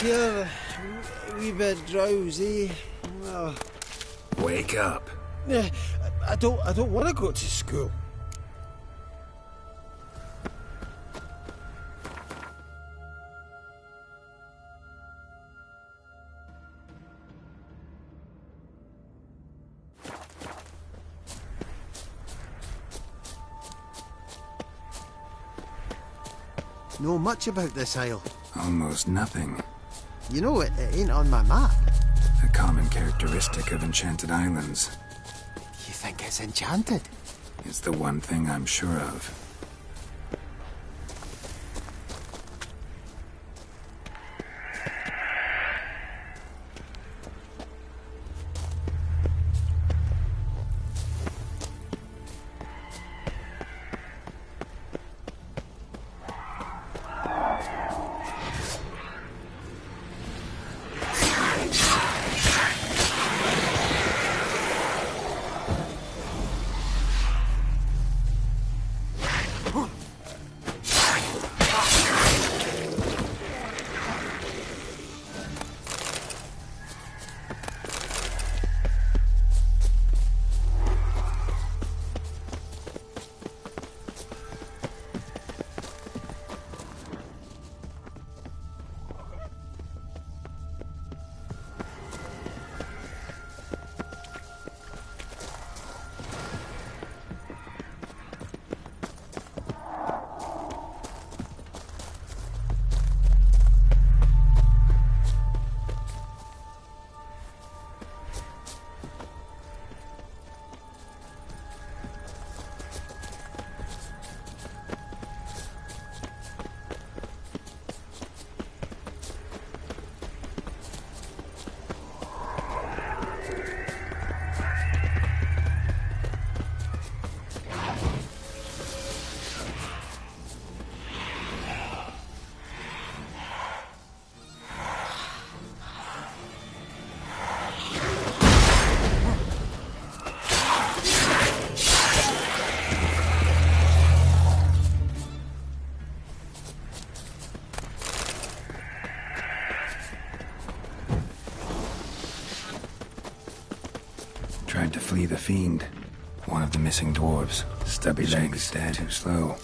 Feel a wee bit drowsy. Oh. Wake up. I don't want to go to school. Know much about this isle? Almost nothing. You know, it ain't on my map. A common characteristic of enchanted islands. You think it's enchanted? It's the one thing I'm sure of. Tried to flee the fiend. One of the missing dwarves. Stubby legs, dead. Too slow.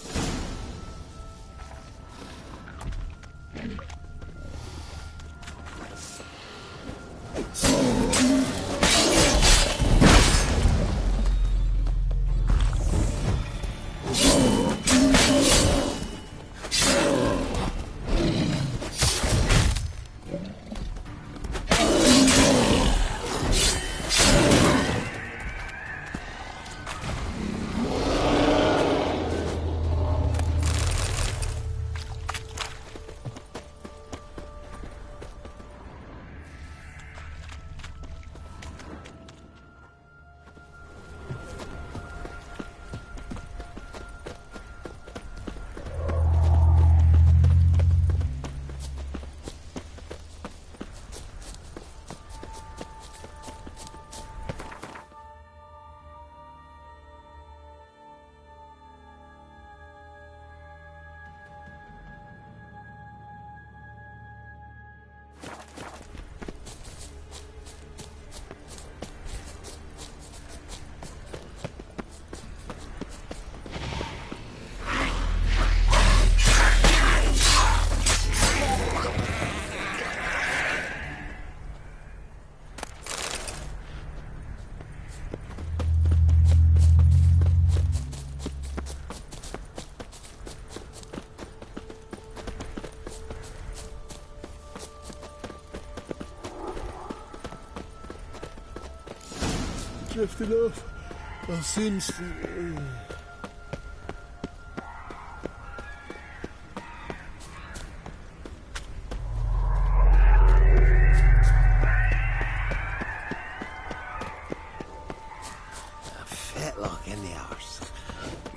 Drifting off. I'll soon see. Fetlock in the arse.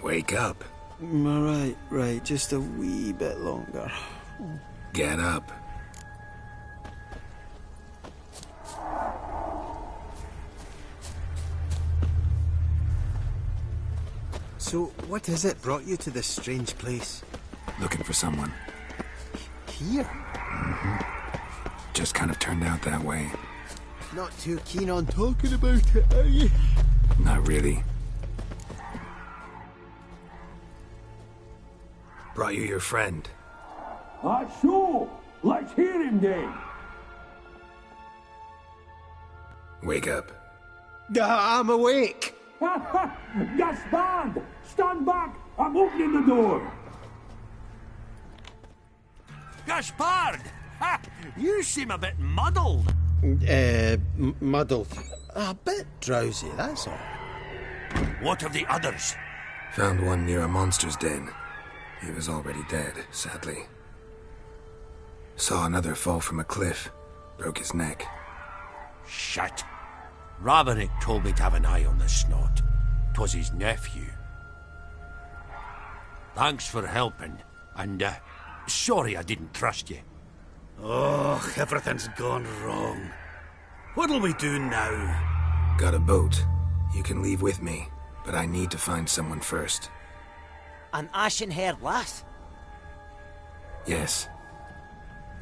Wake up. Right. Just a wee bit longer. Get up. So, what is it brought you to this strange place? Looking for someone. Here? Mm-hmm. Just kind of turned out that way. Not too keen on talking about it, are you? Not really. Brought you your friend. Sure. Let's hear him then. Wake up. I'm awake. Gaspard! Stand back! I'm opening the door. Gaspard! Ha! You seem a bit muddled. Muddled. A bit drowsy, that's all. What of the others? Found one near a monster's den. He was already dead, sadly. Saw another fall from a cliff. Broke his neck. Shit. Roderick told me to have an eye on the snot. 'Twas his nephew. Thanks for helping, and sorry I didn't trust you. Oh, everything's gone wrong. What'll we do now? Got a boat. You can leave with me, but I need to find someone first. An ashen-haired lass? Yes.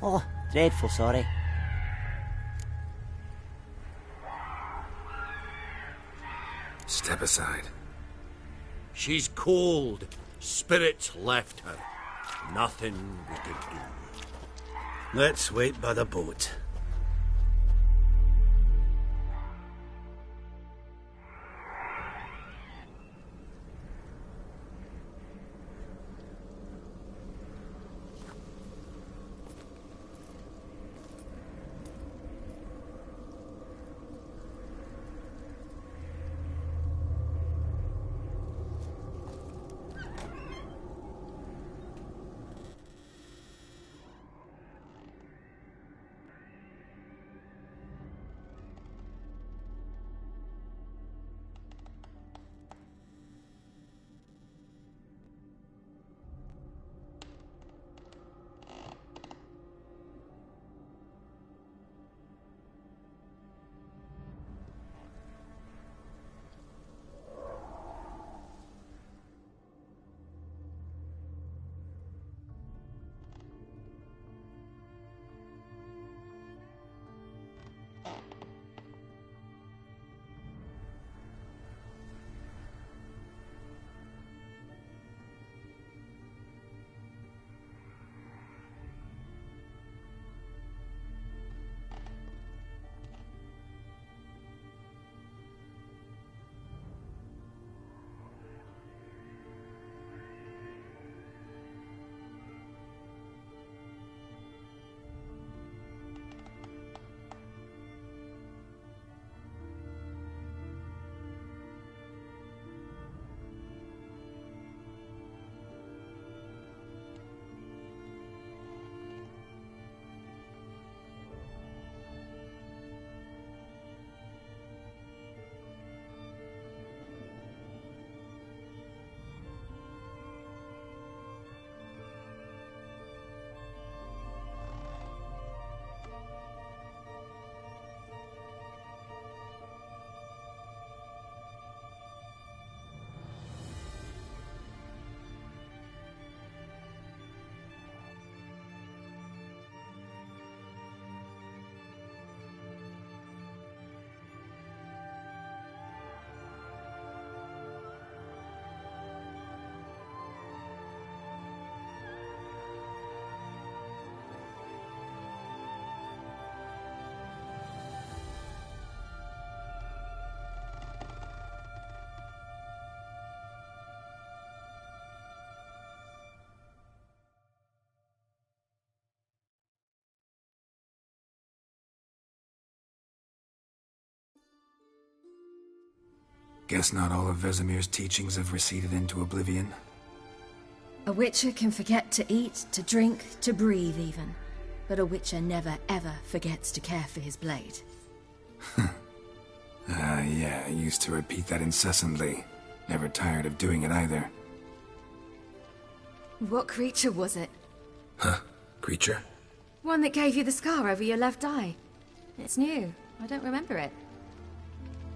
Oh, dreadful sorry. Step aside. She's cold. Spirits left her. Nothing we could do. Let's wait by the boat. Guess not all of Vesemir's teachings have receded into oblivion. A witcher can forget to eat, to drink, to breathe even. But a witcher never ever forgets to care for his blade. Yeah, I used to repeat that incessantly. Never tired of doing it either. What creature was it? Huh? Creature? One that gave you the scar over your left eye. It's new. I don't remember it.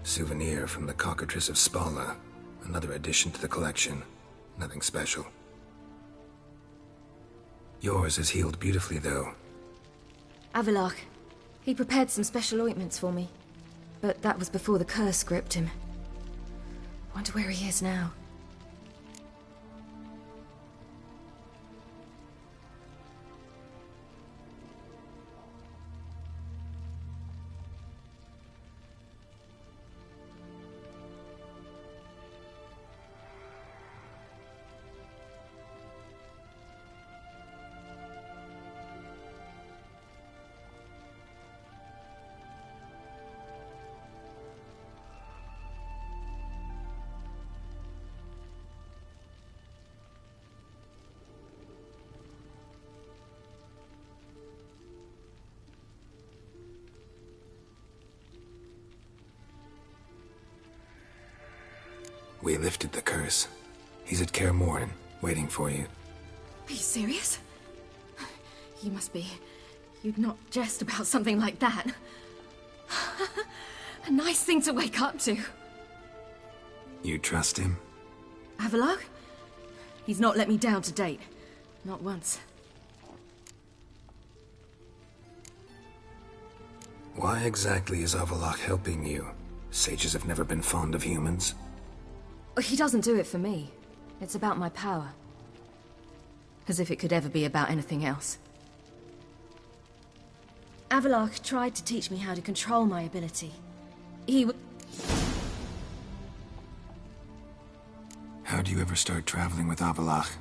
Souvenir from the Cockatrice of Spala. Another addition to the collection. Nothing special. Yours has healed beautifully, though. Avalok. He prepared some special ointments for me. But that was before the curse gripped him. Wonder where he is now. We lifted the curse. He's at Kaer Morhen, waiting for you. Are you serious? You must be. You'd not jest about something like that. A nice thing to wake up to. You trust him? Avallac'h? He's not let me down to date. Not once. Why exactly is Avallac'h helping you? Sages have never been fond of humans. He doesn't do it for me. It's about my power. As if it could ever be about anything else. Avallac'h tried to teach me how to control my ability. How do you ever start traveling with Avallac'h?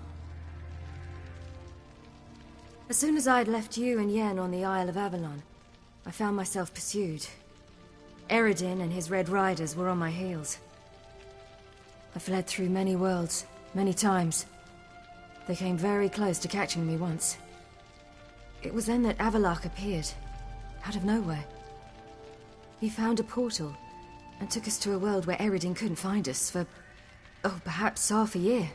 As soon as I'd left you and Yen on the Isle of Avalon, I found myself pursued. Eredin and his Red Riders were on my heels. I fled through many worlds, many times. They came very close to catching me once. It was then that Avallac'h appeared, out of nowhere. He found a portal, and took us to a world where Eredin couldn't find us for, oh, perhaps half a year.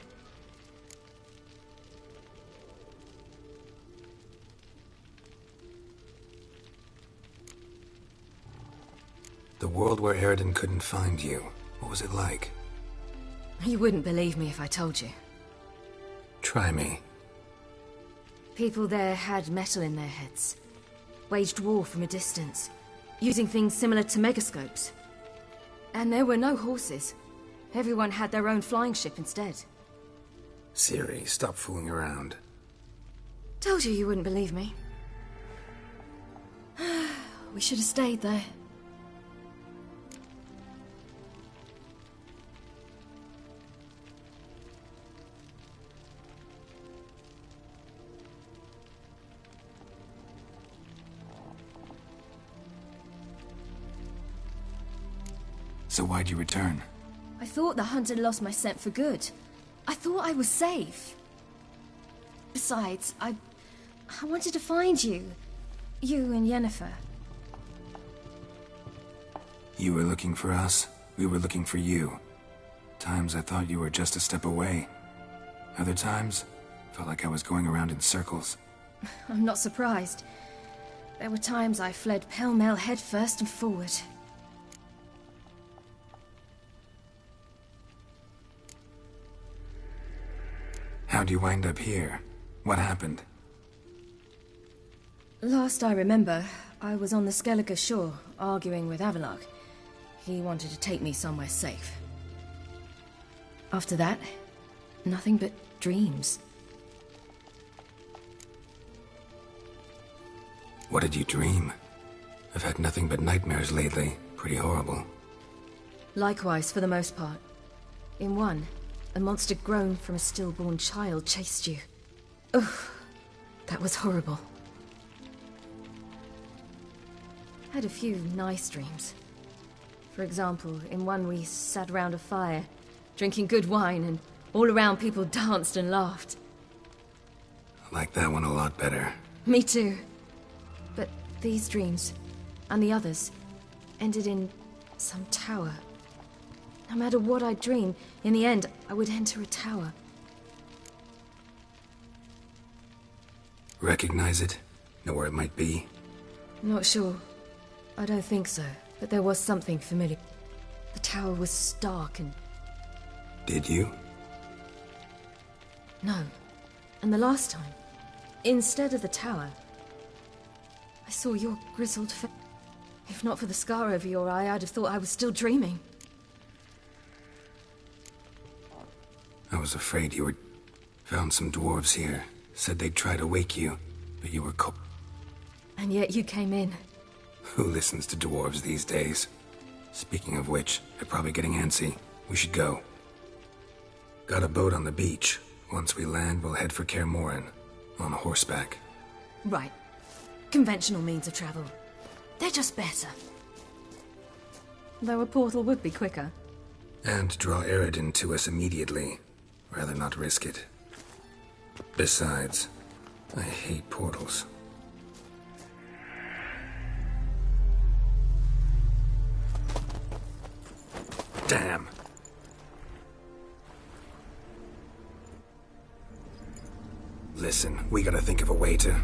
The world where Eredin couldn't find you, what was it like? You wouldn't believe me if I told you. Try me. People there had metal in their heads. Waged war from a distance, using things similar to megascopes. And there were no horses. Everyone had their own flying ship instead. Ciri, stop fooling around. Told you wouldn't believe me. We should have stayed there. So why'd you return? I thought the hunt had lost my scent for good. I thought I was safe. Besides, I wanted to find you. You and Yennefer. You were looking for us, we were looking for you. Times I thought you were just a step away. Other times, felt like I was going around in circles. I'm not surprised. There were times I fled pell-mell headfirst and forward. How'd you wind up here? What happened? Last I remember, I was on the Skellige shore, arguing with Avallac'h. He wanted to take me somewhere safe. After that, nothing but dreams. What did you dream? I've had nothing but nightmares lately. Pretty horrible. Likewise, for the most part. In one, a monster grown from a stillborn child chased you. Ugh, that was horrible. Had a few nice dreams. For example, in one we sat around a fire, drinking good wine, and all around people danced and laughed. I like that one a lot better. Me too. But these dreams, and the others, ended in some tower. No matter what I dream, in the end, I would enter a tower. Recognize it? Know where it might be? Not sure. I don't think so, but there was something familiar. The tower was stark and... Did you? No. And the last time, instead of the tower, I saw your grizzled face. If not for the scar over your eye, I'd have thought I was still dreaming. I was afraid you were... Found some dwarves here. Said they'd try to wake you, but you were And yet you came in. Who listens to dwarves these days? Speaking of which, they're probably getting antsy. We should go. Got a boat on the beach. Once we land, we'll head for Kaer Morhen. On horseback. Right. Conventional means of travel. They're just better. Though a portal would be quicker. And draw Eredin to us immediately. Rather not risk it. Besides, I hate portals. Damn. Listen, we gotta think of a way to...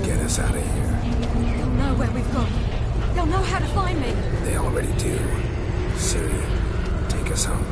Get us out of here. They'll know where we've gone. They'll know how to find me. They already do. Ciri, take us home.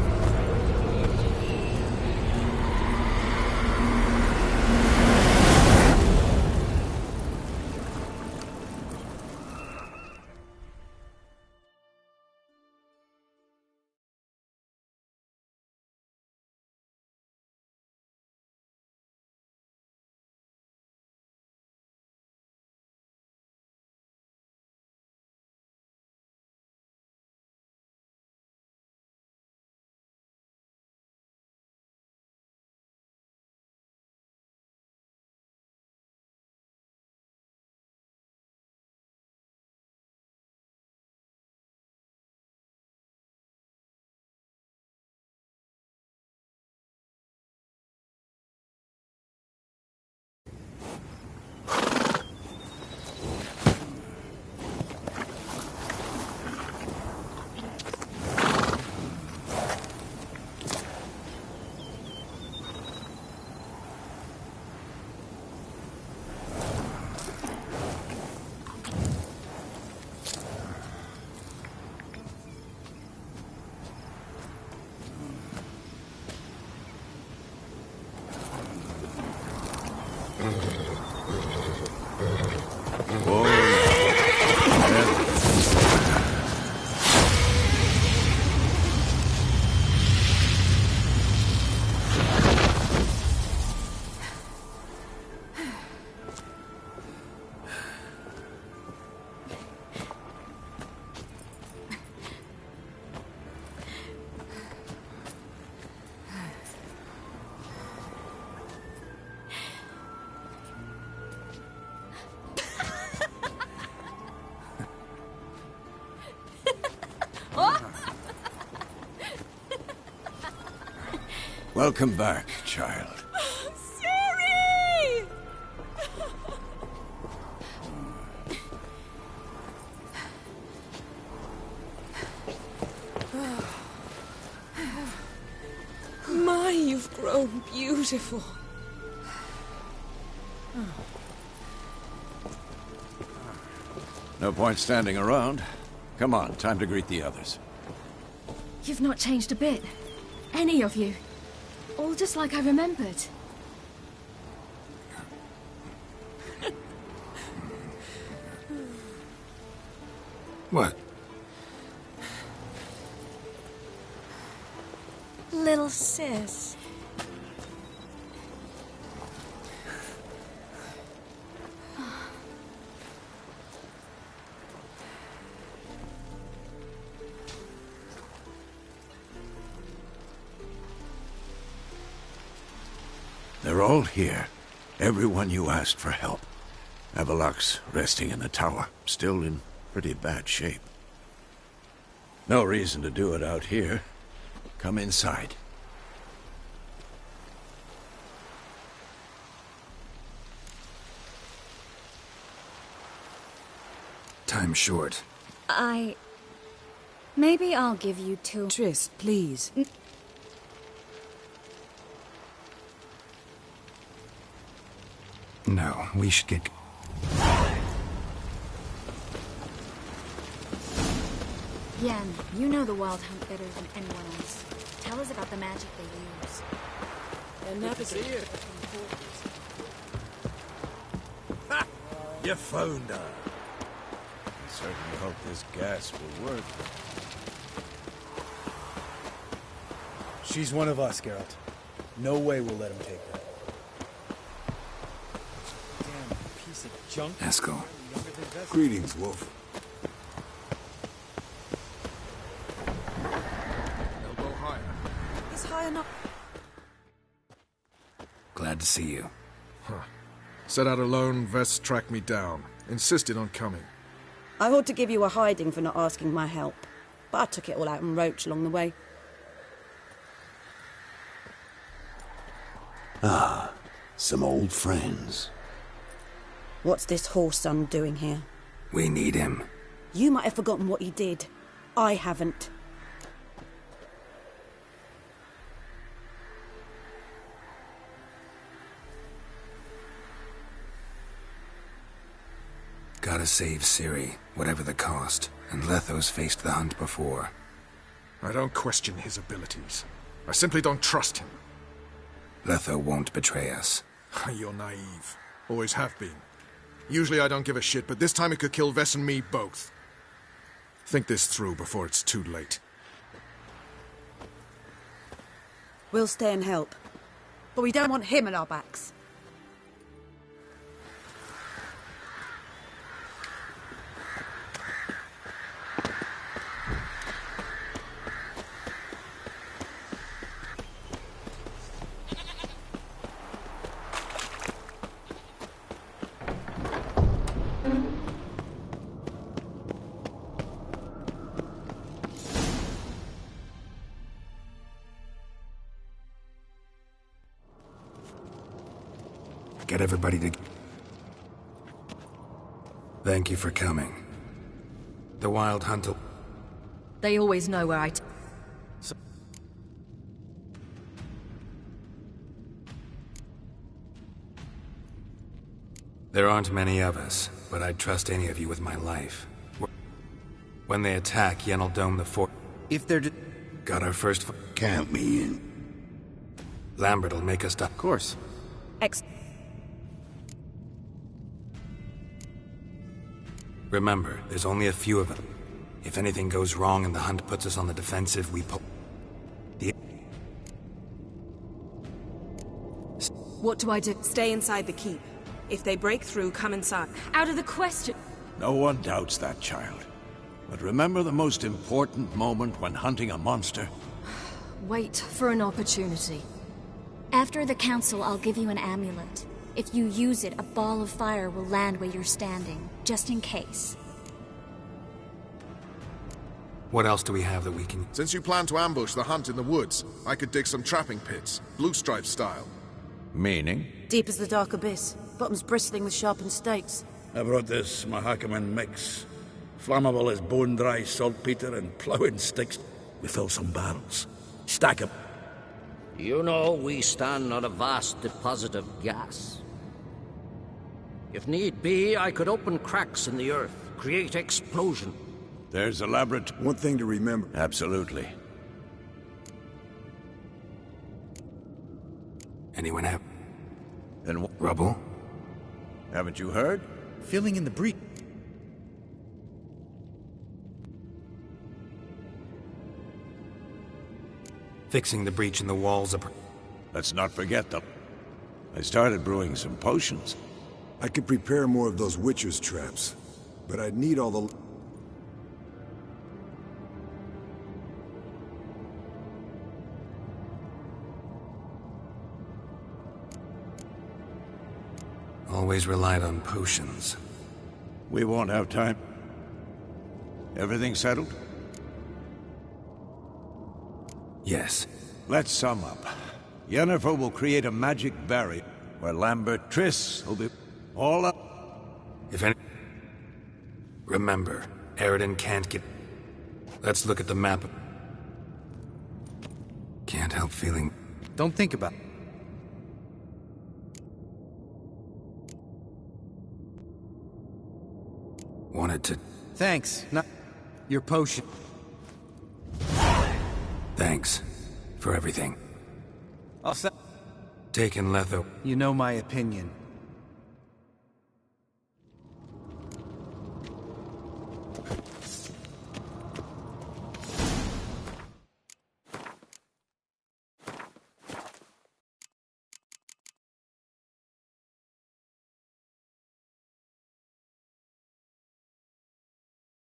Welcome back, child. Ciri! My, you've grown beautiful. No point standing around. Come on, time to greet the others. You've not changed a bit. Any of you. All just like I remembered. What? Little sis. They're all here. Everyone you asked for help. Avalok's resting in the tower, still in pretty bad shape. No reason to do it out here. Come inside. Time's short. Maybe I'll give you two. Triss, please. No, we should get... Yen, you know the Wild Hunt better than anyone else. Tell us about the magic they use. And now to see you. Ha! You found her. I certainly hope this gas will work. She's one of us, Geralt. No way we'll let him take her. Damn piece of junk. Eskel. Greetings, Wolf. Elbow higher. He's high enough. Glad to see you. Huh. Set out alone, Vest tracked me down. Insisted on coming. I ought to give you a hiding for not asking my help, but I took it all out in roach along the way. Ah, some old friends. What's this horse son doing here? We need him. You might have forgotten what he did. I haven't. Gotta save Ciri, whatever the cost. And Letho's faced the hunt before. I don't question his abilities. I simply don't trust him. Letho won't betray us. You're naive. Always have been. Usually I don't give a shit, but this time it could kill Vess and me both. Think this through before it's too late. We'll stay and help. But we don't want him at our backs. Get everybody to... Thank you for coming. The Wild Hunt... They always know where There aren't many of us, but I'd trust any of you with my life. When they attack, Yen'll dome the fort. If they're... Got our first... Count me in. Lambert'll make us stop. Of course. Remember, there's only a few of them. If anything goes wrong and the hunt puts us on the defensive, we pull... What do I do? Stay inside the keep. If they break through, come inside. Out of the question. No one doubts that, child. But remember the most important moment when hunting a monster? Wait for an opportunity. After the council, I'll give you an amulet. If you use it, a ball of fire will land where you're standing, just in case. What else do we have that we can... Since you plan to ambush the hunt in the woods, I could dig some trapping pits, blue stripe style. Meaning? Deep as the dark abyss. Bottoms bristling with sharpened stakes. I brought this Mahakaman mix. Flammable as bone-dry saltpeter and ploughing sticks. We fill some barrels. Stack 'em. You know we stand on a vast deposit of gas. If need be, I could open cracks in the earth, create explosion. There's elaborate... One thing to remember. Absolutely. Anyone have... Then rubble? Haven't you heard? Filling in the breach. Fixing the breach in the walls of... Let's not forget them. I started brewing some potions. I could prepare more of those Witcher's traps, but I'd need all the... Always relied on potions. We won't have time. Everything settled? Yes. Let's sum up. Yennefer will create a magic barrier where Lambert Triss will be all up. If any... Remember, Eridan can't get... Let's look at the map. Can't help feeling... Don't think about it. Wanted to... Thanks. Not... Your potion. Thanks. For everything. I'll say... Taken Letho. You know my opinion.